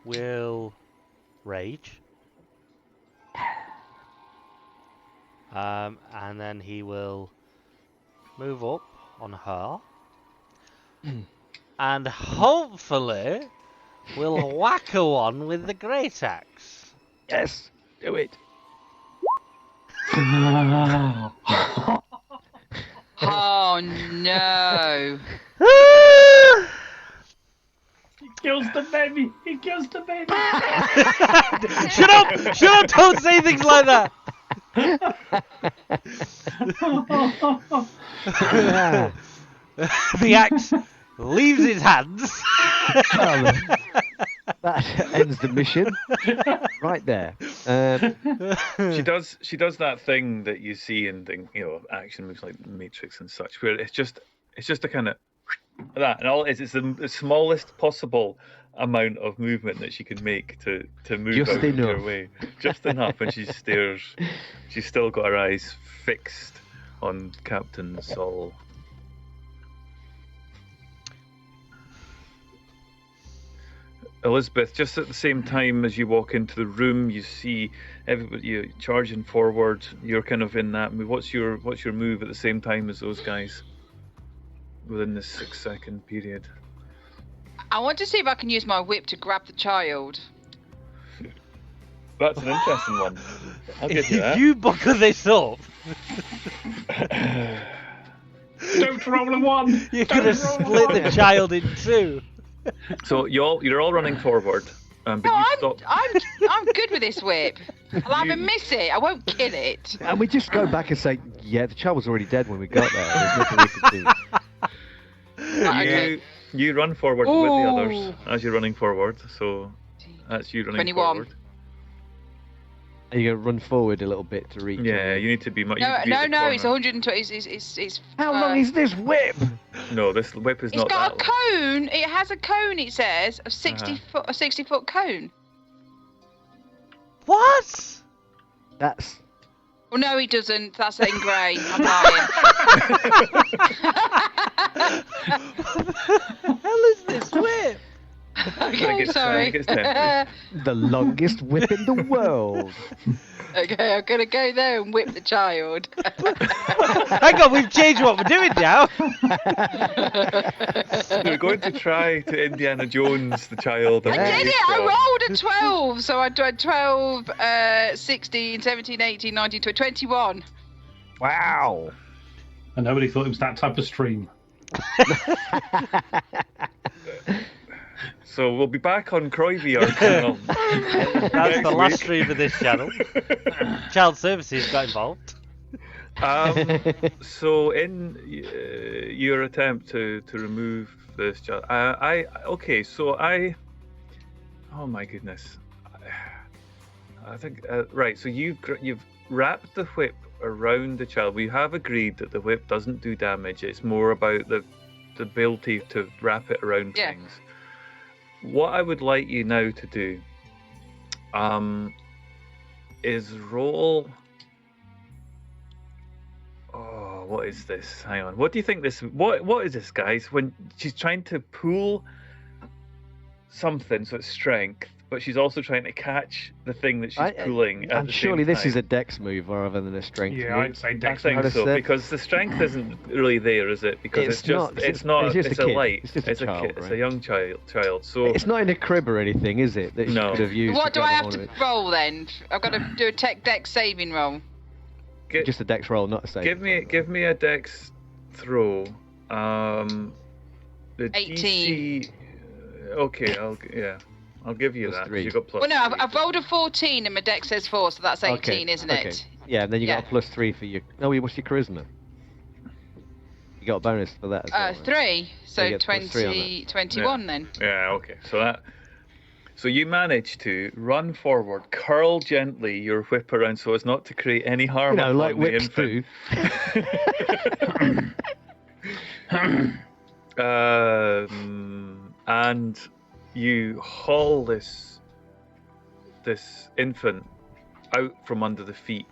will rage. And then he will move up on her. And hopefully we'll whack her one with the great axe. Yes. Do it. Oh no! He kills the baby. He kills the baby. Shut up! Shut up! Don't say things like that. The axe leaves his hands. Well, that ends the mission right there. She does that thing that you see in action movies like Matrix and such, where it's just a kind of that, and all it's the smallest possible amount of movement that she can make to move Just out of your enough. way, just enough, and she stares. She's still got her eyes fixed on Captain Saul. Elizabeth, just at the same time as you walk into the room, you see everybody you charging forward. You're kind of in that move. What's your move at the same time as those guys within this 6-second period? I want to see if I can use my whip to grab the child. That's an interesting one. I'll give you If that. you buckle this up, Don't roll a one. you're gonna split the child in two. So you're all running forward, but No, you stop. I'm good with this whip. I'll either miss it. I won't kill it. And we just go back and say, yeah, the child was already dead when we got there. There's nothing we could do. Right, okay. You run forward with the others Ooh. as you're running forward. So that's you running 21. forward. Are you going to run forward a little bit to reach? Yeah, you need to be much. No, you need to be at the it's corner. 120. It's How long is this whip? No, this whip is It's not got a that long. cone. It has a cone. It says of 60 foot, a 60-foot cone. What? That's Well, no, he doesn't. That's in grey. I'm lying. What the hell is this whip? Okay, I sorry. think it's 10. the longest whip in the world. Okay, I'm gonna go there and whip the child. Hang on, we've changed what we're doing now. You're going to try to Indiana Jones the child. I did it! I rolled a 12, so I tried 12, 16, 17, 18, 19, 20, 21. Wow. And nobody thought it was that type of stream. So we'll be back on Croivy or channel. That's the last stream of this channel. Child Services got involved. So in your attempt to remove this child, oh my goodness, I think right. So you've wrapped the whip around the child. We have agreed that the whip doesn't do damage. It's more about the ability to wrap it around Yeah. things. What I would like you now to do is roll. Oh, what is this? Hang on. What do you think this? What is this, guys? When she's trying to pull something, so it's strength, but she's also trying to catch the thing that she's pulling. At And the surely same this is time. a dex move rather than a strength Yeah, move. I'd say I Dex. think I'd have so, said- because the strength isn't really there, is it? Because It's it's just not, it's not it's just a a kid. light. It's just a child, kid. It's right? a young child. So It's not in a crib or anything, is it? That she No. could have used. What do grab I a have hold to of it? roll then? I've got to do a tech deck saving roll. Just a dex roll, not a save. give me a dex throw. The 18. DC. Okay, I'll give you Plus that. 'cause 3. You got plus Well, no, 3. I've rolled a 14 and my deck says 4, so that's 18, isn't okay. it? Yeah, and then you Yeah. got a +3 for your. No, what's your charisma? You got a bonus for that as well. right? 3, so you get plus 3 on 20, 21 then. Yeah, okay. So you manage to run forward, curl gently your whip around so as not to create any harm You know, upon like the whips infant. do. And you haul this this infant out from under the feet.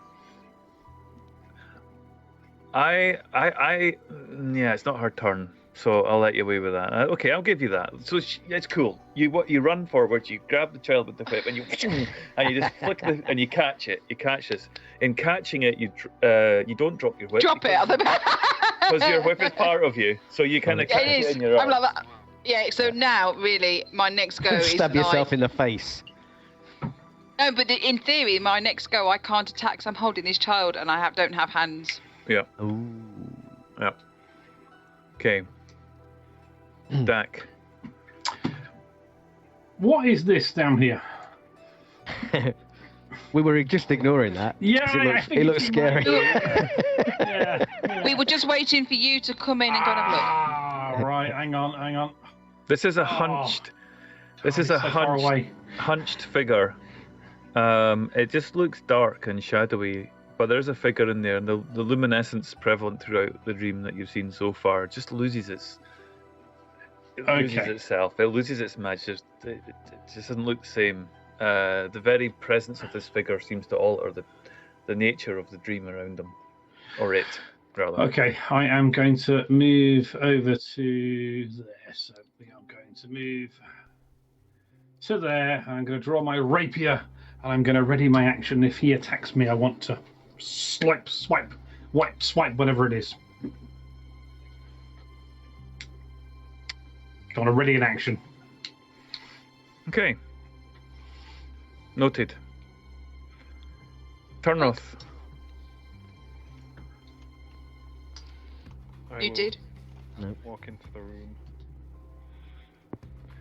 Yeah, it's not her turn, so I'll let you away with that. Okay, I'll give you that. So it's cool. You run forward, you grab the child with the whip, and you just flick and you catch it. You catch this. In catching it, you don't drop your whip. Drop it. Because your whip is part of you, so you kind of catch it is. it in your arm. I'm like that. Yeah. So now, really, my next go is stab yourself in the face. No, but in theory, my next go, I can't attack because I'm holding this child and I don't have hands. Yeah. Ooh. Yeah. Okay. Dak. What is this down here? We were just ignoring that. Yeah, 'cause it looks scary. Yeah. We were just waiting for you to come in and go and have a look. Ah, right. Hang on. This is a hunched. This is a so far away. hunched figure. It just looks dark and shadowy, but there's a figure in there, and the luminescence prevalent throughout the dream that you've seen so far just loses itself. It loses its magic. It just doesn't look the same. The very presence of this figure seems to alter the nature of the dream around them, or it rather. Okay, I am going to move over to there. So I'm going to move to there. I'm going to draw my rapier, and I'm going to ready my action. If he attacks me, I want to swipe, whatever it is. I want to ready an action. Okay. Noted. Turnoth. I You will did. walk into the room,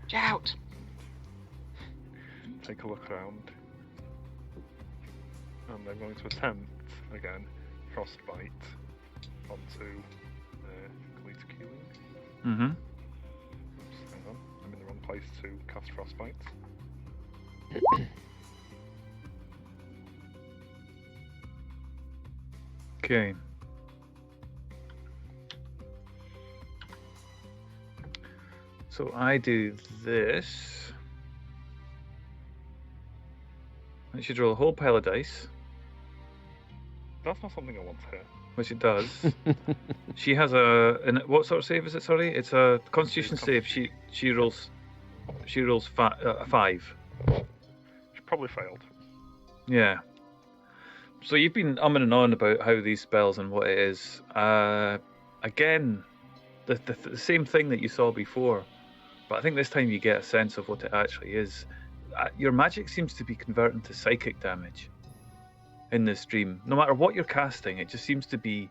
Shout. take a look around, and I'm going to attempt again frostbite onto Kalita Keeling. Mm-hmm. Oops, hang on, I'm in the wrong place to cast frostbite. Okay. So I do this. I should roll a whole pile of dice, That's not something I want to hear. which it does. She has what sort of save is it? Sorry, it's a Constitution save. She rolls a 5. She probably failed. Yeah. So you've been umming and on about how these spells and what it is. Again, the same thing that you saw before, but I think this time you get a sense of what it actually is. Your magic seems to be converting to psychic damage in this dream. No matter what you're casting, it just seems to be.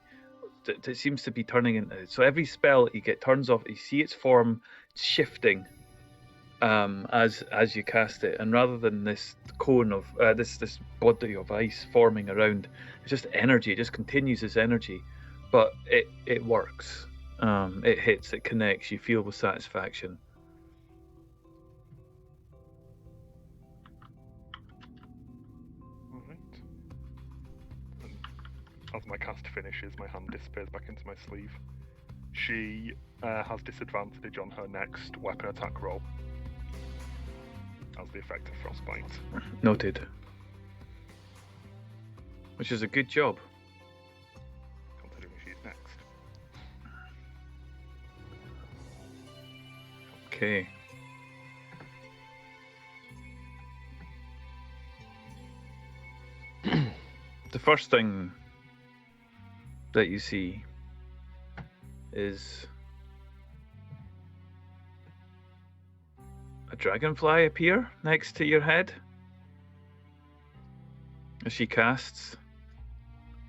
It seems to be turning into. So every spell that you get turns off. You see its form shifting as you cast it, and rather than this cone of this body of ice forming around, it's just energy. It just continues as energy, but it works. It hits. It connects. You feel with satisfaction. Alright. And as my cast finishes, my hand disappears back into my sleeve. She has disadvantage on her next weapon attack roll as the effect of frostbite. Noted. Which is a good job. Considering she's next. Okay. The first thing that you see is a dragonfly appear next to your head as she casts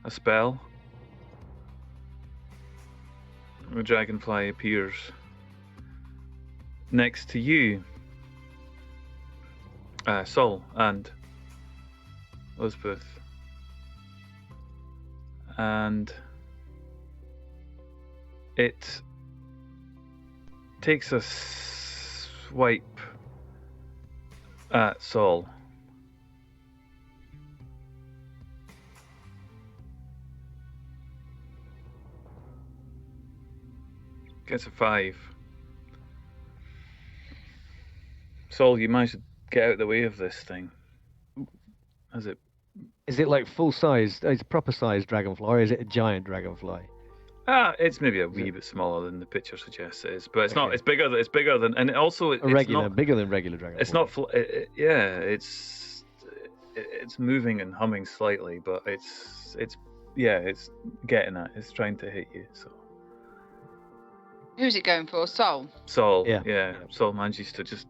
a spell. The dragonfly appears next to you, Sol and Elizabeth, and it takes a swipe at Sol. Gets a 5. Sol, you managed to get out of the way of this thing. Has it? Is it like full size? Is it proper size dragonfly, or is it a giant dragonfly? It's maybe a Is wee it- bit smaller than the picture suggests it is, but it's not. Okay. It's bigger. It's bigger than, and also A it's regular, not. bigger than regular dragonfly. It's not. Yeah, it's moving and humming slightly, but it's getting at. It's trying to hit you. So Who's it going for? Soul. Saul, Yeah. yeah. Saul manages to just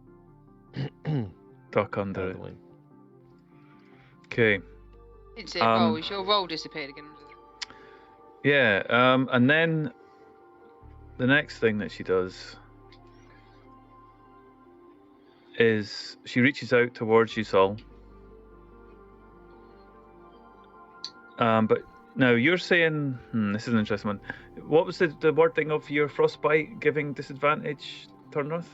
duck under it. Okay. Didn't see it roll. Is your roll disappeared again? Yeah. And then the next thing that she does is she reaches out towards you, Saul. But now you're saying this is an interesting one. What was the wording of your frostbite giving disadvantage, Turnworth?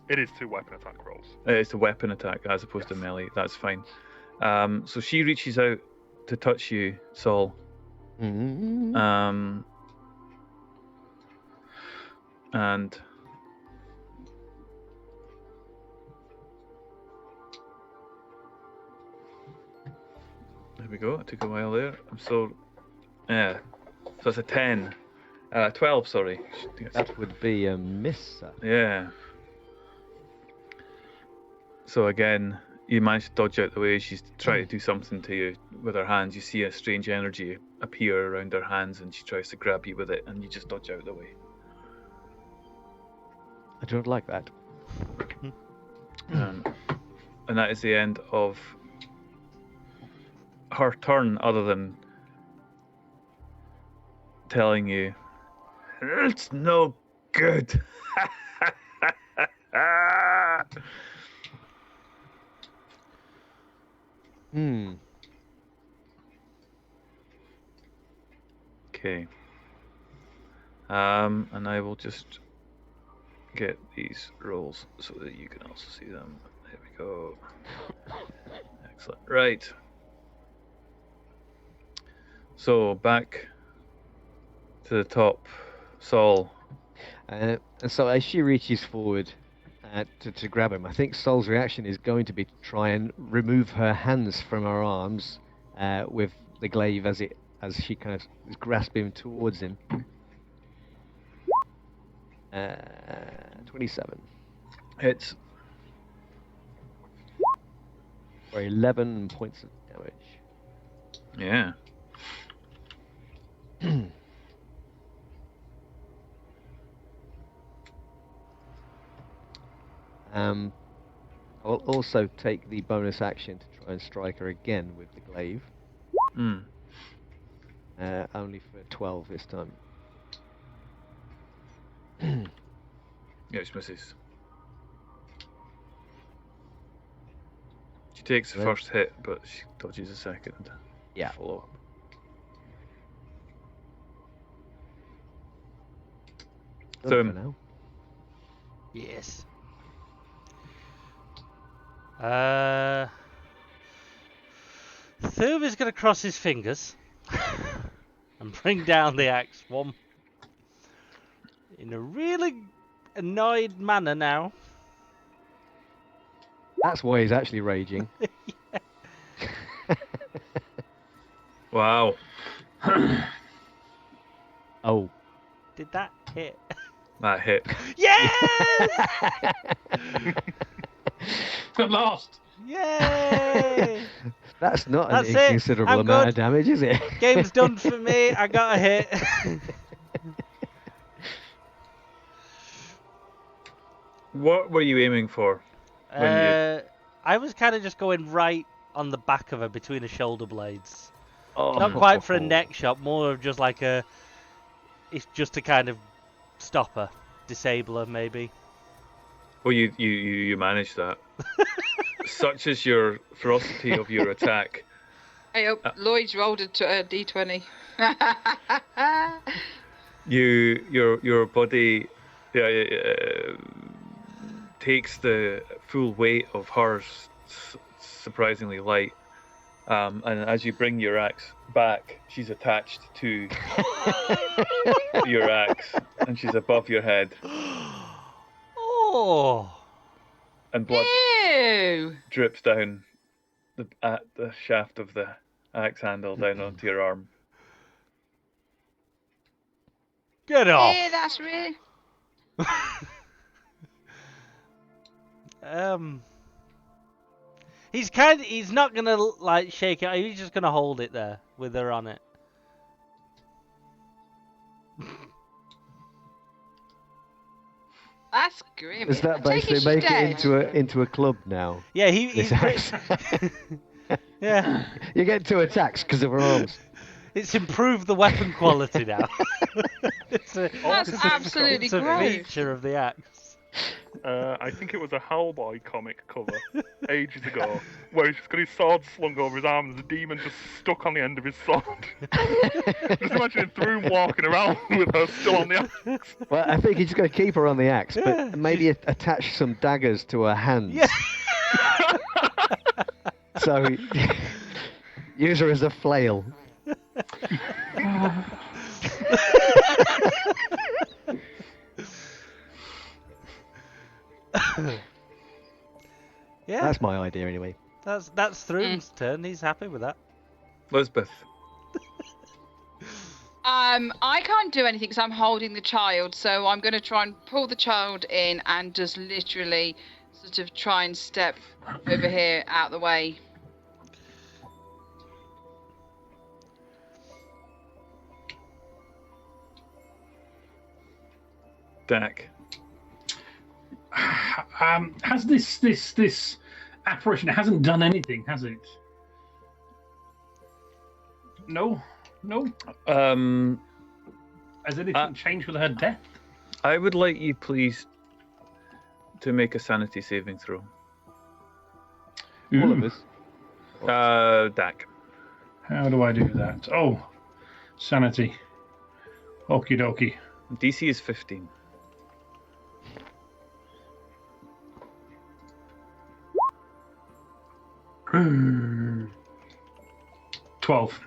It is 2 weapon attack rolls. It's a weapon attack as opposed to melee. That's fine. So she reaches out to touch you, Saul. Mm-hmm. And there we go. It took a while there. Yeah. So it's a 10. 12, sorry. That would be a miss, sir. Yeah. So again, you manage to dodge out the way. She's trying to do something to you with her hands. You see a strange energy appear around her hands, and she tries to grab you with it, and you just dodge out the way. I don't like that. And that is the end of her turn, other than telling you, it's no good. Okay. And I will just get these rolls so that you can also see them. There we go. Excellent. Right. So back to the top, Saul. And so as she reaches forward to grab him, I think Sol's reaction is going to be to try and remove her hands from her arms with the glaive as she kind of is grasping towards him. 27. Hits. For 11 points of damage. Yeah. I'll also take the bonus action to try and strike her again with the glaive. Only for 12 this time. Yeah, she misses. She takes the first hit, but she dodges a second. Yeah. Follow up. Done for now. Yes. Thurb is going to cross his fingers and bring down the axe one in a really annoyed manner now. That's why he's actually raging. Wow. Oh. Did that hit? That hit. Yes! At last. Yay! That's not That's an it. inconsiderable I'm amount good. of damage, is it? Game's done for me. I got a hit. What were you aiming for? I was kind of just going right on the back of her between the shoulder blades. Oh. Not quite for a neck shot, more of just like a... It's just to kind of stop her, disable her maybe. Well, you managed that. Such is your ferocity of your attack. Hey, Lloyd's rolled a d20. Your body takes the full weight of hers, surprisingly light. And as you bring your axe back, she's attached to your axe, and she's above your head. Oh! And blood Ew! drips down the shaft of the axe handle down onto your arm. Get off! Yeah, that's really. He's not gonna like shake it. He's just gonna hold it there with her on it. That's grim. Does that I take basically she's make dead. it into a club now? Yeah, This axe. yeah. You get 2 attacks because of her arms. It's improved the weapon quality now. it's a absolutely it's a gross. feature of the axe. I think it was a Hellboy comic cover ages ago, where he's just got his sword slung over his arm and there's a demon just stuck on the end of his sword. Just imagine Throom walking around with her still on the axe. Well, I think he's going to keep her on the axe, but maybe attach some daggers to her hands. Yeah. So use her as a flail. Yeah, That's my idea anyway. that's Throom's turn. He's happy with that. Lisbeth. I can't do anything because I'm holding the child, so I'm going to try and pull the child in and just literally sort of try and step over here out the way. Dak. Has this apparition, it hasn't done anything, has it? No. Has anything changed with her death? I would like you, please, to make a sanity saving throw. All of us. Dak. How do I do that? Oh, sanity. Okie dokie. DC is 15. Hmm. 12.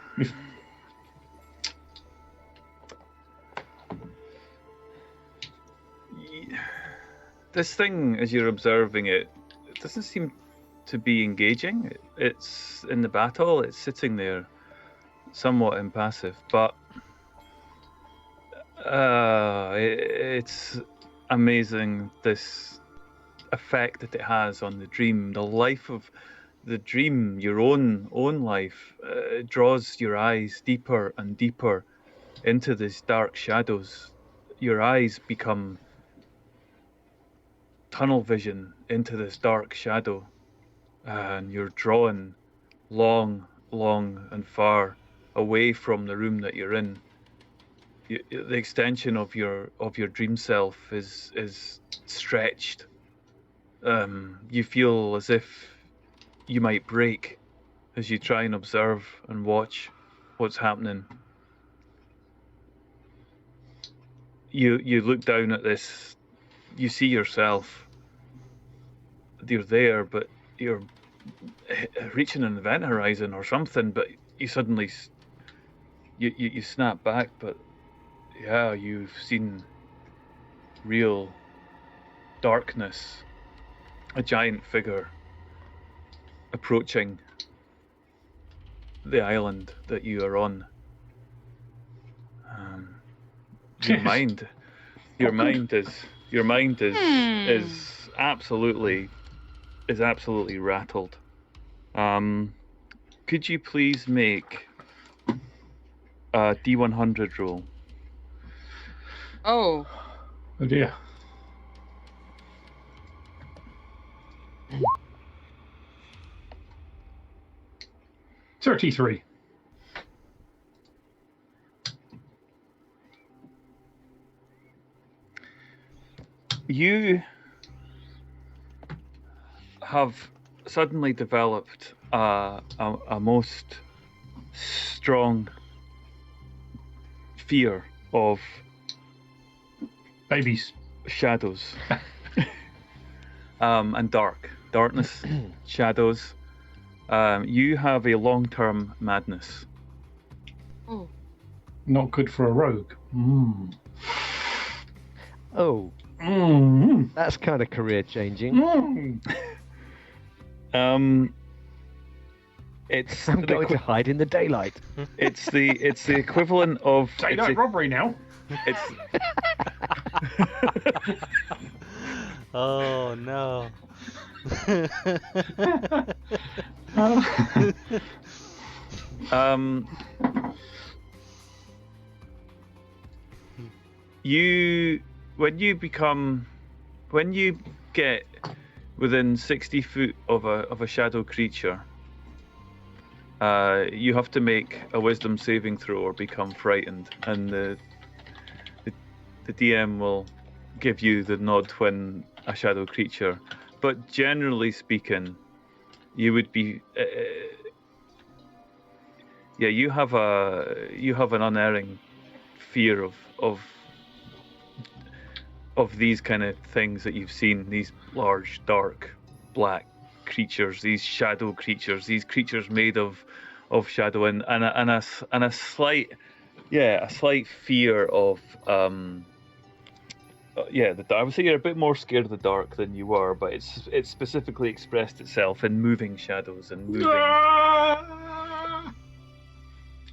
This thing, as you're observing it, it doesn't seem to be engaging. It's in the battle, it's sitting there, somewhat impassive, but it's amazing this effect that it has on the dream, the life of the dream, your own life. It draws your eyes deeper and deeper into these dark shadows. Your eyes become tunnel vision into this dark shadow, and you're drawn long and far away from the room that you're in. The extension of your dream self is stretched. You feel as if you might break as you try and observe and watch what's happening. You look down at this. You see yourself. You're there, but you're reaching an event horizon or something. But you suddenly you snap back. But yeah, you've seen real darkness. A giant figure approaching the island that you are on. Your mind is absolutely rattled. Could you please make a D100 roll? Oh. Oh dear. $33. You have suddenly developed a most strong fear of Babies. shadows and darkness, shadows. You have a long-term madness. Oh. Not good for a rogue. Mm. Oh, Mm. that's kind of career changing. Mm. It's I'm the going to hide in the daylight. it's the equivalent of Daylight robbery now. it's Oh no. um you when you get within 60 foot of a shadow creature, you have to make a wisdom saving throw or become frightened, and the DM will give you the nod when a shadow creature. But generally speaking, you would be you have an unerring fear of these kind of things that you've seen, these large, dark, black creatures, these shadow creatures, these creatures made of shadow, and a slight fear of I would say you're a bit more scared of the dark than you were, but it's specifically expressed itself in moving shadows and moving. I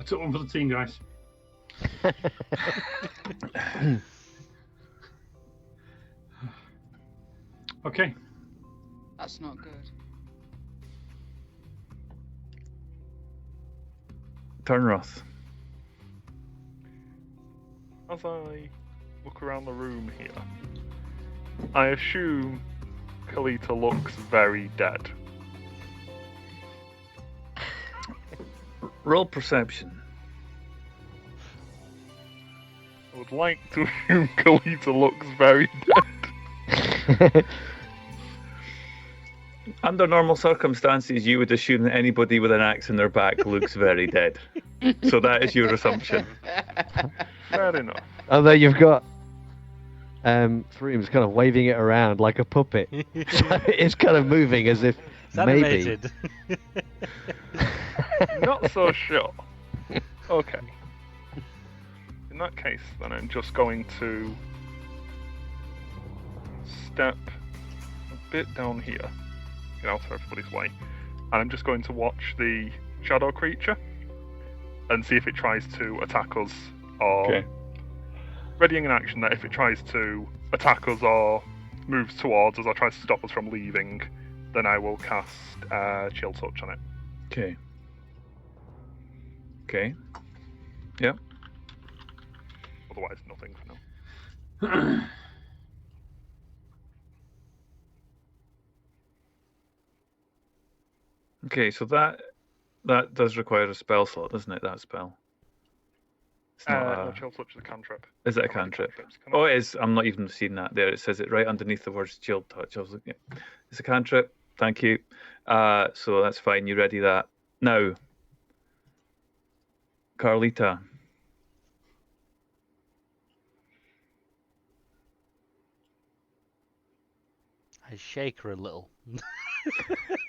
took one for the team, guys. Okay. That's not good. Turnroth. As I look around the room here, I assume Kalita looks very dead. Roll perception. I would like to assume Kalita looks very dead. Under normal circumstances, you would assume that anybody with an axe in their back looks very dead. So that is your assumption. Fair enough. Although you've got Threem's kind of waving it around like a puppet. So it's kind of moving as if It's maybe. animated. Not so sure. Okay. In that case, then I'm just going to step a bit down here, get out of everybody's way, and I'm just going to watch the shadow creature and see if it tries to attack us or Okay. readying an action that if it tries to attack us or moves towards us or tries to stop us from leaving, then I will cast Chill Touch on it. Okay. Okay. Yep. Otherwise, nothing for now. Okay, so that does require a spell slot, doesn't it? That spell. It's not No, Chill Touch is a cantrip. Is it a How many cantrip? cantrips can Oh, I- it is. I'm not even seeing that there. It says it right underneath the words Chill Touch. I was looking at. It's a cantrip. Thank you. So that's fine. You ready that now, Carlita? I shake her a little.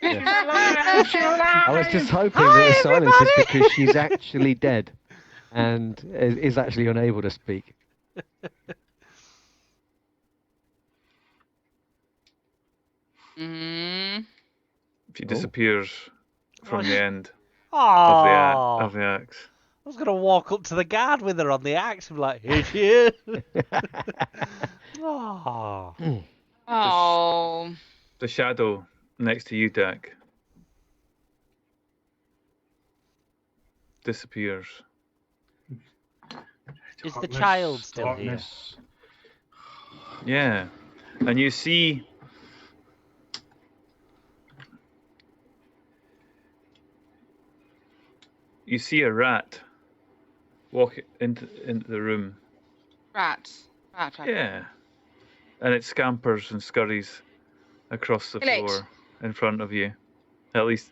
I was just hoping that the silence is because she's actually dead and is actually unable to speak. Mm. She disappears from the end Oh, of the axe. I was gonna walk up to the guard with her on the axe and be like, "Here she is." Oh. Oh. The shadow next to you, Dak, disappears. Is the Darkness, child still darkness. Yeah, and you see. You see a rat walk into the room. Rats. Rat. Yeah, and it scampers and scurries across the Kill it. floor in front of you. At least,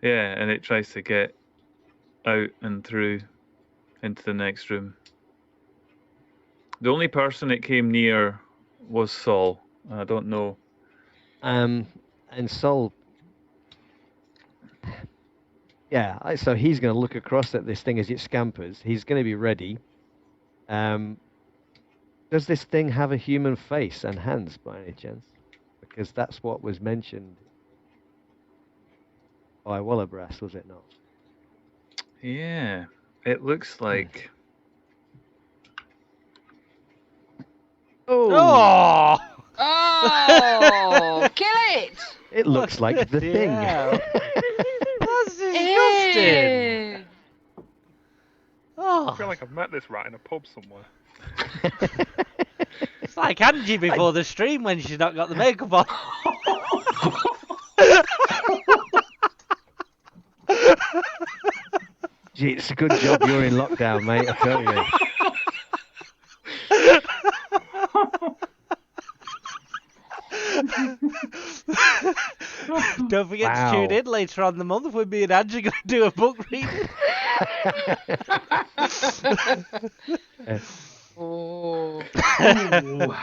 yeah, and it tries to get out and through into the next room. The only person it came near was Saul. I don't know. And Sol. Yeah, so he's going to look across at this thing as it scampers. He's going to be ready. Does this thing have a human face and hands by any chance? Because that's what was mentioned. by Wallabrass, was it not? Yeah, it looks like. Oh! Oh, kill it! It looks like the thing. hell? That's disgusting. Ew. Oh, I feel like I've met this rat in a pub somewhere. it's like Angie before the stream when she's not got the makeup on. Gee, it's a good job you're in lockdown, mate. I tell you. Don't forget Wow. to tune in later on in the month when me and Angie are going to do a book reading. Oh. Ooh.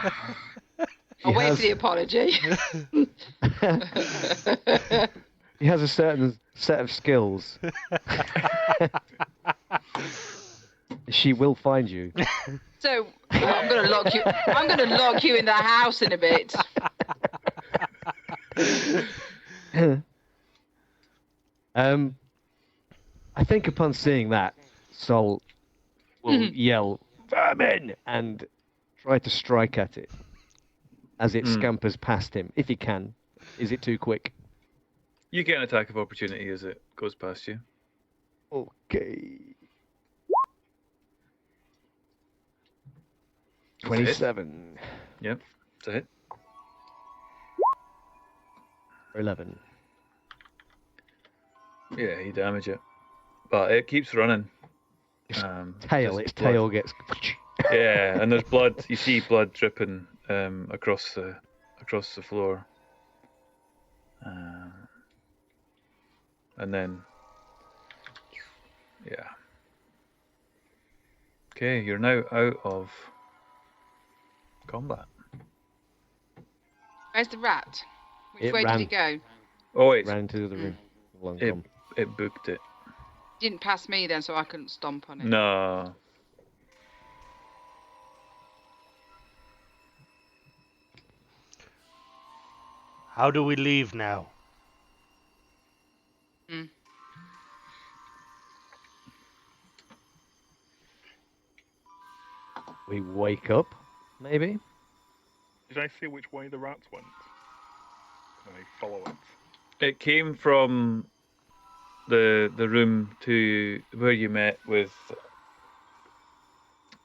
I'll wait for the apology. He has a certain set of skills. She will find you. So I'm gonna lock you. I'm gonna lock you in the house in a bit. I think upon seeing that, Sol will yell "Vermin!" and try to strike at it as it scampers past him, if he can. Is it too quick? You get an attack of opportunity as it goes past you. Okay. 27. Yep, it's a hit. 11. Yeah, you damage it, but it keeps running. Tail, just its blood. tail gets. Yeah, and there's blood. You see blood dripping across the floor. And then, yeah. Okay, you're now out of combat. Where's the rat? Which It way ran. did it go? Oh, it's Ran into the other room. Long it, gone. it booked it. Didn't pass me then, so I couldn't stomp on it. No. How do we leave now? Mm. We wake up, maybe? Did I see which way the rats went? Can I follow it? It came from the room to where you met with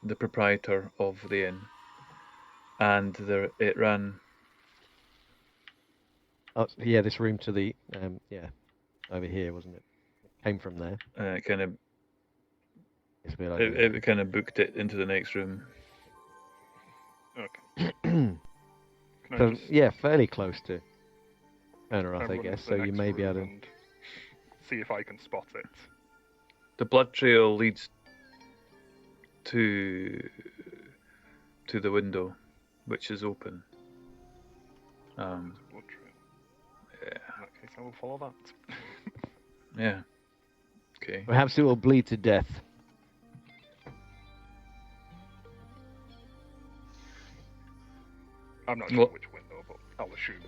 the proprietor of the inn, and it ran. Oh, yeah, this room to the, over here, wasn't it? It came from there. It kind of It's a bit like this. it kind of booked it into the next room. Okay. Can I So, just yeah, fairly close to Turner, I run guess, into so the you next may be room able to... and see if I can spot it? The blood trail leads to the window, which is open. Blood trail. Yeah. In that case, I will follow that. Yeah. Okay. Perhaps it will bleed to death. I'm not sure Well- which window, but I'll assume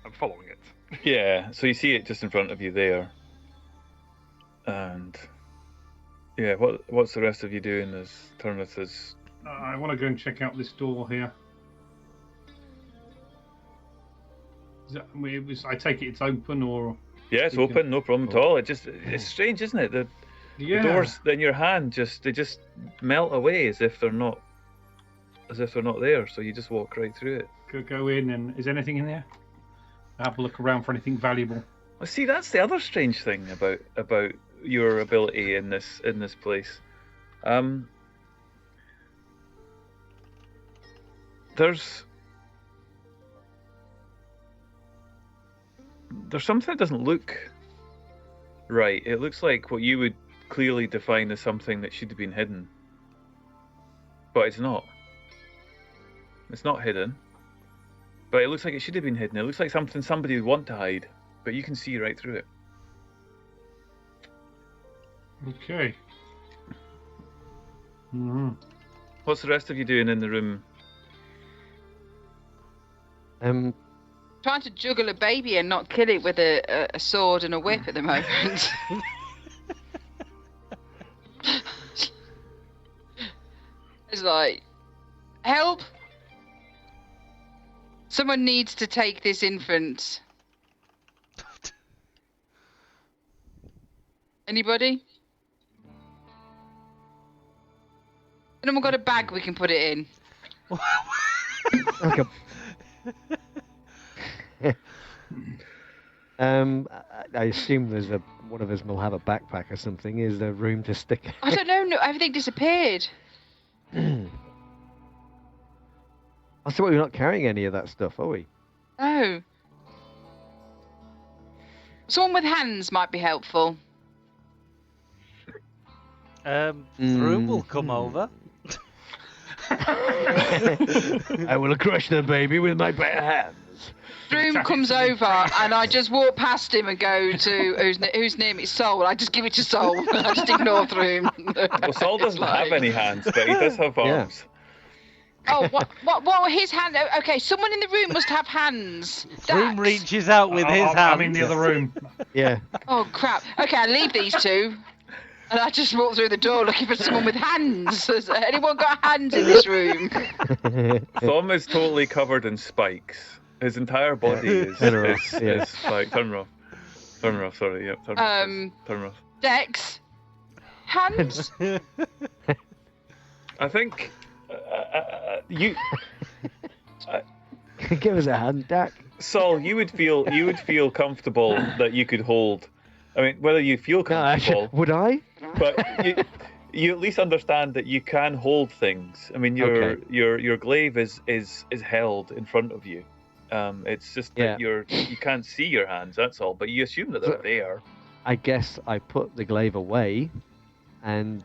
I'm following it. Yeah. So you see it just in front of you there. And yeah, what's the rest of you doing as Turnith is? I want to go and check out this door here. I take it it's open, or Yeah, it's You can- open, no problem at all. It's strange, isn't it? The doors in your hand they just melt away as if they're not there. So you just walk right through it. Could go in, and is anything in there? Have a look around for anything valuable. Well, see, that's the other strange thing about your ability in this place. There's something that doesn't look right. It looks like what you would clearly define as something that should have been hidden, but it's not. It's not hidden, but it looks like it should have been hidden. It looks like something somebody would want to hide, but you can see right through it. Okay. Mm-hmm. What's the rest of you doing in the room? trying to juggle a baby and not kill it with a sword and a whip at the moment. It's like, help! Someone needs to take this infant. Anybody? Anyone got a bag we can put it in? Like a... I assume there's one of us will have a backpack or something. Is there room to stick? I don't know. No, everything disappeared. I thought we're not carrying any of that stuff, are we? Oh. Someone with hands might be helpful. Throom will come over. I will crush the baby with my bare hands. Broom comes over and I just walk past him and go to who's near me? Soul. I just give it to Soul. I just ignore Broom. Well, Saul doesn't have any hands, but he does have arms. Oh, what were his hands? Okay, someone in the room must have hands. Throom Dax. reaches out with his hands. I'm in the other room. Yeah. Oh crap. Okay, I leave these two. And I just walk through the door looking for someone with hands. Has anyone got hands in this room? Thom is totally covered in spikes. His entire body is spiked. Turn her off. Turn her off, sorry. Yep, turn her off. Dex? Hands? I think you... Give us a hand, Dak. Saul, you would feel comfortable that you could hold... I mean, whether you feel comfortable... No, would I? But you at least understand that you can hold things. I mean, your glaive is held in front of you. It's just that you can't see your hands, that's all. But you assume that they're there. I guess I put the glaive away and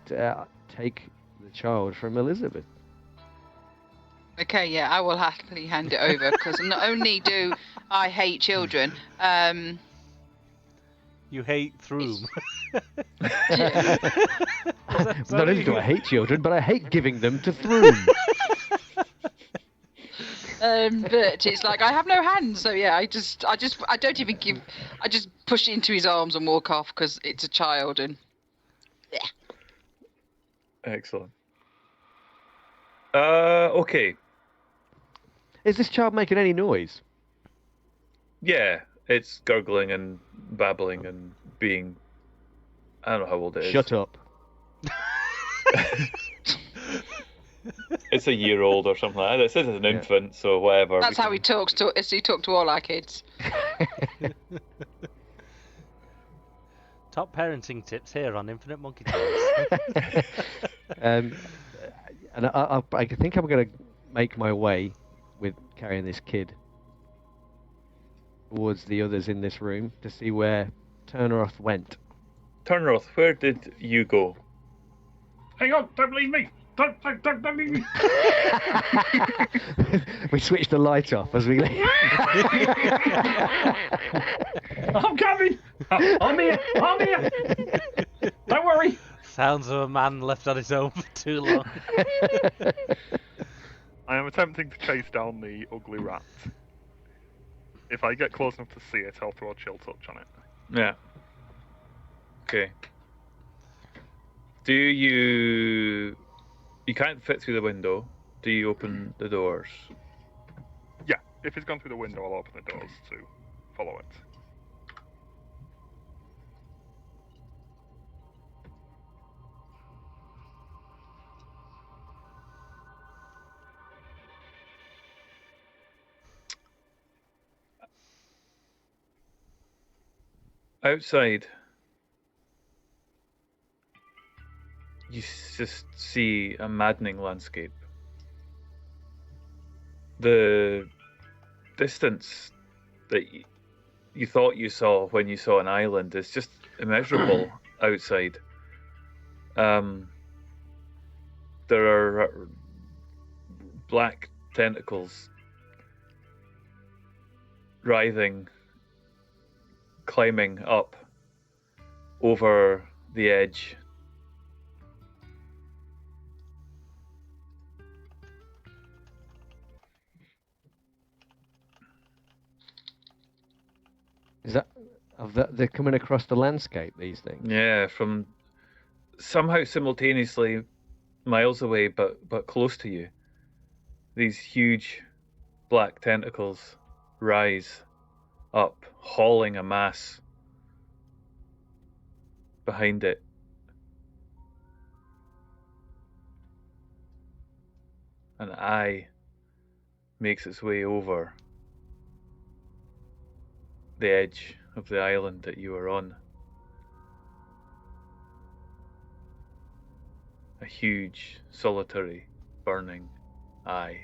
take the child from Elizabeth. Okay, yeah, I will happily hand it over because not only do I hate children, you hate Throom. Not only do I hate children, but I hate giving them to Throom. But it's like I have no hands, so yeah, I don't even give. I just push it into his arms and walk off because it's a child and. Yeah. Excellent. Okay. Is this child making any noise? Yeah, it's gurgling and babbling and being... I don't know how old it is. Shut up. It's a year old or something like that. It says it's an infant, so whatever. That's how he talks to. He talks to all our kids. Top parenting tips here on Infinite Monkey Tales. And I think I'm going to make my way with carrying this kid towards the others in this room to see where Turneroth went. Turneroth, where did you go? Hang on, don't leave me. Don't leave me. We switched the light off as we leave. I'm coming. I'm here. Don't worry. Sounds of a man left on his own for too long. I am attempting to chase down the ugly rat. If I get close enough to see it, I'll throw a chill touch on it. Yeah. Okay. Do you... You can't fit through the window. Do you open the doors? Yeah, if it's gone through the window, I'll open the doors to follow it. Outside, you just see a maddening landscape. The distance that you thought you saw when you saw an island is just immeasurable outside. There are black tentacles writhing, climbing up over the edge. Is that they're coming across the landscape? These things. Yeah, from somehow simultaneously miles away, but close to you. These huge black tentacles rise up, hauling a mass behind it. An eye makes its way over the edge of the island that you are on. A huge, solitary, burning eye.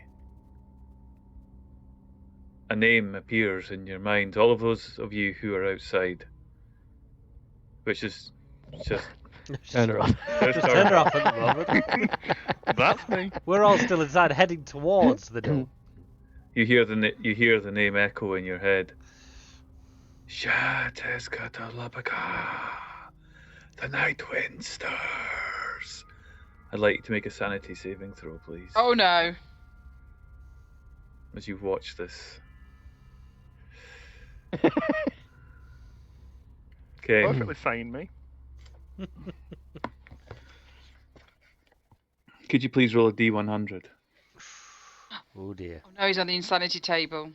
A name appears in your mind, all of those of you who are outside, which is just Turn her off. Just turn her off at the moment. That's me. We're all still inside, heading towards the door. you hear the name echo in your head. Shateskatalabaka, the night wind stirs. I'd like you to make a sanity saving throw, please. Oh no. As you watch this. Okay. Perfectly sane, me. Could you please roll a D100? Oh dear. Oh no, he's on the insanity table.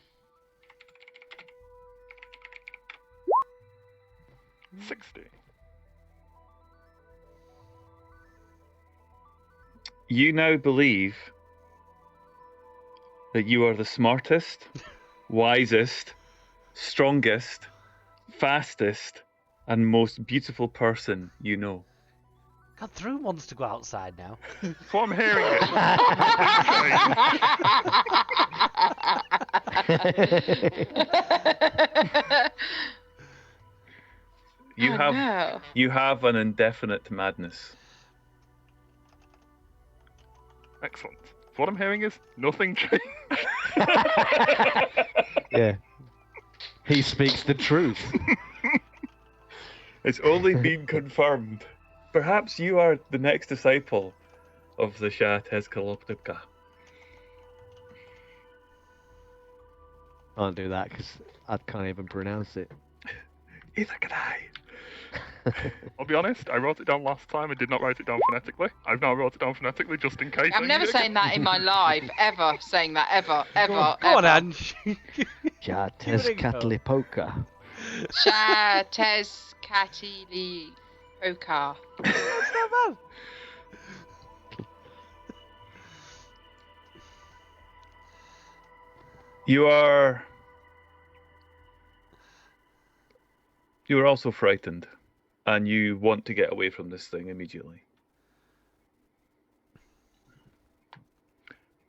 60. You now believe that you are the smartest, wisest, strongest, fastest, and most beautiful person you know. God, Throom wants to go outside now. That's what I'm hearing. You Oh, have no. you have an indefinite madness. Excellent. So what I'm hearing is nothing changed. Yeah. He speaks the truth. It's only been confirmed. Perhaps you are the next disciple of the Shah Tezkaloptika. Can't do that because I can't even pronounce it. Either can I. I'll be honest, I wrote it down last time. I did not write it down phonetically. I've now wrote it down phonetically just in case. I'm never saying that in my life, ever saying that, ever, ever, Go on, ever. Ange. Jates Catlipoca. Shates Katili Pokar. That's not bad. You are also frightened, and you want to get away from this thing immediately.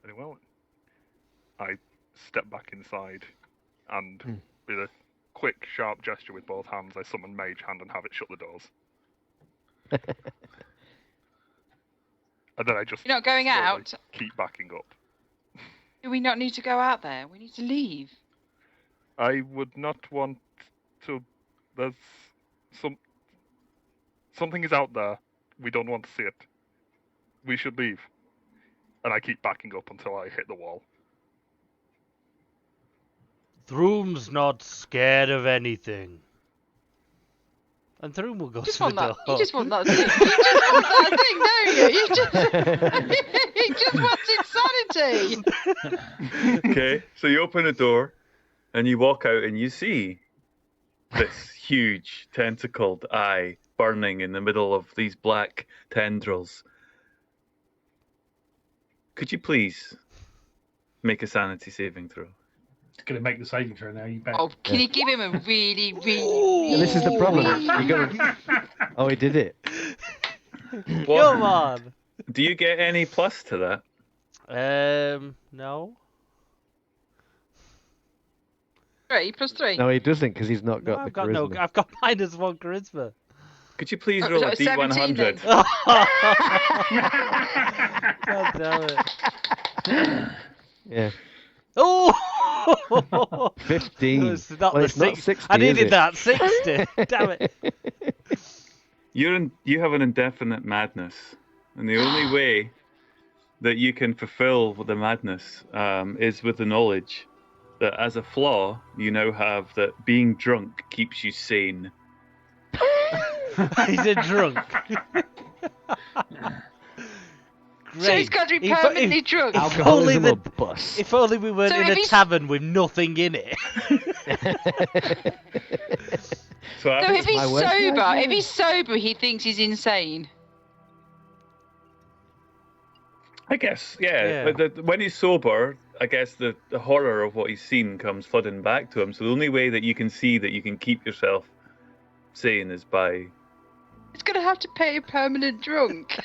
Very well. I step back inside, and with a quick, sharp gesture with both hands, I summon Mage Hand and have it shut the doors. And then I just You're not going slowly out? keep backing up. Do we not need to go out there? We need to leave. I would not want to. There's something is out there. We don't want to see it. We should leave. And I keep backing up until I hit the wall. Throom's not scared of anything. And Throom will go You just to the want that. door. You just want that thing. You just want that thing, don't you? You just want insanity. Okay, so you open the door, and you walk out, and you see this huge tentacled eye burning in the middle of these black tendrils. Could you please make a sanity saving throw? Going to make the saving throw now. You bet. Oh, can you give him a really, really, Yeah, this is the really, problem. really- You gotta... Oh, he did it. What- Come on. Do you get any plus to that? No. 3+3. No, he doesn't because he's not No, got the I've got charisma. no. I've got -1 charisma. Could you please Oh, roll so a it's 17 then. D100? God damn it. Yeah. Oh! 15. It's not Well, the it's not 60. 60, I is needed it? that 60. Damn it. You have an indefinite madness, and the only way that you can fulfill the madness is with the knowledge that as a flaw, you now have that being drunk keeps you sane. He's a drunk. Great. So he's got to be permanently drunk. Alcoholism the- or bust. If only we weren't So in if a he's- tavern with nothing in it. So So if he's my working sober, idea. if he's sober, he thinks he's insane. I guess, yeah. Yeah. But when he's sober, I guess the horror of what he's seen comes flooding back to him. So the only way that you can see that you can keep yourself sane is by... He's gonna have to pay a permanent drunk.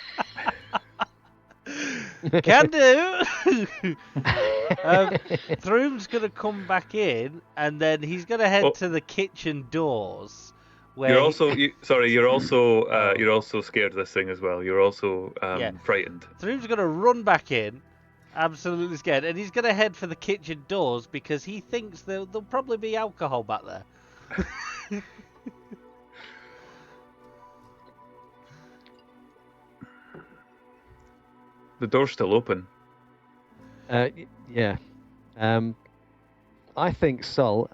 Can do. Throom's gonna come back in, and then he's gonna head Oh. to the kitchen doors. Where You're he- also, you're also scared of this thing as well. You're also Yeah. frightened. Throom's gonna run back in, absolutely scared, and he's gonna head for the kitchen doors because he thinks there'll probably be alcohol back there. The door's still open. Yeah. I think Sol,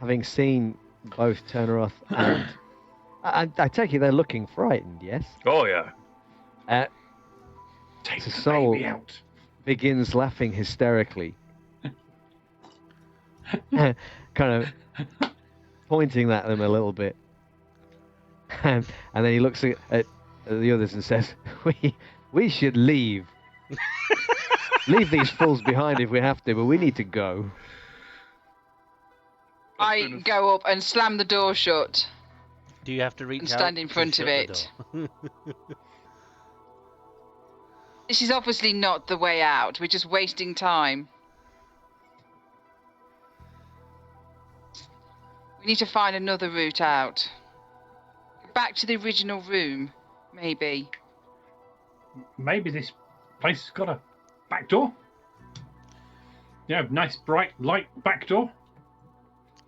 having seen both Turneroth and... I take it they're looking frightened, yes? Oh yeah. Take So the Sol baby out. begins laughing hysterically. Kind of pointing at them a little bit. And then he looks at the others and says, we should leave. Leave these fools behind if we have to, but we need to go. I go up and slam the door shut. Do you have to reach And out stand in to front of shut it. the door? This is obviously not the way out. We're just wasting time. We need to find another route out. Back to the original room, maybe. Maybe this place has got a back door. Yeah, nice bright light back door.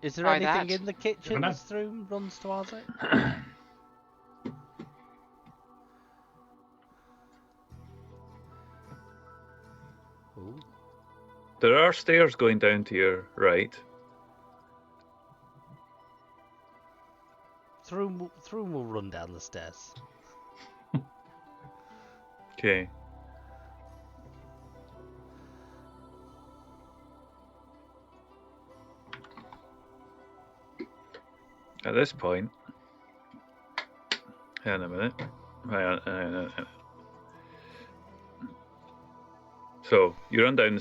Is there Try anything that. in the kitchen know. as Throom runs towards it? Ooh. There are stairs going down to your right. Throom will run down the stairs. Okay. At this point, hang on a minute. Hang on. So you run down.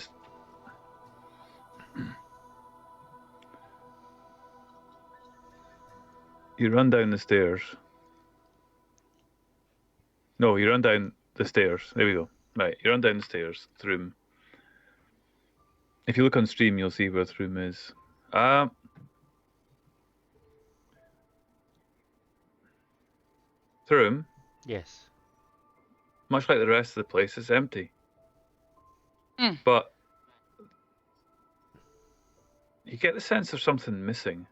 You run down the stairs. No, you run down the stairs. There we go. Right, you run down the stairs. Throom. If you look on stream, you'll see where Throom is. Throom, Yes. much like the rest of the place, it's empty. Mm. But you get the sense there's something missing.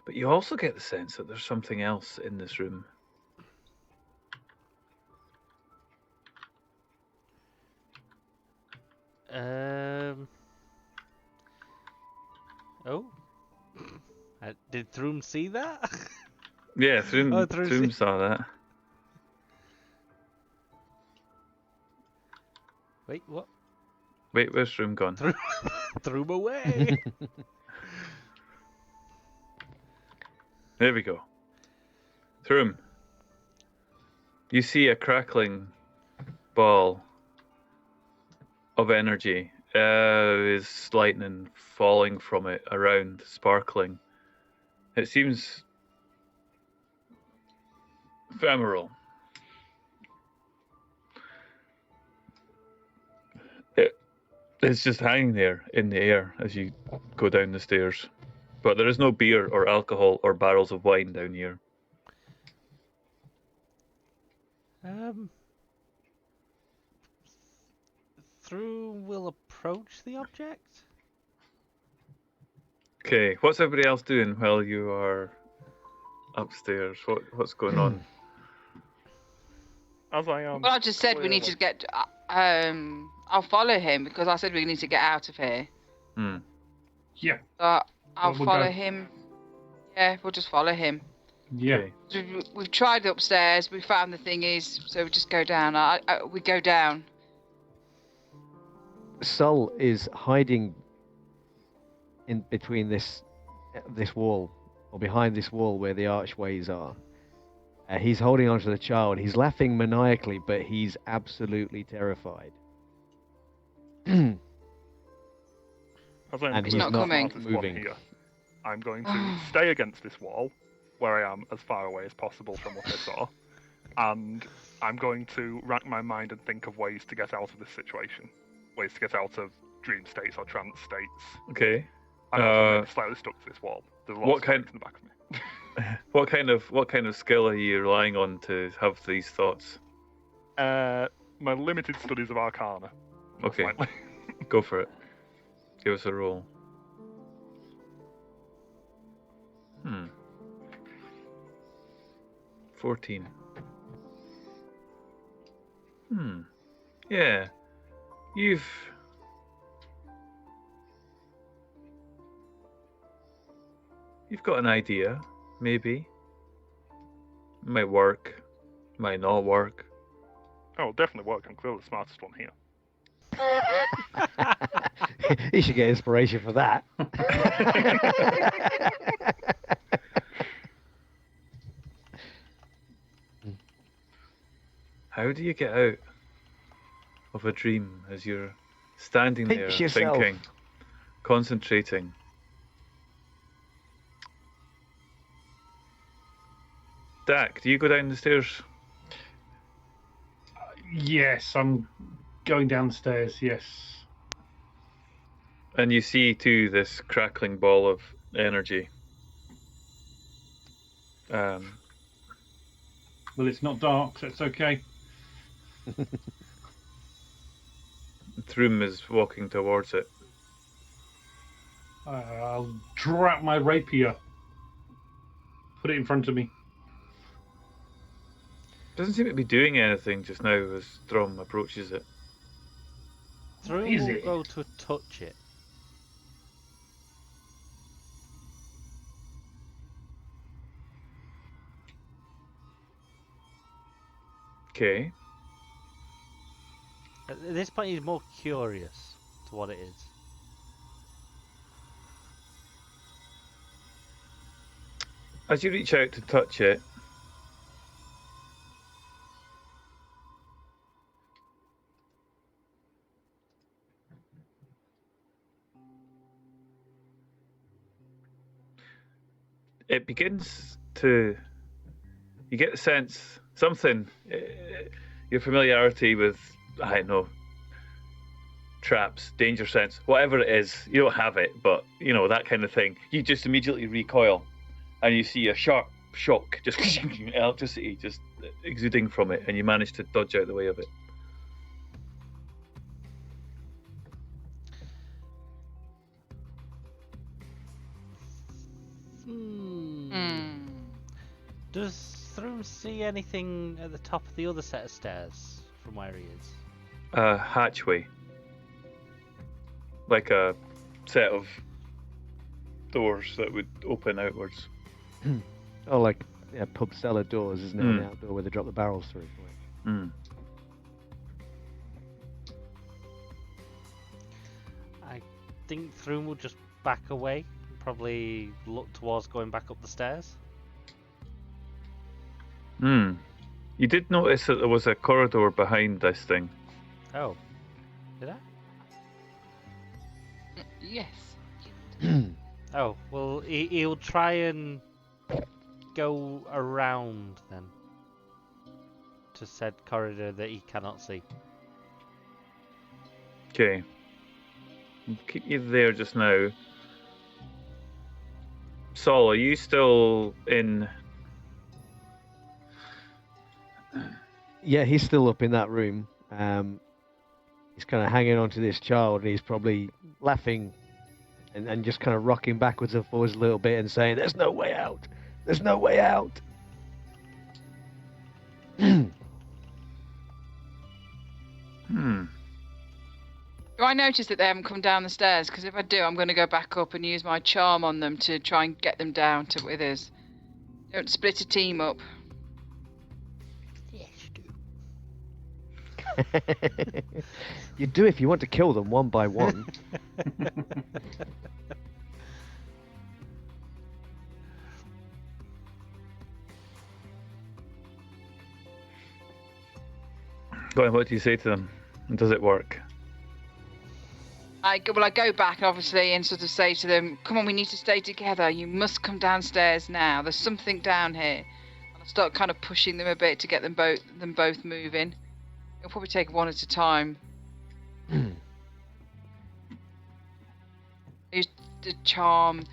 But you also get the sense that there's something else in this room. Oh. Did Throom see that? Yeah, Throom, Oh, Throom Throom see- saw that. Wait, what? Wait, where's Throom gone? Throom away. There we go. Throom, you see a crackling ball of energy. Is lightning falling from it around, sparkling. It seems ephemeral. It's just hanging there in the air as you go down the stairs. But there is no beer or alcohol or barrels of wine down here. Throom will approach the object. Okay, what's everybody else doing while you are upstairs? What's going on? As I am. Well, I just said we need to get. I'll follow him because I said we need to get out of here. Hmm. Yeah. So I'll We'll follow go. him. Yeah, we'll just follow him. Yeah. Okay. So we've tried upstairs. We found the thing is, so we just go down. We go down. Sol is hiding in between this wall, or behind this wall where the archways are. He's holding onto the child. He's laughing maniacally, but he's absolutely terrified. As I'm And clearly he's not the coming. smartest moving. one here, I'm going to stay against this wall, where I am as far away as possible from what I saw, and I'm going to rack my mind and think of ways to get out of this situation. Ways to get out of dream states or trance states. Okay. I'm also slightly stuck to this wall. There's a lot what of kind- spikes in the back of me. What kind of skill are you relying on to have these thoughts? My limited studies of Arcana. most Okay. likely. Go for it. Give us a roll. 14. Yeah. You've got an idea, maybe. Might work, might not work. Oh, it'll definitely work. I'm clearly the smartest one here. He should get inspiration for that. How do you get out of a dream as you're standing there Pinch yourself. thinking, concentrating? Dak, do you go down the stairs? Yes, I'm going downstairs. Yes. And you see too this crackling ball of energy. Well, it's not dark, so it's okay. Throom is walking towards it. I'll draw out my rapier. Put it in front of me. Doesn't seem to be doing anything just now as Throm approaches it. Through is will it? go to touch it. Okay. At this point, he's more curious to what it is. As you reach out to touch it, it begins to. You get the sense something. Your familiarity with, I don't know, traps, danger sense, whatever it is, you don't have it, but you know that kind of thing. You just immediately recoil, and you see a sharp shock, just electricity just exuding from it, and you manage to dodge out the way of it. Does Throom see anything at the top of the other set of stairs from where he is? A hatchway, like a set of doors that would open outwards. Oh, like pub cellar doors, isn't it? On the outdoor where they drop the barrels through. I think Throom will just back away, probably look towards going back up the stairs. You did notice that there was a corridor behind this thing. Oh, did I? Yes. Oh, well, he'll try and go around then to said corridor that he cannot see. Okay. We'll keep you there just now. Sol, are you still in? Yeah, he's still up in that room. He's kind of hanging on to this child, and he's probably laughing and just kind of rocking backwards and forwards a little bit and saying, "There's no way out. There's no way out." Go Do I notice that they haven't come down the stairs? Because if I do, I'm going to go back up and use my charm on them to try and get them down to with us. Don't split a team up. Yes, do. You do if you want to kill them one by one. Go on, what do you say to them? And does it work? I go back obviously and sort of say to them, "Come on, we need to stay together. You must come downstairs now. There's something down here." And I start kind of pushing them a bit to get them both moving. It'll probably take one at a time. Use the charm.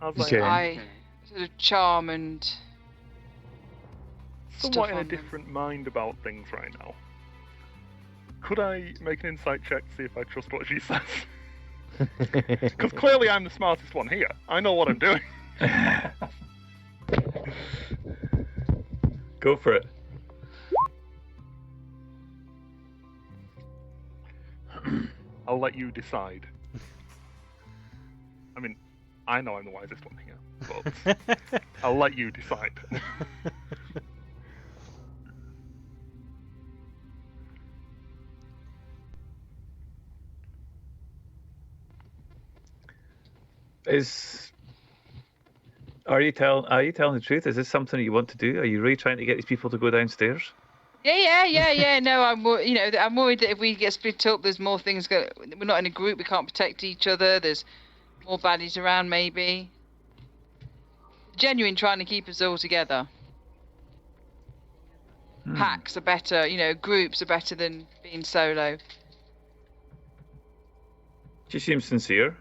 Okay. I sort of charm and Somewhat stuff in a on them. different mind about things right now. Could I make an insight check to see if I trust what she says? Because clearly I'm the smartest one here. I know what I'm doing. Go for it. I'll let you decide. I mean, I know I'm the wisest one here, but I'll let you decide. Are you telling the truth? Is this something that you want to do? Are you really trying to get these people to go downstairs? Yeah. No, I'm worried that if we get split up, there's more things. We're not in a group. We can't protect each other. There's more baddies around, maybe. Genuine trying to keep us all together. Packs are better. Groups are better than being solo. She seems sincere.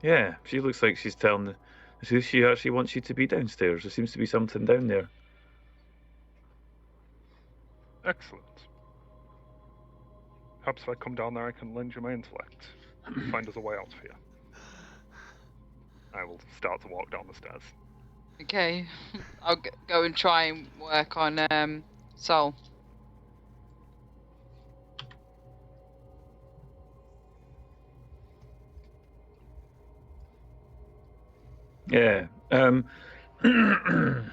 Yeah, she looks like she's telling the truth. She actually wants you to be downstairs. There seems to be something down there. Excellent. Perhaps if I come down there, I can lend you my intellect and find us a way out of here. I will start to walk down the stairs. Okay, I'll go and try and work on Soul. Yeah. You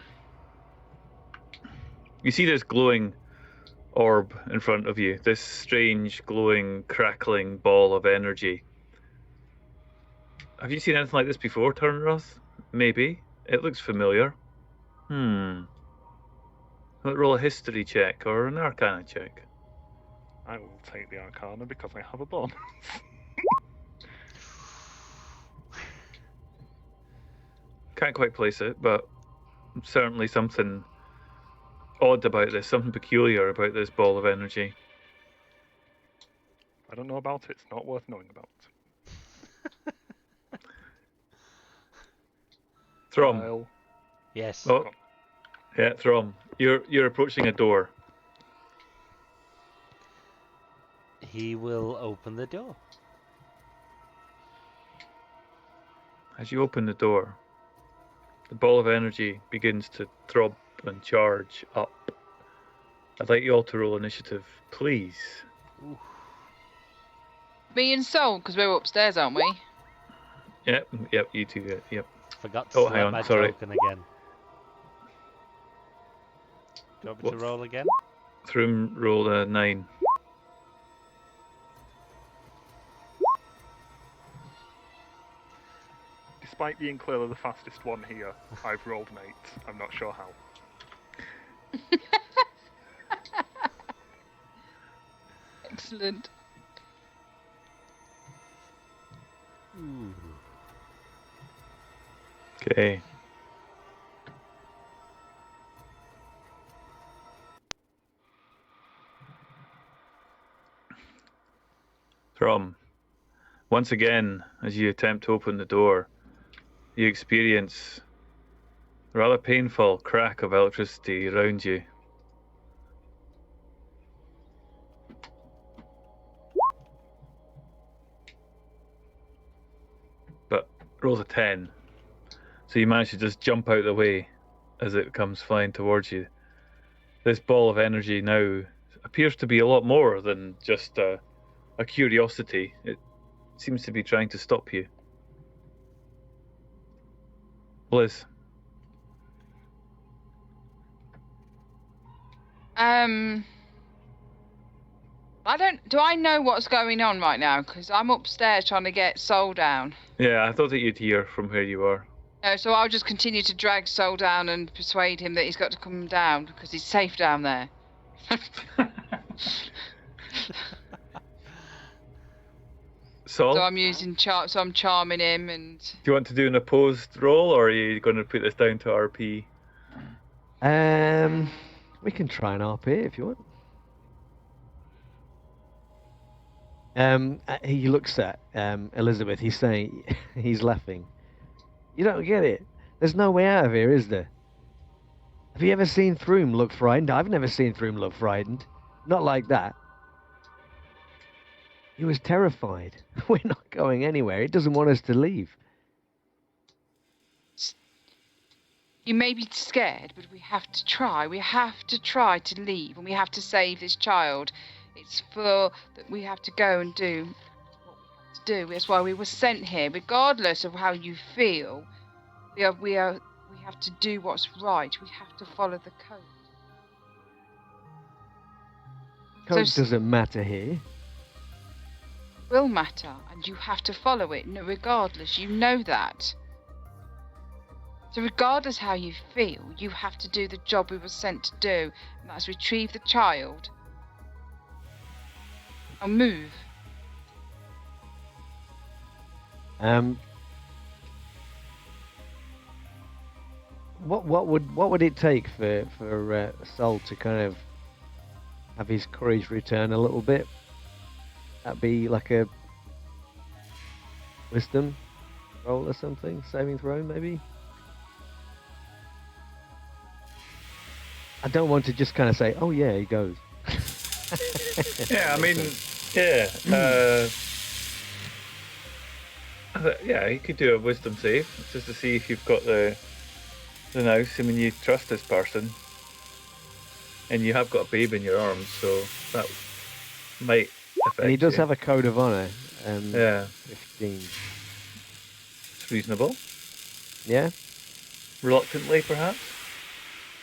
see this glowing orb in front of you, this strange, glowing, crackling ball of energy. Have you seen anything like this before, Turnroth? Maybe. It looks familiar. Let's roll a history check or an arcana check. I will take the Arcana because I have a bonus. Can't quite place it, but certainly something odd about this, something peculiar about this ball of energy. I don't know about it. It's not worth knowing about. Throm. I'll... Yes. Oh, yeah, Throm. You're approaching a door. He will open the door. As you open the door, the ball of energy begins to throb and charge up. I'd like you all to roll initiative, please. Ooh. Me and Soul, because we're upstairs, aren't we? Yep, you two, yep. Forgot to Oh, hang select on, my sorry. token again. Do you want me to What? roll again? Throm rolled a 9. Despite being clearly the fastest one here, I've rolled an 8. I'm not sure how. Excellent. Ooh. Okay. Throm, once again, as you attempt to open the door, you experience a rather painful crack of electricity around you. But rolls a 10. So you manage to just jump out of the way as it comes flying towards you. This ball of energy now appears to be a lot more than just a curiosity. It seems to be trying to stop you. Bliss. Do I know what's going on right now? Because I'm upstairs trying to get Soul down. Yeah, I thought that you'd hear from where you are. No, so I'll just continue to drag Soul down and persuade him that he's got to come down because he's safe down there. Saul? So I'm using so I'm charming him and. Do you want to do an opposed roll, or are you going to put this down to RP? We can try an RP if you want. He looks at Elizabeth. He's saying, he's laughing. You don't get it. There's no way out of here, is there? Have you ever seen Throom look frightened? I've never seen Throom look frightened. Not like that. He was terrified. We're not going anywhere. It doesn't want us to leave. You may be scared, but we have to try. We have to try to leave, and we have to save this child. It's for that we have to go and do what we have to do. That's why we were sent here, regardless of how you feel. We have to do what's right. We have to follow the code. Code doesn't matter here. Will matter, and you have to follow it, regardless. You know that. So regardless how you feel, you have to do the job we were sent to do, and that's retrieve the child and move. What would it take for Sol to kind of have his courage return a little bit? That'd be like a wisdom roll or something, saving throw maybe. I don't want to just kind of say, "Oh yeah, he goes." Yeah, I mean, yeah, yeah, you could do a wisdom save just to see if you've got the nous. I mean, you trust this person, and you have got a babe in your arms, so that might affect And he does you. have a code of honor. Yeah, 15. it's reasonable. Yeah. Reluctantly, perhaps.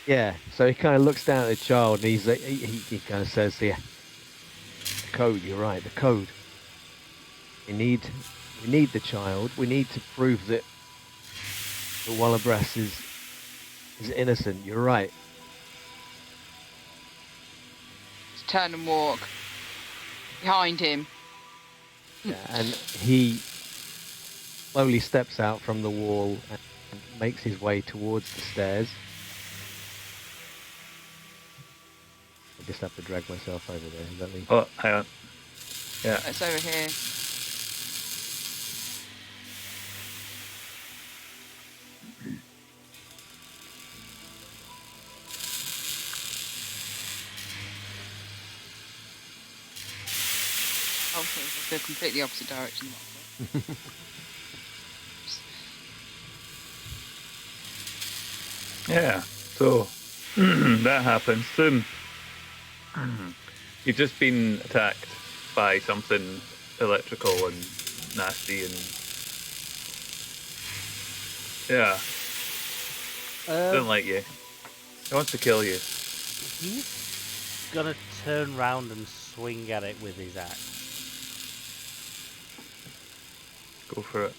Yeah. So he kind of looks down at the child, and he kind of says, "Yeah, the code. You're right. The code. We need the child. We need to prove that Wallabrass is innocent. You're right." Just turn and walk behind him. Yeah, and he slowly steps out from the wall and makes his way towards the stairs. I just have to drag myself over there. Is that me? Oh, hang on. Yeah. It's over here. Oh, so it's the completely opposite direction. Yeah, so that happens. Soon you've just been attacked by something electrical and nasty, and yeah, doesn't like you. He wants to kill you. He's gonna turn round and swing at it with his axe. Go for it.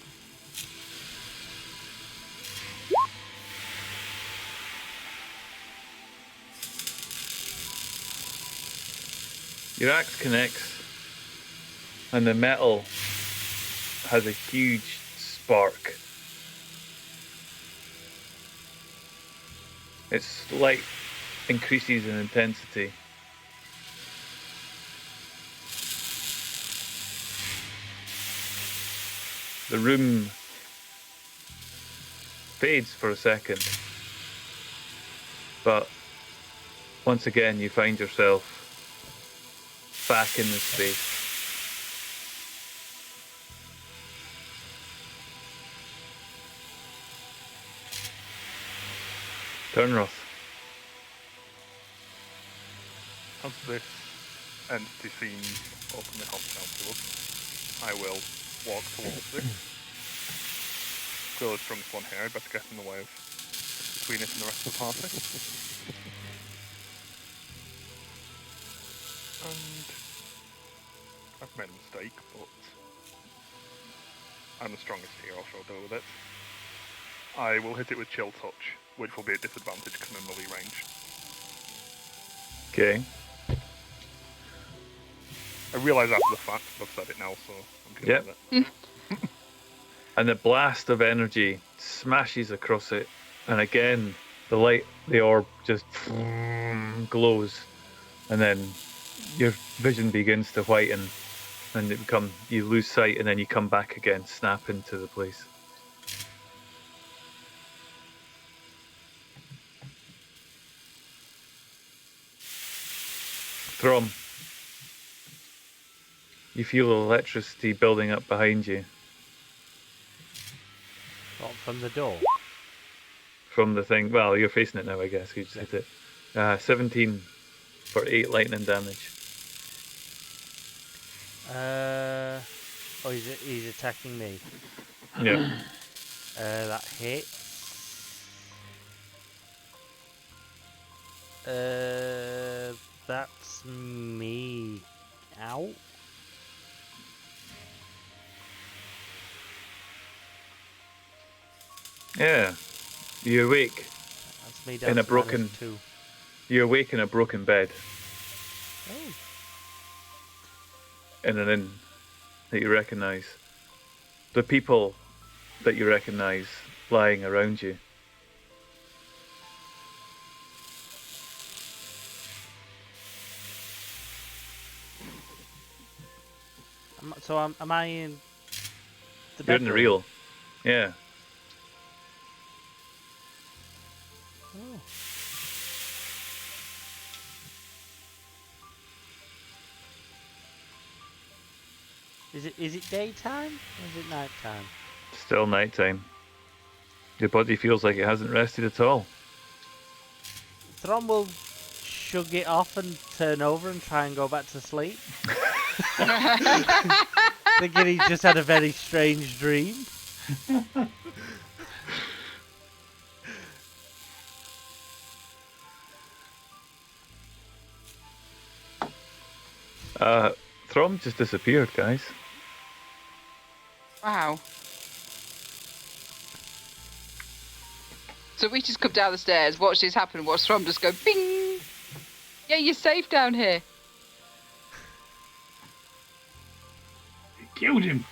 Your axe connects, and the metal has a huge spark. Its light increases in intensity. The room fades for a second, but once again you find yourself back in the space. Turnroth. Has this entity seems openly hostile to us, I will walk towards it. Clearly strongest one here, I'd better get in the way of between it and the rest of the party. And I've made a mistake, but I'm the strongest here, so I'll deal with it. I will hit it with Chill Touch, which will be at disadvantage because I'm in melee range. Okay. I realise after the fact, but I've said it now, so I'm good Yep. with it. And the blast of energy smashes across it, and again, the orb just glows, and then your vision begins to whiten, and you lose sight, and then you come back again, snap into the place. Throm, you feel electricity building up behind you What, from the door? from the thing. Well, you're facing it now, I guess. You just hit it. 17 for 8 lightning damage. Oh, he's attacking me. Yeah. That hits. That's me out. Yeah. You awake. That's me down In a to broken- -2. You awake in a broken bed Oh. in an inn that you recognise. The people that you recognise lying around you. Am I in the You're in the bedroom? real. Yeah. Oh. Is it daytime or is it nighttime? Still nighttime. Your body feels like it hasn't rested at all. Throm will shrug it off and turn over and try and go back to sleep. Thinking he just had a very strange dream. Throm just disappeared, guys. Wow. So we just come down the stairs, watch this happen, and watch Throm just go bing! Yeah, you're safe down here. He killed him.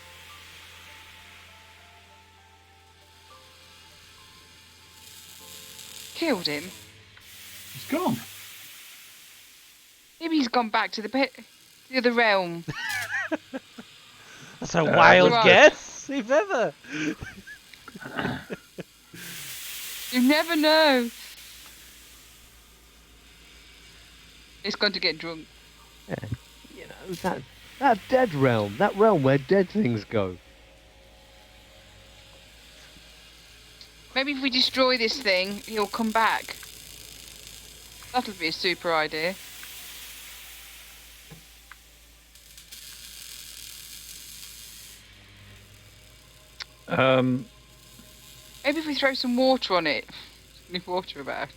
Killed him. He's gone. Maybe he's gone back to the other realm. That's a wild right. guess, if ever. You never know. It's going to get drunk. Yeah. You know, that dead realm, that realm where dead things go. Maybe if we destroy this thing, he'll come back. That'll be a super idea. Maybe if we throw some water on it. Any water about?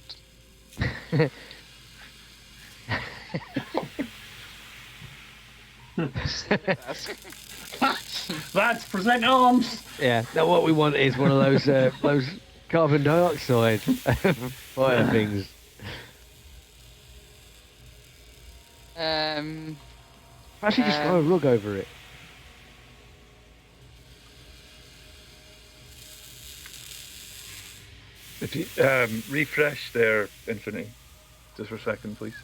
Lads, present arms. Yeah, now what we want is one of those carbon dioxide fire things. Actually, just throw a rug over it. If you refresh their Infinity, just for a second, please.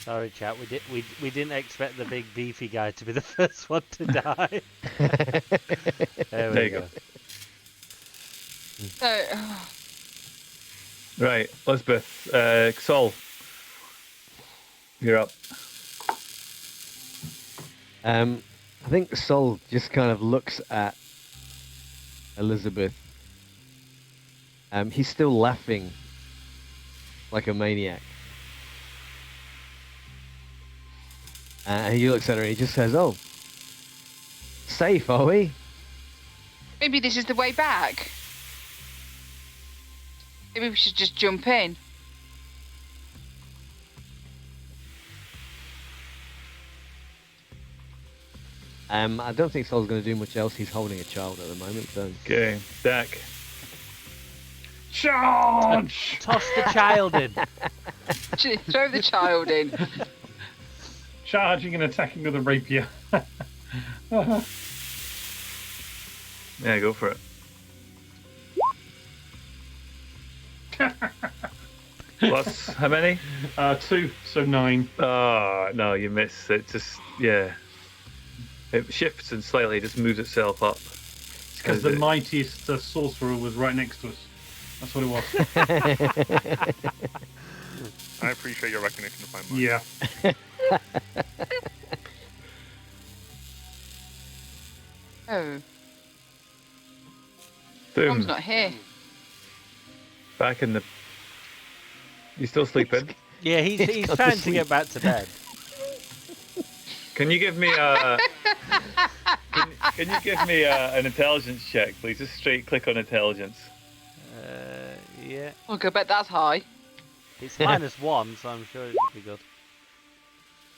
Sorry, chat. We didn't expect the big beefy guy to be the first one to die. There you go. So, Right, Elizabeth, Sol, you're up. I think Sol just kind of looks at Elizabeth. He's still laughing like a maniac. And he looks at her and he just says, "Oh, safe, are we?" Maybe this is the way back. Maybe we should just jump in. I don't think Sol's going to do much else. He's holding a child at the moment, so... Okay, Dak. Charge! Toss the child in. Throw the child in. Charging and attacking with a rapier. Yeah, go for it. Plus, how many? 2, so 9. Oh, no, you miss. It just, yeah. It shifts and slightly just moves itself up. Because the mightiest sorcerer was right next to us. That's what it was. I appreciate your recognition of my mind. Yeah. Oh, Boom. Mom's not here. Back in the... You still sleeping? Yeah, he's He's gone to trying to sleep. get back to bed. Can you give me a... Can you give me an intelligence check, please? Just straight click on intelligence. Yeah. Oh, I bet that's high. It's -1, so I'm sure it should be good.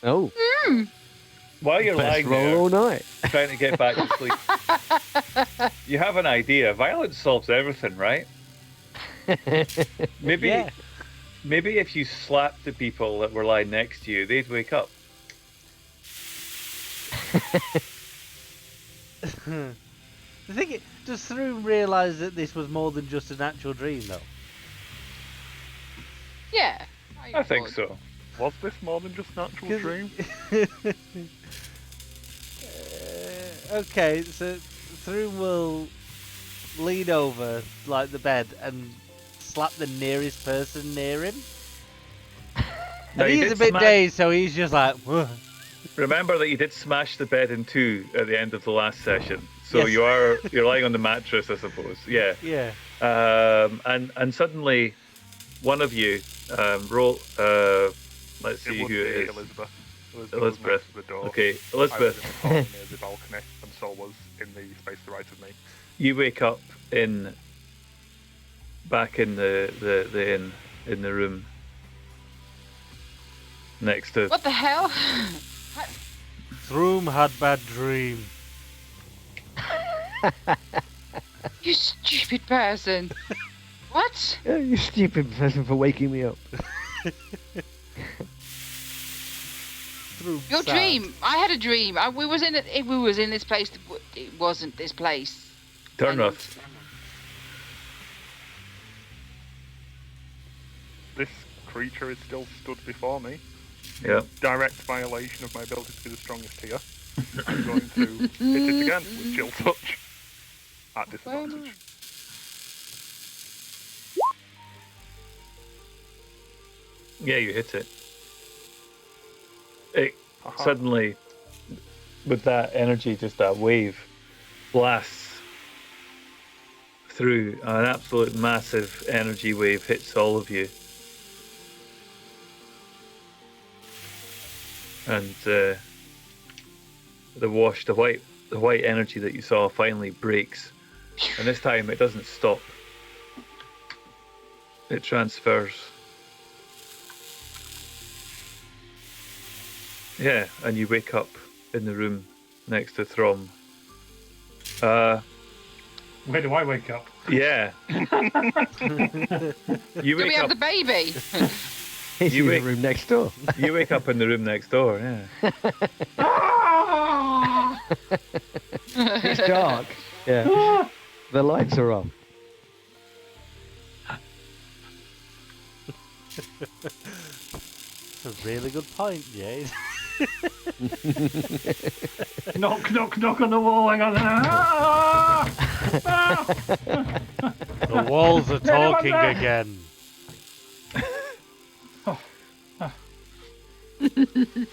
Oh, While you're best lying roll there, all night. trying to get back to sleep, you have an idea. Violence solves everything, right? Maybe, Yeah. maybe if you slapped the people that were lying next to you, they'd wake up. The thing is, does Throom realise that this was more than just an actual dream, though? Yeah. I think would. so. Was this more than just an actual dream? Okay, so Throom will lean over, like the bed, and slap the nearest person near him. Now, And you he's a did bit smash- dazed, so he's just like, "Ugh." Remember that you did smash the bed in two at the end of the last session, so Yes. you're lying on the mattress, I suppose. Yeah. Yeah. And suddenly, one of you roll. Let's see It would who it be is. Elizabeth. Was Elizabeth. next to the door. Okay, I was Elizabeth. in the corner near the balcony, and Sol was in the space to the right of me. You wake up back in the inn, in the room next to. What the hell? Throom had bad dream. You stupid person. What? Oh, you stupid person for waking me up. Throom Your sad. dream. I had a dream. We was in this place. It wasn't this place. Turn And- off. This creature is still stood before me. Yeah. Direct violation of my ability to be the strongest here. I'm going to hit it again with chill touch. At disadvantage. Yeah, you hit it. It Aha. suddenly, with that energy, just that wave, blasts through. An absolute massive energy wave hits all of you. And the white energy that you saw finally breaks, and this time it doesn't stop. It transfers. Yeah, and you wake up in the room next to Throm. Where do I wake up? Yeah. You Do we wake have up. the baby? He's You in the wake- room next door. You wake up in the room next door. Yeah. Ah! It's dark. Yeah. The lights are off. That's a really good point, Jade. Knock, knock, knock on the wall. Hang on. Ah! Ah! The walls are Anyone talking there? again.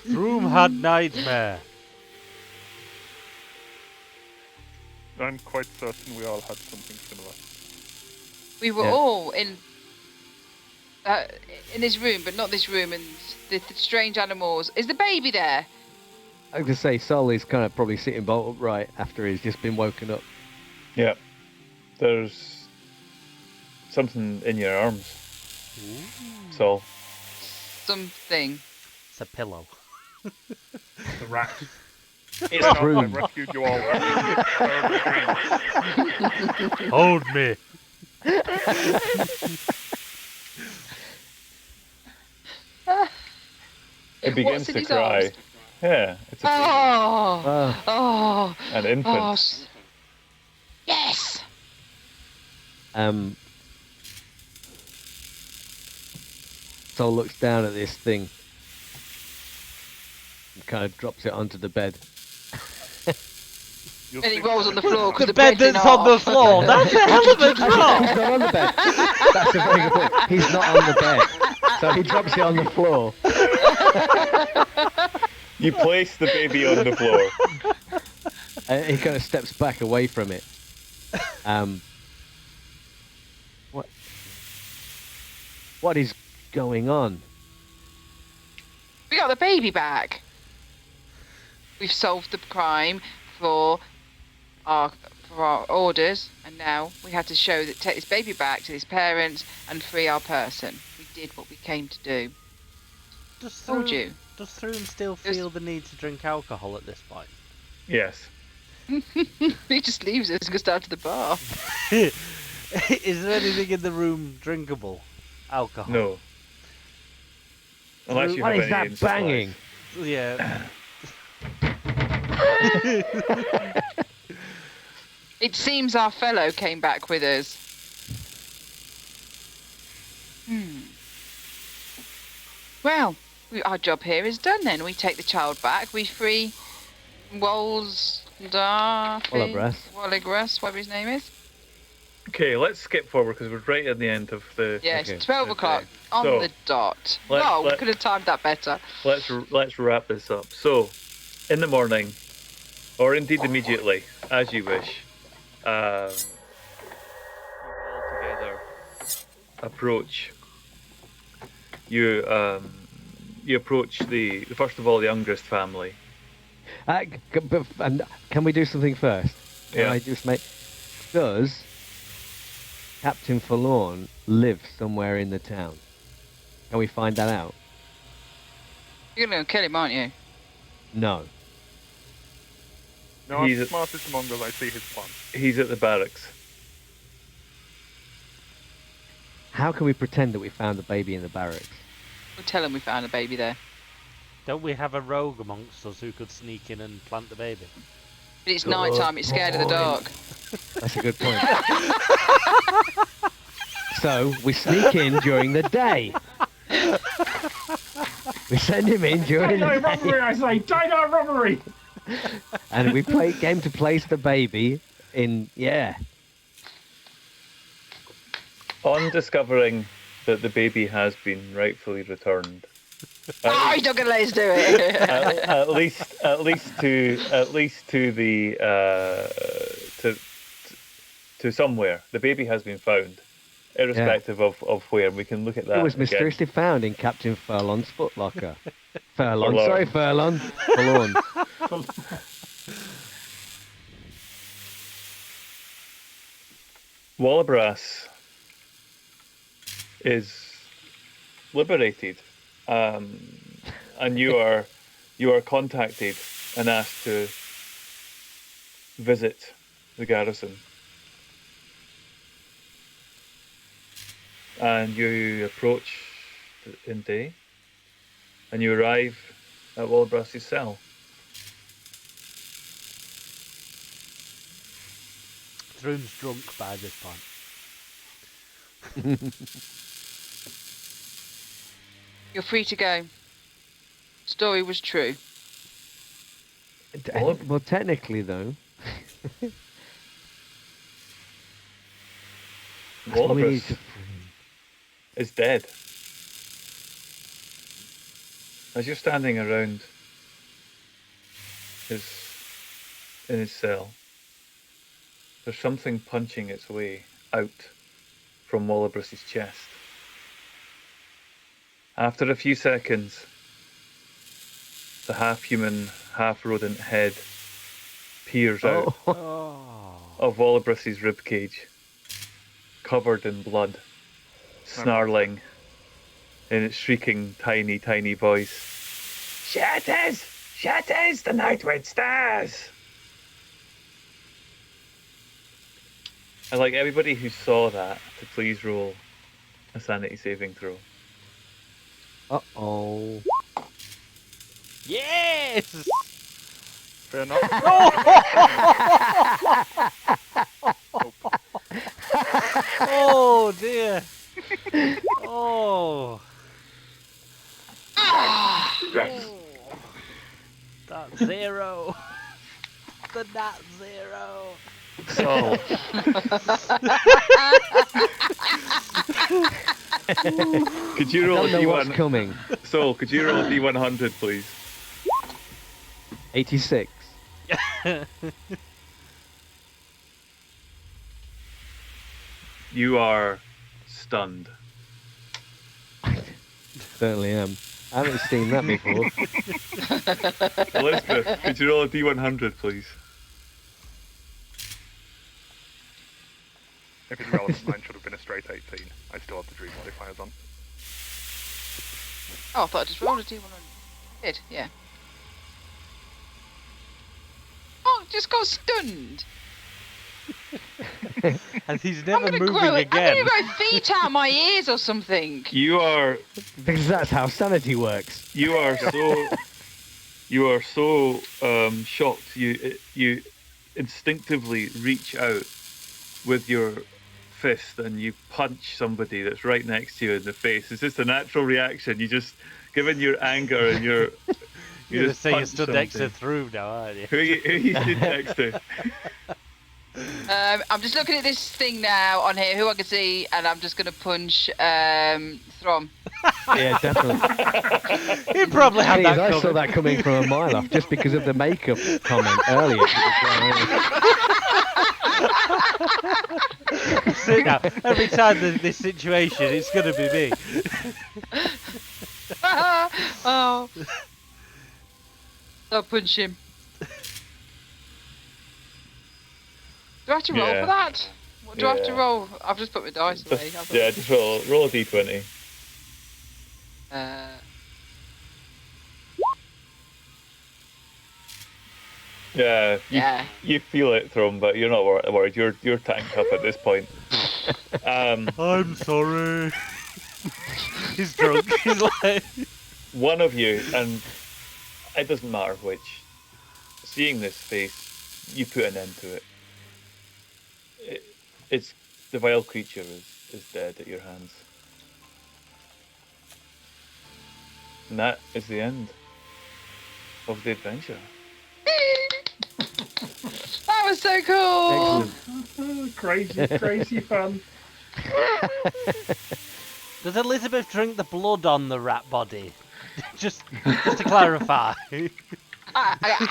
Throom had nightmare. I'm quite certain we all had something similar. We were Yeah. all in this room, but not this room, and the strange animals. Is the baby there? I was going to say, Sol is kind of probably sitting bolt upright after he's just been woken up. Yeah. There's something in your arms, Sol. Something. It's a pillow. The rat. It's I true. rescued you all. Terrible dreams. Hold me. It begins What's in to his cry. arms? Yeah, it's a baby. Oh, An infant. Yes. Sol looks down at this thing and kind of drops it onto the bed. You'll And he see- rolls on the floor because The bed bed's in that's on the half. floor. That's a hell of a He's drop. not on the bed. That's a very good point. He's not on the bed. So he drops it on the floor. You place the baby on the floor. And he kind of steps back away from it. What is going on? We got the baby back. We've solved the crime for our orders, and now we have to take this baby back to his parents and free our person. We did what we came to do. Does Told Throom- you. Does Throom still It was- feel the need to drink alcohol at this point? Yes. He just leaves us and goes down to the bar. Is there anything in the room drinkable? Alcohol? No. Unless you What have is any that in supplies. banging? Yeah. It seems our fellow came back with us. Well, our job here is done then. We take the child back. We free Wallegras, whatever his name is. Okay, let's skip forward because we're right at the end of the. Yeah, Okay. it's 12 the o'clock day. on So, the dot. let- Well, we let- could have timed that better. Let's wrap this up. So, in the morning, or indeed immediately, as you wish, you all together approach. You approach the first of all the Ungrist family. And can we do something first? Can Yeah. I just make... Does Captain Forlorn live somewhere in the town? Can we find that out? You're going to kill him, aren't you? No. No, I'm He's the a- smartest among us. I see his plan. He's at the barracks. How can we pretend that we found the baby in the barracks? We'll tell him we found a baby there. Don't we have a rogue amongst us who could sneak in and plant the baby? But it's night time, it's scared of the dark. That's a good point. So, we sneak in during the day. We send him in during Dino the robbery, day. I say! Dino robbery! And we game to place the baby in... Yeah. On discovering that the baby has been rightfully returned, Oh, he's not going to let us do it. at least to the to somewhere. The baby has been found, irrespective of where. We can look at that. It was again. mysteriously found in Captain Furlon's footlocker. Furlon, Forlorn. sorry, Furlon. Forlorn. Wallabras is liberated, and you are contacted and asked to visit the garrison. And you approach in day, and you arrive at Wallabras's cell. Throom's drunk by this point. You're free to go. Story was true. Well, technically, though... we need Wallabras to... is dead. As you're standing around in his cell, there's something punching its way out from Wallabris's chest. After a few seconds, the half-human, half-rodent head peers out of Wallabris's ribcage, covered in blood, snarling in its shrieking, tiny, tiny voice. Shatters! Shatters! The Nightwind stars! I'd like everybody who saw that to please roll a sanity saving throw. Uh-oh. Yes! Fair enough. Oh dear. Oh. That 0. The nat 0. So, could you roll a Don't know what's D1? coming. So, could you roll a D100, please? 86. You are stunned. Certainly am. I haven't seen that before. Elizabeth, could you roll a D100, please? If it's relevant, mine should have been a straight 18. I still have the dream modifiers on. Oh, I thought I just rolled a D100. Did, yeah. Oh, just got stunned. And he's I'm never gonna moving grow. again. I'm gonna grow feet out my ears or something. You are Because that's how sanity works. so shocked. You instinctively reach out with your fist and you punch somebody that's right next to you in the face. It's just a natural reaction. You just, given your anger and your, You're just saying you punch stood next to somebody. through now, aren't you? Who you stood next to? I'm just looking at this thing now on here, who I can see, and I'm just gonna punch Throm. Yeah, definitely. He probably had Jeez, that I saw coming. that coming from a mile off just because of the makeup comment earlier. Sit now. Every time there's this situation, it's going to be me. Oh. I'll punch him. Do I have to roll Yeah. for that? What do I have to Yeah. roll? I've just put my dice away. Yeah, just roll a D20. Yeah, Yeah. you feel it, Thrum, but you're not worried. You're tanked up at this point. I'm sorry. He's drunk. He's like... One of you, and it doesn't matter which, seeing this face, you put an end to it. It's the vile creature is dead at your hands. And that is the end of the adventure. That was so cool. Excellent. Crazy fun. Does Elizabeth drink the blood on the rat body? just to clarify. I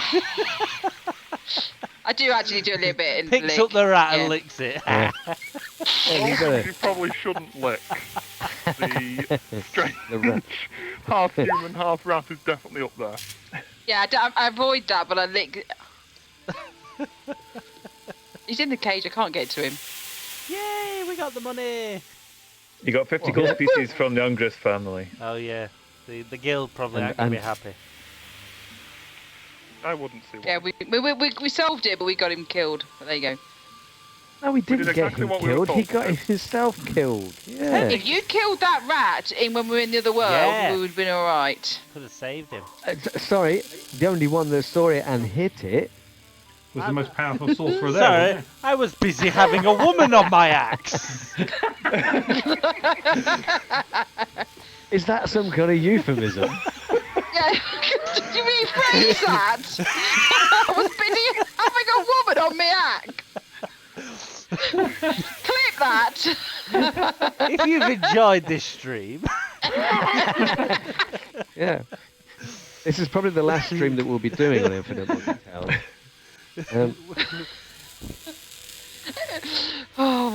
do actually do a little bit in Picks lick. up the rat Yeah. and licks it. Yeah. you gotta- You probably shouldn't lick. The strange The rat. half human, half rat is definitely up there. Yeah, I avoid that, but I lick. He's in the cage. I can't get to him. Yay, we got the money. You got 50 gold pieces from the Ungrist family. Oh yeah, the guild probably And- aren't going to be and- happy. I wouldn't see why. Yeah, we solved it, but we got him killed. But there you go. No, we didn't did get exactly him what we were killed. He told got to. himself killed. Yeah. If you killed that rat when we were in the other world, Yeah. we would have been all right. Could have saved him. Sorry, the only one that saw it and hit it. Was the most powerful sorcerer there. Sorry, wasn't I was busy having a woman on my axe. Is that some kind of euphemism? Yeah, did you rephrase that? I was busy having a woman on my axe. Clip that. If you've enjoyed this stream, Yeah. This is probably the last stream that we'll be doing on Infinite Monkey Tales.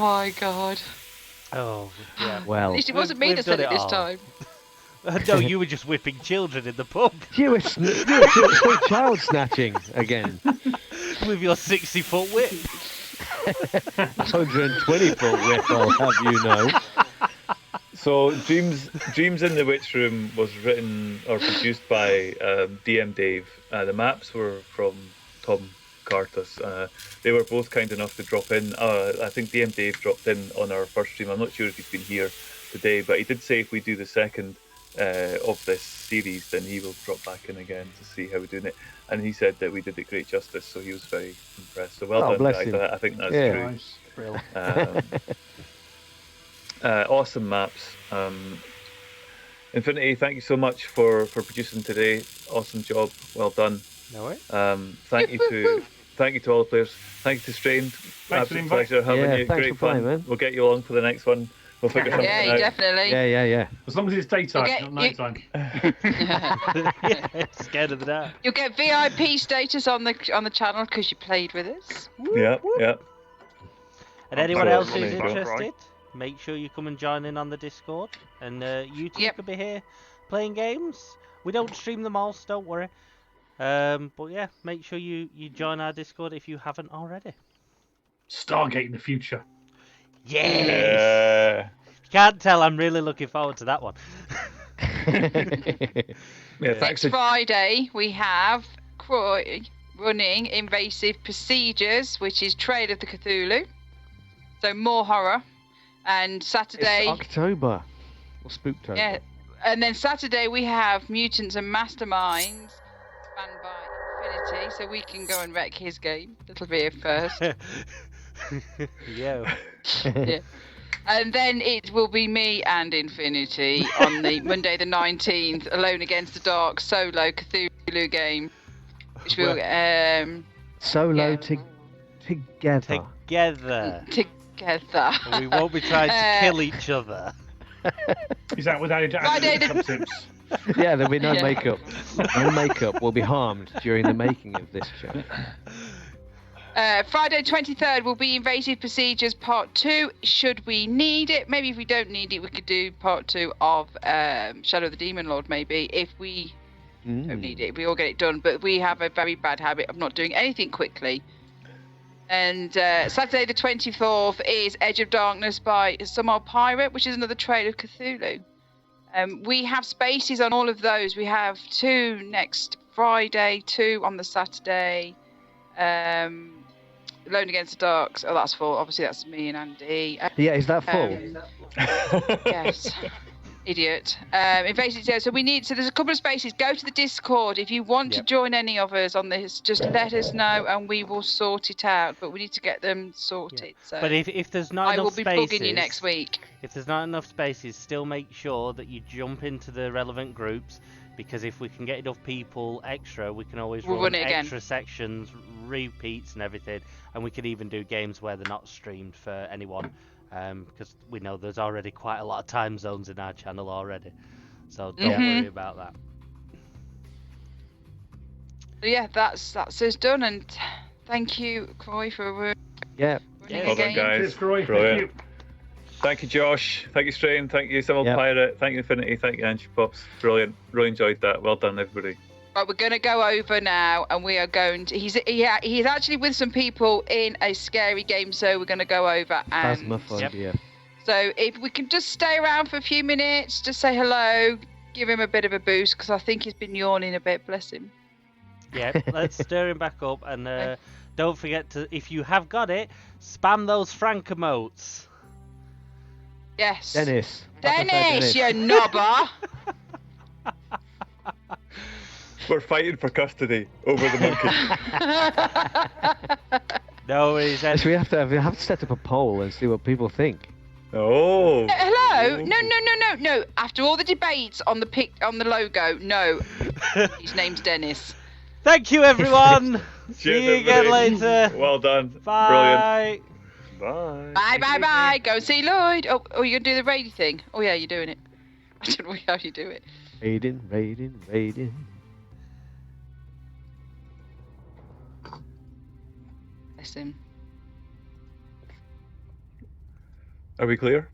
my god. Oh, yeah. Well, At least it We've- wasn't me we've that said done it it this all. time. No, you were just whipping children in the pub you were still child snatching again. with your 60-foot whip. 120-foot whip, I'll have you know. So Dreams in the Witch Room was written or produced by DM Dave. The maps were from Tom Cartus. They were both kind enough to drop in. I think DM Dave dropped in on our first stream. I'm not sure if he's been here today, but he did say if we do the second of this series, then he will drop back in again to see how we're doing it. And he said that we did it great justice, so he was very impressed. So well done, bless guys. him. I think that's Yeah. true. Nice. Brill. Awesome maps. Infinity, thank you so much for producing today. Awesome job. Well done. No way. Thank you to all the players. Thank you to Strain. for the Absolute invite. pleasure having Yeah, you. thanks Great for playing, fun. man. We'll get you along for the next one. We'll figure something Yeah, out. definitely. Yeah. As long as it's daytime, Okay, not nighttime. Yeah, scared of the dark. You'll get VIP status on the channel because you played with us. Yeah. And anyone else who's Absolutely. interested, make sure you come and join in on the Discord. And you two Yep. could be here playing games. We don't stream them all, so don't worry. But yeah, make sure you join our Discord if you haven't already. Stargate in the future. Yes! Yeah. Can't tell, I'm really looking forward to that one. Yeah. Thanks. Next Friday we have Croy running Invasive Procedures, which is Trail of the Cthulhu. So more horror. And Saturday, It's October. Or Spooktober. yeah, and then Saturday we have Mutants and Masterminds, banned by Infinity, so we can go and wreck his game. That'll be a first. Yo. Yeah. And then it will be me and Infinity on the Monday the 19th, Alone Against the Dark solo Cthulhu game, which will Solo Yeah. together. Together. together. And we won't be trying to kill each other. Is that without Friday the- makeup tips? Yeah, there'll be no Yeah. makeup. No makeup will be harmed during the making of this show. Friday 23rd will be Invasive Procedures Part 2, should we need it. Maybe if we don't need it, we could do Part 2 of Shadow of the Demon Lord, maybe, if we don't need it. We all get it done, but we have a very bad habit of not doing anything quickly. And Saturday the 24th is Edge of Darkness by Some Old Pirate, which is another Trail of Cthulhu. We have spaces on all of those. We have 2 next Friday, 2 on the Saturday. Alone Against the Dark. Oh, that's full. Obviously, that's me and Andy. Yeah, is that full? Yes. Idiot. Invasive. So we need. So there's a couple of spaces. Go to the Discord if you want to Yep. join any of us on this. Just let us know and we will sort it out. But we need to get them sorted. So But if there's not I enough will be spaces, bugging you next week. if there's not enough spaces, still make sure that you jump into the relevant groups, because if we can get enough people extra, we can always We'll run it again. extra sections, repeats and everything, and we could even do games where they're not streamed for anyone, because we know there's already quite a lot of time zones in our channel already, so don't Mhm. worry about that. So yeah, that's us done. And thank you, Croy, for Yeah. running Yeah. Well done, again. guys. Cheers, Croy. Brilliant. Thank you. Thank you, Josh. Thank you, Strain. Thank you, Some Old Yep. Pirate. Thank you, Infinity. Thank you, Angie Pops. Brilliant. Really enjoyed that. Well done, everybody. Right, we're going to go over now, and we are going to. He's actually with some people in a scary game, so we're going to go over and. Phasmophobia. So if we can just stay around for a few minutes, just say hello, give him a bit of a boost because I think he's been yawning a bit. Bless him. Yeah, let's stir him back up, and don't forget to, if you have got it, spam those Frank emotes. Yes. Dennis. Dennis, you knobber. We're fighting for custody over the monkey. No worries, Yes, we have to set up a poll and see what people think. Oh. Hello? No. After all the debates on the logo, no. His name's Dennis. Thank you, everyone. Cheers, See you again everybody. later. Well done. Brilliant. Bye. Bye. Bye. Go see Lloyd. Oh, you're gonna do the raid thing. Oh yeah, you're doing it. I don't know how you do it. Raiding. Bless him. Are we clear?